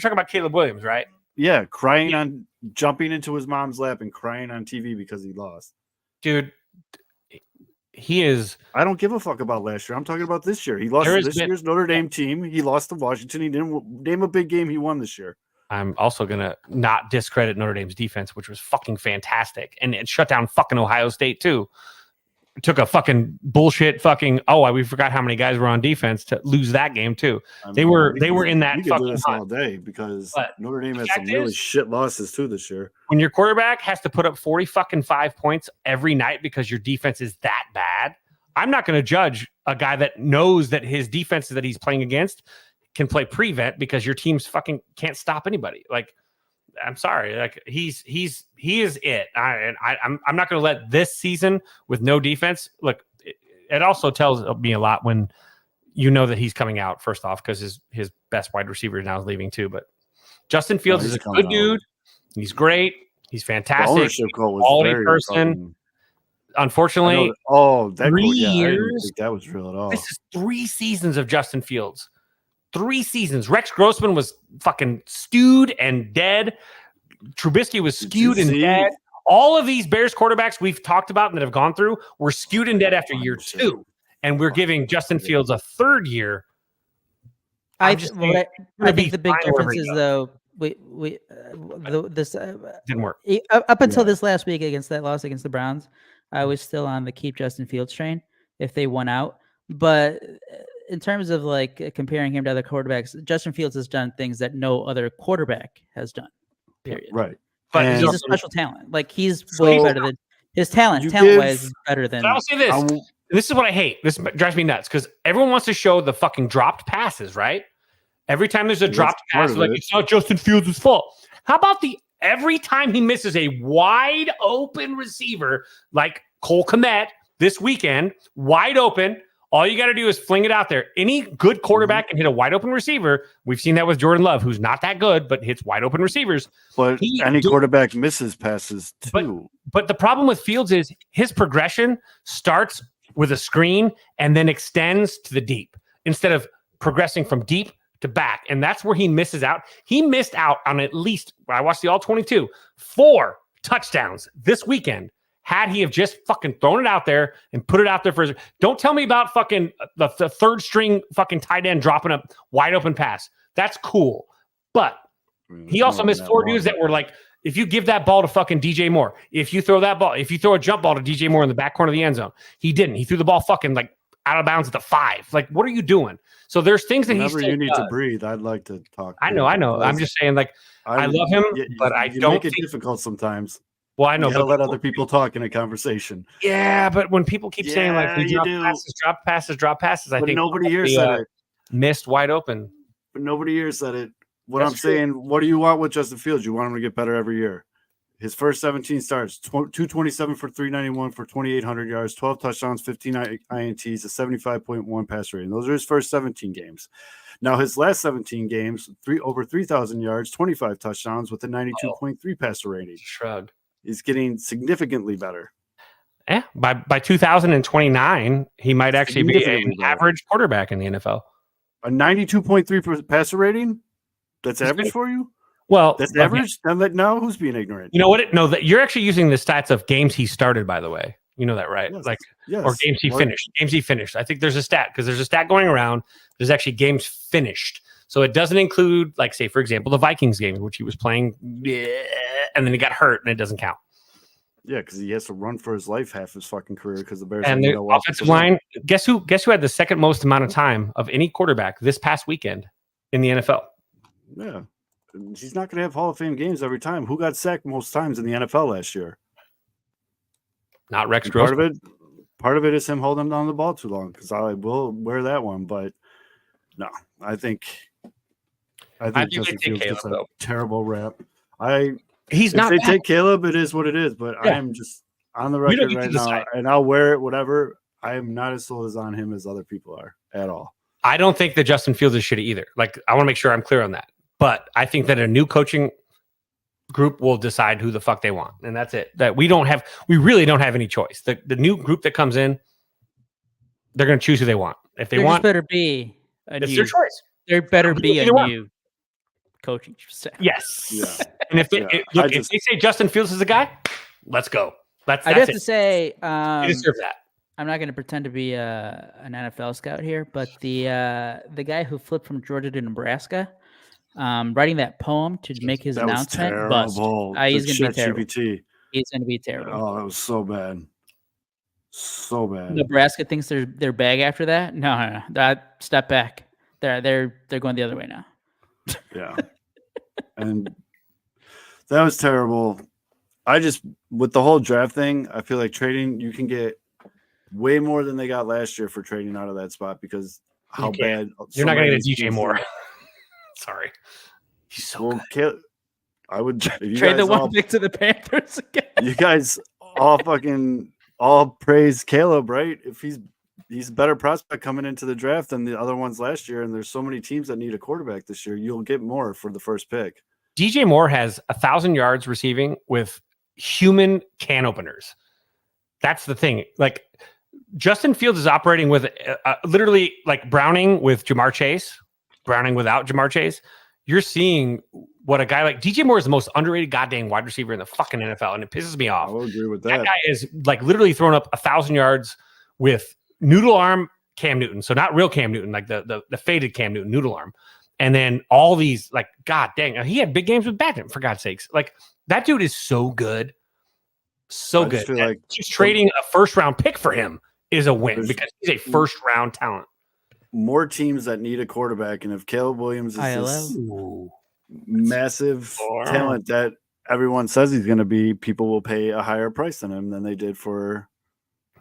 talking about Caleb Williams, right? Yeah, crying on jumping into his mom's lap and crying on TV because he lost. Dude, he is. I don't give a fuck about last year. I'm talking about this year. He lost to this year's Notre Dame team. He lost to Washington. He didn't name a big game he won this year. I'm also gonna not discredit Notre Dame's defense, which was fucking fantastic, and it shut down fucking Ohio State too. It took a fucking bullshit fucking. We forgot how many guys were on defense to lose that game too. They were in that we could fucking do this hunt. all day because But Notre Dame the had some fact really is- shit losses too this year. When your quarterback has to put up 5 points every night because your defense is that bad, I'm not going to judge a guy that knows that his defenses that he's playing against can play prevent because your team's fucking can't stop anybody. Like, I'm sorry, like he is it. I'm not going to let this season with no defense. Look, it also tells me a lot when you know that he's coming out first off because his best wide receiver now is leaving too. But Justin Fields is a good dude. He's great. He's fantastic. The ownership call was quality very person. fucking- Unfortunately, that 3 quote, yeah, I didn't years. think that was real at all. This is 3 seasons of Justin Fields. 3 seasons. Rex Grossman was fucking stewed and dead. Trubisky was Did you skewed and see- dead. All of these Bears quarterbacks we've talked about and that have gone through were skewed and dead after year 2. And we're giving Justin Fields a 3rd year. I just think gonna be the big fine wherever difference he is goes. though this Didn't work. up until this last week against that loss against the Browns, I was still on the keep Justin Fields train if they won out. But in terms of like comparing him to other quarterbacks, Justin Fields has done things that no other quarterback has done. Period. Right. But And- He's a special talent. Like he's So, way better than his talent. you Talent give- wise is better than. But I will say this. This is what I hate. This drives me nuts because everyone wants to show the fucking dropped passes, right? Every time there's a That's dropped part pass, of like it. it's not Justin Fields' fault. How about every time he misses a wide open receiver like Cole Kmet this weekend, wide open, all you got to do is fling it out there. Any good quarterback can hit a wide open receiver. We've seen that with Jordan Love, who's not that good, but hits wide open receivers. But any quarterback misses passes too. But the problem with Fields is his progression starts with a screen and then extends to the deep instead of progressing from deep to back. And that's where he misses out. He missed out on at least, I watched the all 22, 4 touchdowns this weekend Had he have just fucking thrown it out there and put it out there for don't tell me about fucking the third string fucking tight end dropping a wide open pass. That's cool. But he also missed 4 dudes that were like, if you give that ball to fucking DJ Moore, if you throw a jump ball to DJ Moore in the back corner of the end zone, he didn't. He threw the ball fucking like out of bounds at the 5. Like, what are you doing? So there's things that Whenever you need to breathe, I'd like to talk. I know. I'm just saying, like, I love him, but I don't make it difficult sometimes. Well, I know, you gotta let other people talk in a conversation. Yeah, but when people keep saying like drop passes, I think nobody here said it. Missed wide open. But nobody here said it. What I'm saying, what do you want with Justin Fields? You want him to get better every year. His first 17 starts, 227 for 391 for 2,800 yards, 12 touchdowns, 15 INTs, a 75.1 pass rating. Those are his first 17 games. Now his last 17 games, over 3,000 yards, 25 touchdowns with a 92.3 passer rating. Shrug. He's getting significantly better. Yeah, by 2029, he might actually be an average quarterback in the NFL. A 92.3 passer rating? That's average for you? Well, that's average. Then now who's being ignorant? You know what? No, that you're actually using the stats of games he started. By the way, you know that, right? Yes. Or games he finished. Games he finished. I think there's a stat because there's a stat going around. There's actually games finished, so it doesn't include, like, say, for example, the Vikings game, which he was playing, and then he got hurt, and it doesn't count. Yeah, because he has to run for his life half his fucking career because the Bears and the offensive line. Guess who had the second most amount of time of any quarterback this past weekend in the NFL? Yeah. He's not going to have Hall of Fame games every time. Who got sacked most times in the NFL last year? Not Rex Grossman. Part of it is him holding on the ball too long because I will wear that one. But no, I think Justin Fields gets a terrible rap. He's not. If they take Caleb, it is what it is. But I am just on the record right now, and I'll wear it. Whatever. I am not as sold on him as other people are at all. I don't think that Justin Fields is shitty either. Like, I want to make sure I'm clear on that. But I think that a new coaching group will decide who the fuck they want. And that's it. That we really don't have any choice. The new group that comes in, they're going to choose who they want. If they want, better be it's their choice. There better be a new coaching staff. Yes. Yeah. And if they say Justin Fields is the guy, let's go. That's I have to say, you deserve that. I'm not going to pretend to be an NFL scout here, but the guy who flipped from Georgia to Nebraska, writing that poem to make his announcement, bust. He's going to be terrible. GPT. He's going to be terrible. Oh, that was so bad. So bad. Nebraska thinks they're bag after that. No. That step back. They're going the other way now. Yeah. And that was terrible. With the whole draft thing, I feel like trading, you can get way more than they got last year for trading out of that spot because how bad. You're not going to get a DJ Moore. Sorry. He's so good. I would trade the one pick to the Panthers again. You guys all praise Caleb, right? If he's a better prospect coming into the draft than the other ones last year, and there's so many teams that need a quarterback this year, you'll get more for the first pick. DJ Moore has 1,000 yards receiving with human can openers. That's the thing. Like, Justin Fields is operating with literally like Browning with Jamar Chase, Browning without Jamar Chase. You're seeing what a guy like DJ Moore is the most underrated goddamn wide receiver in the fucking NFL, and it pisses me off. I will agree with that. That guy is like literally throwing up 1,000 yards with noodle arm Cam Newton. So not real Cam Newton, like the faded Cam Newton, noodle arm. And then all these, like, god dang, he had big games with Badger, for God's sakes. Like, that dude is so good. So good. Like just trading a first round pick for him is a win because he's a first round talent. More teams that need a quarterback, and if Caleb Williams is this massive talent that everyone says he's going to be, people will pay a higher price than him than they did for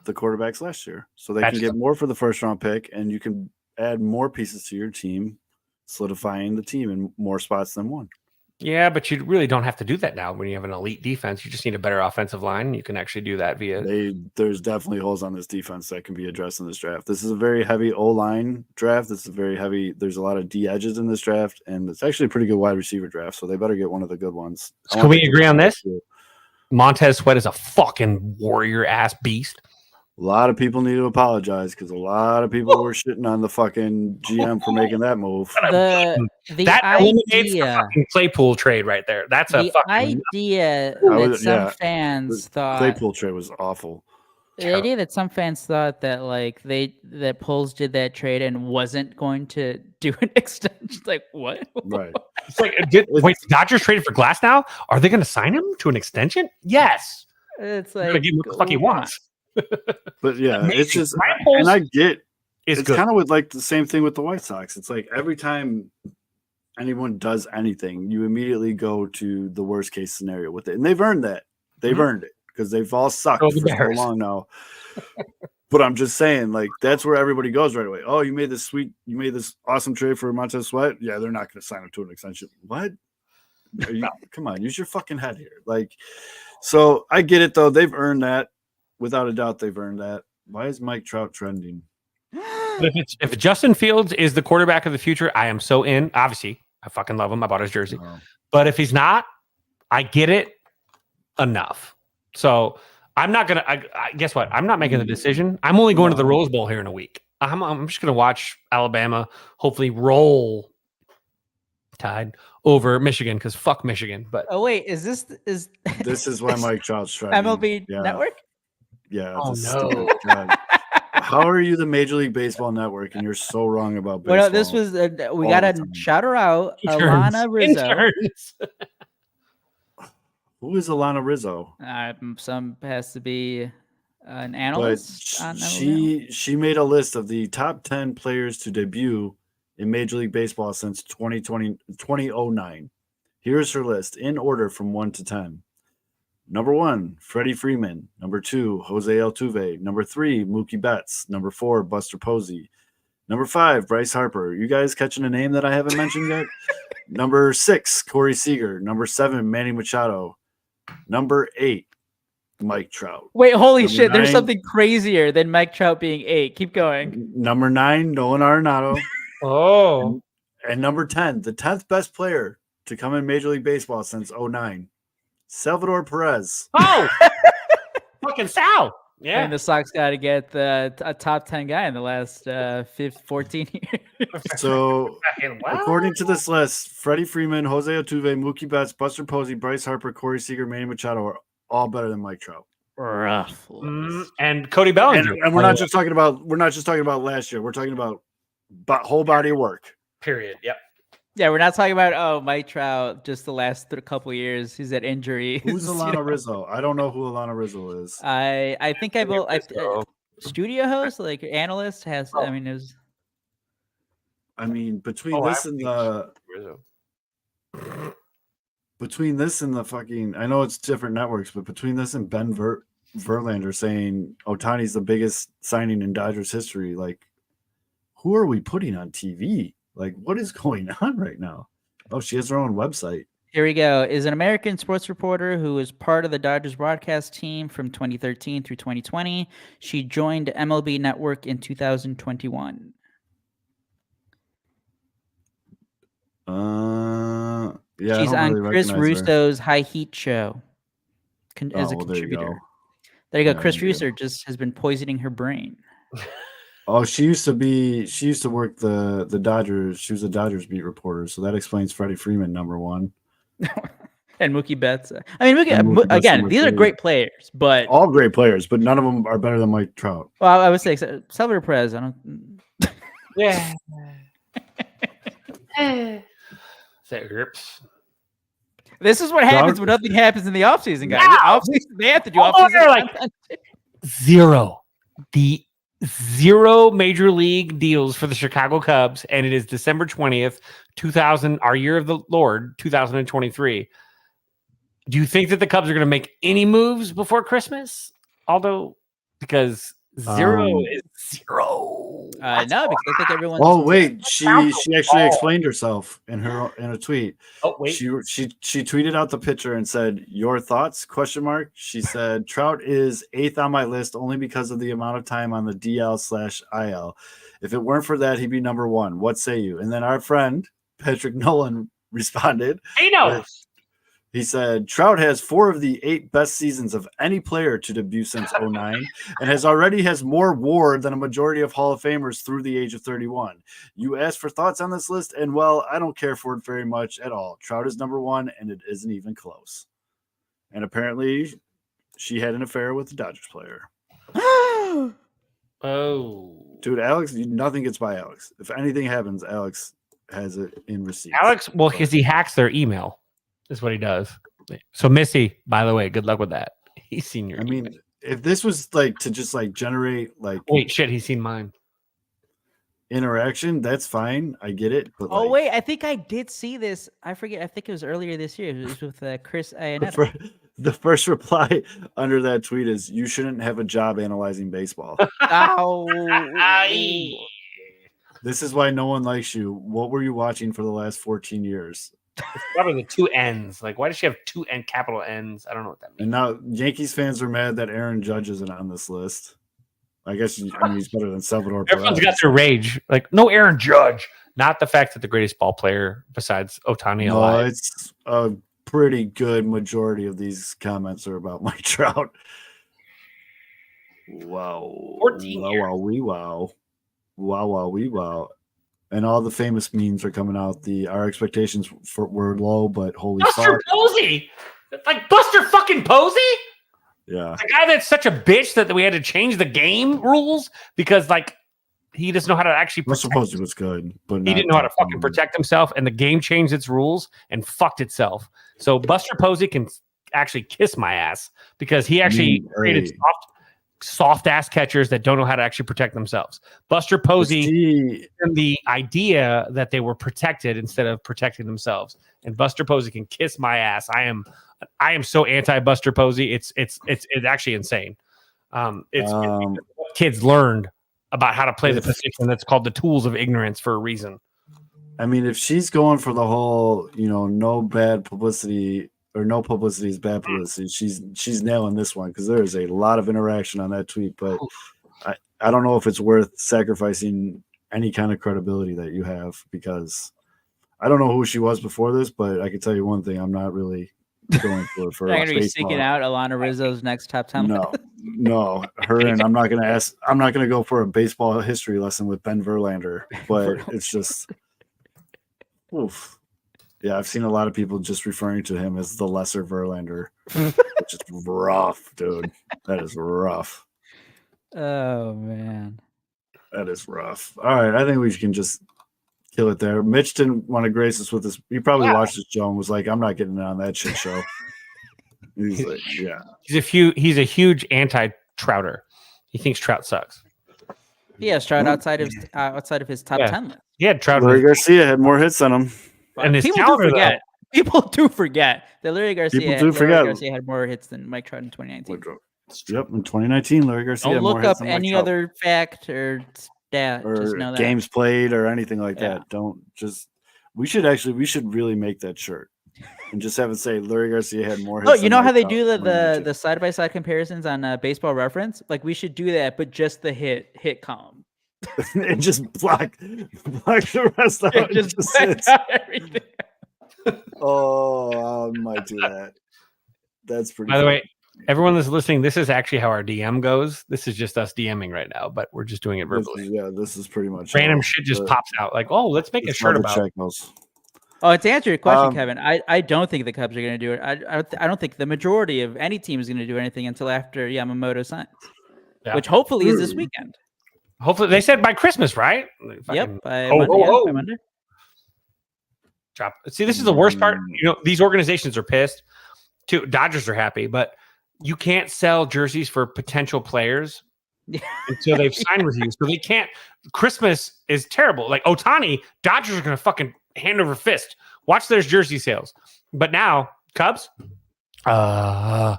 the quarterbacks last year. So they can get more for the first round pick, and you can add more pieces to your team, solidifying the team in more spots than one. Yeah, but you really don't have to do that now when you have an elite defense. You just need a better offensive line. You can actually do that via. There's definitely holes on this defense that can be addressed in this draft. This is a very heavy O-line draft. This is very heavy. There's a lot of D edges in this draft, and it's actually a pretty good wide receiver draft. So they better get one of the good ones. So can we agree on this? Montez Sweat is a fucking warrior ass beast. A lot of people need to apologize because a lot of people were shitting on the fucking GM for making that move. The That eliminates the idea, fucking Claypool trade right there. That's a the fucking idea I that would- some yeah, fans The thought Claypool trade was awful. the idea that some fans thought that like that Poles did that trade and wasn't going to do an extension. Like what? Right. It's like, wait, the Dodgers traded for Glass now? Are they going to sign him to an extension? Yes. It's They're like going to give him what the fuck he come on. wants. But yeah, Amazing. it's just, Ryan and Poles I get It's it's good. kind of with like the same thing with the White Sox. It's like every time anyone does anything, you immediately go to the worst case scenario with it. And they've earned that. They've earned it because they've all sucked Go for the so Bears. long now. But I'm just saying, like, that's where everybody goes right away. Oh, you made this awesome trade for Montez Sweat. Yeah, they're not going to sign him to an extension. What? Come on, use your fucking head here. Like, so I get it though. They've earned that. Without a doubt, they've earned that. Why is Mike Trout trending? But if Justin Fields is the quarterback of the future, I am so in. Obviously, I fucking love him. I bought his jersey. Oh. But if he's not, I get it enough. So I'm not going to, guess what? I'm not making the decision. I'm only going to the Rose Bowl here in a week. I'm just going to watch Alabama hopefully roll Tide over Michigan because fuck Michigan. But Oh wait, is this This is why Mike Trout's trending. MLB Yeah. Network? Yeah. Oh, it's a no. stupid- God. How are you the Major League Baseball Network and you're so wrong about baseball? Well, no, this was we all got the to time. shout her out, interns. Alana Rizzo. Interns. Who is Alana Rizzo? Some has to be an But analyst. on MLB. she made a list of the top 10 players to debut in Major League Baseball since 2009. Here's her list in order from 1 to 10. Number 1, Freddie Freeman. Number 2, Jose Altuve. Number 3, Mookie Betts. Number 4, Buster Posey. Number 5, Bryce Harper. You guys catching a name that I haven't mentioned yet? Number 6, Corey Seager. Number 7, Manny Machado. Number 8, Mike Trout. Wait, holy Number shit! There's 9. something crazier than Mike Trout being 8. Keep going. Number 9, Nolan Arenado. Oh. And number 10, the 10th best player to come in Major League Baseball since 2009, Salvador Perez. Oh. Fucking Sal. Yeah. And the Sox got to get a top 10 guy in the last 14 years. So, Fucking wow. according to this list, Freddie Freeman, Jose Altuve, Mookie Betts, Buster Posey, Bryce Harper, Corey Seager, Manny Machado are all better than Mike Trout. Rough. And Cody Bellinger. And we're not just talking about last year. We're talking about whole body of work. Period. Yep. Yeah, we're not talking about Mike Trout just the last couple of years. He's had injuries. Who's you Alana know? Rizzo? I don't know who Alana Rizzo is. I think I will. Rizzo. Studio host, like analyst, has. I mean, it was Between this and the fucking, I know it's different networks, but between this and Ben Verlander saying Ohtani's the biggest signing in Dodgers history, like, who are we putting on TV? Like, what is going on right now? Oh, she has her own website. Here we go. Is an American sports reporter who was part of the Dodgers broadcast team from 2013 through 2020. She joined MLB Network in 2021. Yeah, She's on Chris Russo's High Heat show as a There you contributor. go. There you go. Yeah, Chris there you Russo just has been poisoning her brain. Oh, she used to work the Dodgers. She was a Dodgers beat reporter, so that explains Freddie Freeman, number 1. And Mookie Betts. I mean, And Mookie Betts again, number these are 3. great players, but All great players, but none of them are better than Mike Trout. well, I would say Salvador Perez. I don't. Yeah. Oops. This is what happens when nothing happens in the offseason, guys. Wow. They have to do Oh, offseason. they're like- Zero. The 0 major league deals for the Chicago Cubs, and it is December 20th, 2000, our year of the Lord, 2023. Do you think that the Cubs are going to make any moves before Christmas? Although, because 0 is 0. No, because I think everyone's. Oh wait, she actually explained herself in a tweet. Oh wait, She tweeted out the picture and said, "Your thoughts?" ? She said, "Trout is 8th on my list only because of the amount of time on the DL/IL. If it weren't for that, he'd be number 1. What say you?" And then our friend Patrick Nolan responded. he knows. He said, Trout has 4 of the 8 best seasons of any player to debut since 09 and has more WAR than a majority of Hall of Famers through the age of 31. You asked for thoughts on this list, and well, I don't care for it very much at all. Trout is number 1, and it isn't even close. And apparently, she had an affair with the Dodgers player. Oh. Dude, Alex, nothing gets by Alex. If anything happens, Alex has it in receipt. Alex, well, because he hacks their email. Is what he does. So Missy, by the way, good luck with that. He's seen your. I mean, if this was like to just like generate like wait, shit, he's seen mine. Interaction, that's fine. I get it. But wait, I think I did see this. I forget. I think it was earlier this year. It was with Chris. The first reply under that tweet is, "You shouldn't have a job analyzing baseball." This is why no one likes you. What were you watching for the last 14 years? It's probably the 2 N's. Like, why does she have 2 capital N's? I don't know what that means. And now Yankees fans are mad that Aaron Judge isn't on this list. I guess he's better than Salvador Perez. Everyone's got their rage. Like, no Aaron Judge. Not the fact that the greatest ball player besides Ohtani alive. It's a pretty good majority of these comments are about Mike Trout. Wow. 14 years. Wow. And all the famous memes are coming out. Our expectations were low, but holy Buster fuck. Posey! Like Buster fucking Posey? Yeah. The guy that's such a bitch that we had to change the game rules because, like, he doesn't know how to actually protect. Buster Posey was good, but he didn't know how to fucking protect himself, and the game changed its rules and fucked itself. So Buster Posey can actually kiss my ass because he actually created soft ass catchers that don't know how to actually protect themselves. Buster Posey and the idea that they were protected instead of protecting themselves. And Buster Posey can kiss my ass. I am so anti Buster Posey. It's actually insane. Kids learned about how to play the position that's called the tools of ignorance for a reason. I mean, if she's going for the whole, no bad publicity or no publicity is bad publicity, she's nailing this one because there is a lot of interaction on that tweet. But I don't know if it's worth sacrificing any kind of credibility that you have because I don't know who she was before this, but I can tell you one thing: I'm not really going for it. For I'm going to be seeking out Alana Rizzo's next top 10. No, her and I'm not going to go for a baseball history lesson with Ben Verlander, but it's just, oof. Yeah, I've seen a lot of people just referring to him as the lesser Verlander, which is rough, dude. That is rough. Oh, man. That is rough. All right, I think we can just kill it there. Mitch didn't want to grace us with this. He probably watched this show and was like, I'm not getting on that shit show. He's like, yeah. He's a huge anti-Trouter. He thinks Trout sucks. Yeah, Trout outside of his top 10 list. Yeah, Trout. Larry Garcia had more hits on him. And people do forget that Larry Garcia had more hits than Mike Trout in 2019. Yep, in 2019, Larry Garcia. Don't look up any other fact or stat. Or just know that. games played or anything like that. Don't just. We should really make that shirt and just have it say Larry Garcia had more hits. Oh, you know how they do the side by side comparisons on Baseball Reference? Like we should do that, but just the hit column. And just block the rest of it. Just black out everything. I might do that. That's pretty. By the way, everyone that's listening, this is actually how our DM goes. This is just us DMing right now, but we're just doing it verbally. This is pretty much random shit just pops out. Like, oh, let's make a shirt about it. Oh, to answer your question, Kevin, I don't think the Cubs are going to do it. I don't think the majority of any team is going to do anything until after Yamamoto signs, which hopefully is this weekend. Hopefully, they said by Christmas, right? Yep. By Monday. Drop. See, this is the worst part. These organizations are pissed. Too. Dodgers are happy, but you can't sell jerseys for potential players until they've signed with you. So they can't. Christmas is terrible. Like Ohtani, Dodgers are going to fucking hand over fist. Watch their jersey sales. But now, Cubs, I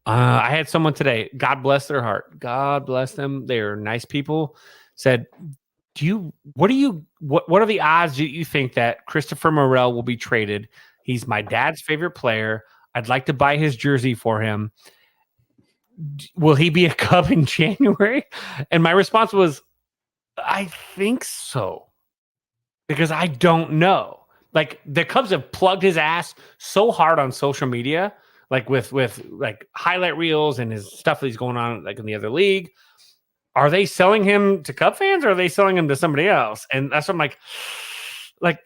had someone today, God bless their heart. God bless them. They're nice people. Said, what are the odds that you think that Christopher Morel will be traded? He's my dad's favorite player. I'd like to buy his jersey for him. Will he be a Cub in January? And my response was, I think so. Because I don't know. Like the Cubs have plugged his ass so hard on social media, like with like highlight reels and his stuff that he's going on like in the other league. Are they selling him to Cub fans or are they selling him to somebody else? And that's what I'm like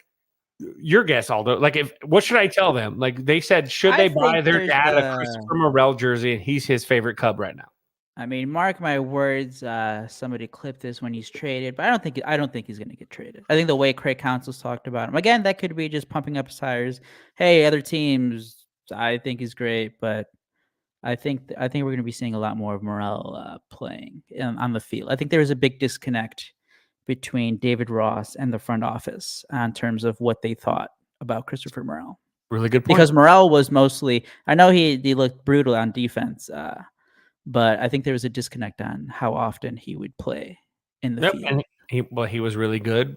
your guess, Aldo. Like, what should I tell them? Like they said, should they buy their dad a Christopher Morel jersey and he's his favorite Cub right now? I mean, mark my words. Somebody clipped this when he's traded, but I don't think he's going to get traded. I think the way Craig Counsell's talked about him again, that could be just pumping up his tires. Hey, other teams, I think he's great, but I think we're going to be seeing a lot more of Morel playing on the field. I think there was a big disconnect between David Ross and the front office in terms of what they thought about Christopher Morel. Really good point. Because Morel was mostly, I know he looked brutal on defense. But I think there was a disconnect on how often he would play in the field. And he was really good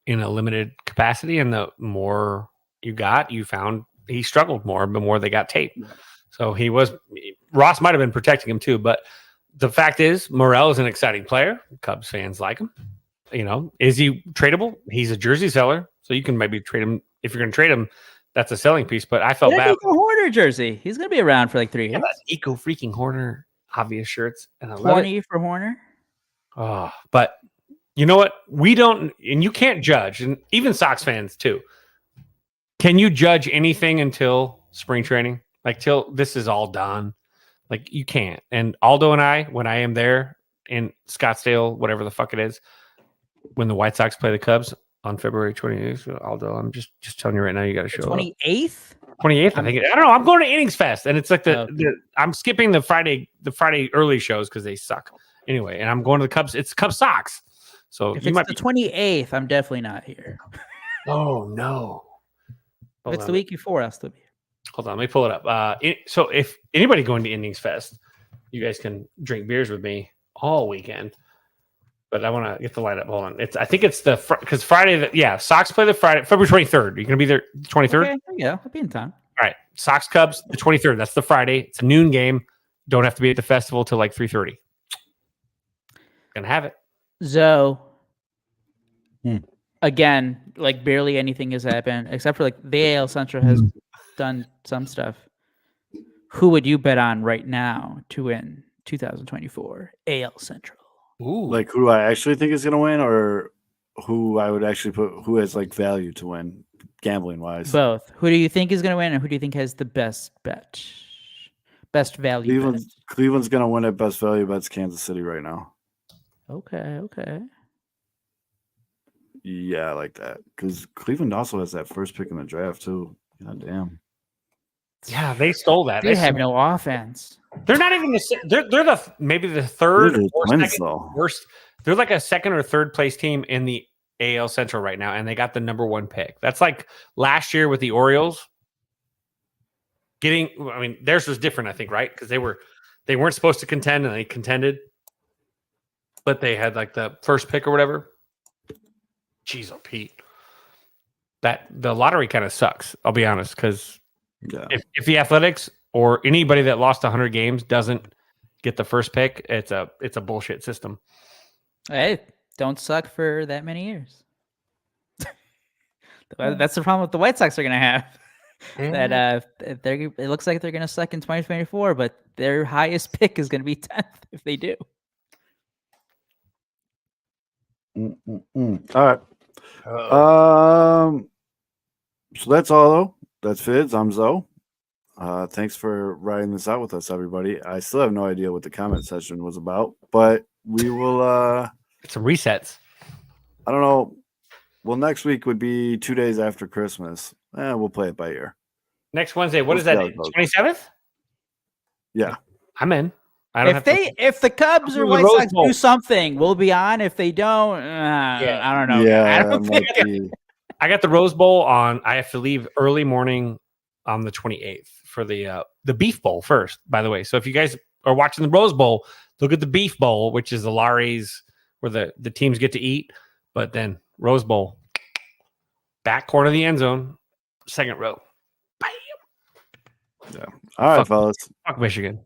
in a limited capacity, and the more you found he struggled more the more they got tape. So Ross might have been protecting him too, but the fact is Morel is an exciting player. Cubs fans like him. You know, is he tradable? He's a jersey seller, so you can maybe trade him if you're going to trade him. That's a selling piece, but I felt bad. Nico Horner jersey. He's going to be around for like 3 years. Nico freaking Horner. Obvious shirts and 20 for Horner. Oh, but you know what? We don't, and you can't judge, and even Sox fans too. Can you judge anything until spring training? Like till this is all done? Like you can't. And Aldo and I, when I am there in Scottsdale, whatever the fuck it is, when the White Sox play the Cubs on February 28th, Aldo, I'm just telling you right now, you got to show 28th? 28th, I think. I don't know. I'm going to Innings Fest, and it's like I'm skipping the Friday early shows because they suck. Anyway, and I'm going to the Cubs. It's Cubs Sox. So if it's the 28th, I'm definitely not here. Oh no! If it's the week before, I'll still be here. Hold on, let me pull it up. So if anybody going to Innings Fest, you guys can drink beers with me all weekend. But I want to get the lineup. Hold on. I think it's because Friday. Sox play the Friday, February 23rd. You're going to be there 23rd? Okay, yeah, I'll be in time. All right. Sox Cubs, the 23rd. That's the Friday. It's a noon game. Don't have to be at the festival till like 3:30. Gonna have it. So, again, like barely anything has happened except for like the AL Central has done some stuff. Who would you bet on right now to win 2024 AL Central? Ooh. Like who I actually think is going to win, or who I would actually who has like value to win, gambling wise? Both. Who do you think is going to win, and who do you think has the best bet, best value? Cleveland's going to win at best value bets. Kansas City right now. Okay. Yeah, I like that because Cleveland also has that first pick in the draft too. God damn. Yeah, they stole that. They have no offense. They're not even they're maybe the third or worst. They're like a second or third place team in the AL Central right now, and they got the number 1 pick. That's like last year with the Orioles. Theirs was different, I think, right? Because they weren't supposed to contend, and they contended, but they had like the first pick or whatever. Jeez, oh Pete, that the lottery kind of sucks. I'll be honest, because if the Athletics or anybody that lost 100 games doesn't get the first pick, it's a bullshit system. Hey, don't suck for that many years. That's the problem with the White Sox are going to have. That it looks like they're going to suck in 2024, but their highest pick is going to be 10th if they do. All right. So that's all though. That's Fids. I'm Zoe. Thanks for writing this out with us, everybody. I still have no idea what the comment session was about, but we will some resets. I don't know. Well, next week would be 2 days after Christmas. We'll play it by ear. Next Wednesday. What is that? 27th? Yeah. I'm in. If the Cubs or White Sox do something, we'll be on. If they don't, I don't know. Yeah, I got the Rose Bowl on. I have to leave early morning on the 28th for the Beef Bowl first, by the way. So if you guys are watching the Rose Bowl, look at the Beef Bowl, which is the Larry's where the teams get to eat. But then Rose Bowl, back corner of the end zone, second row. Bam. Yeah. All right, fellas. Fuck Michigan.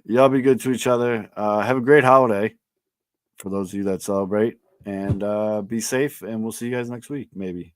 Y'all be good to each other. Have a great holiday for those of you that celebrate. And be safe. And we'll see you guys next week, maybe.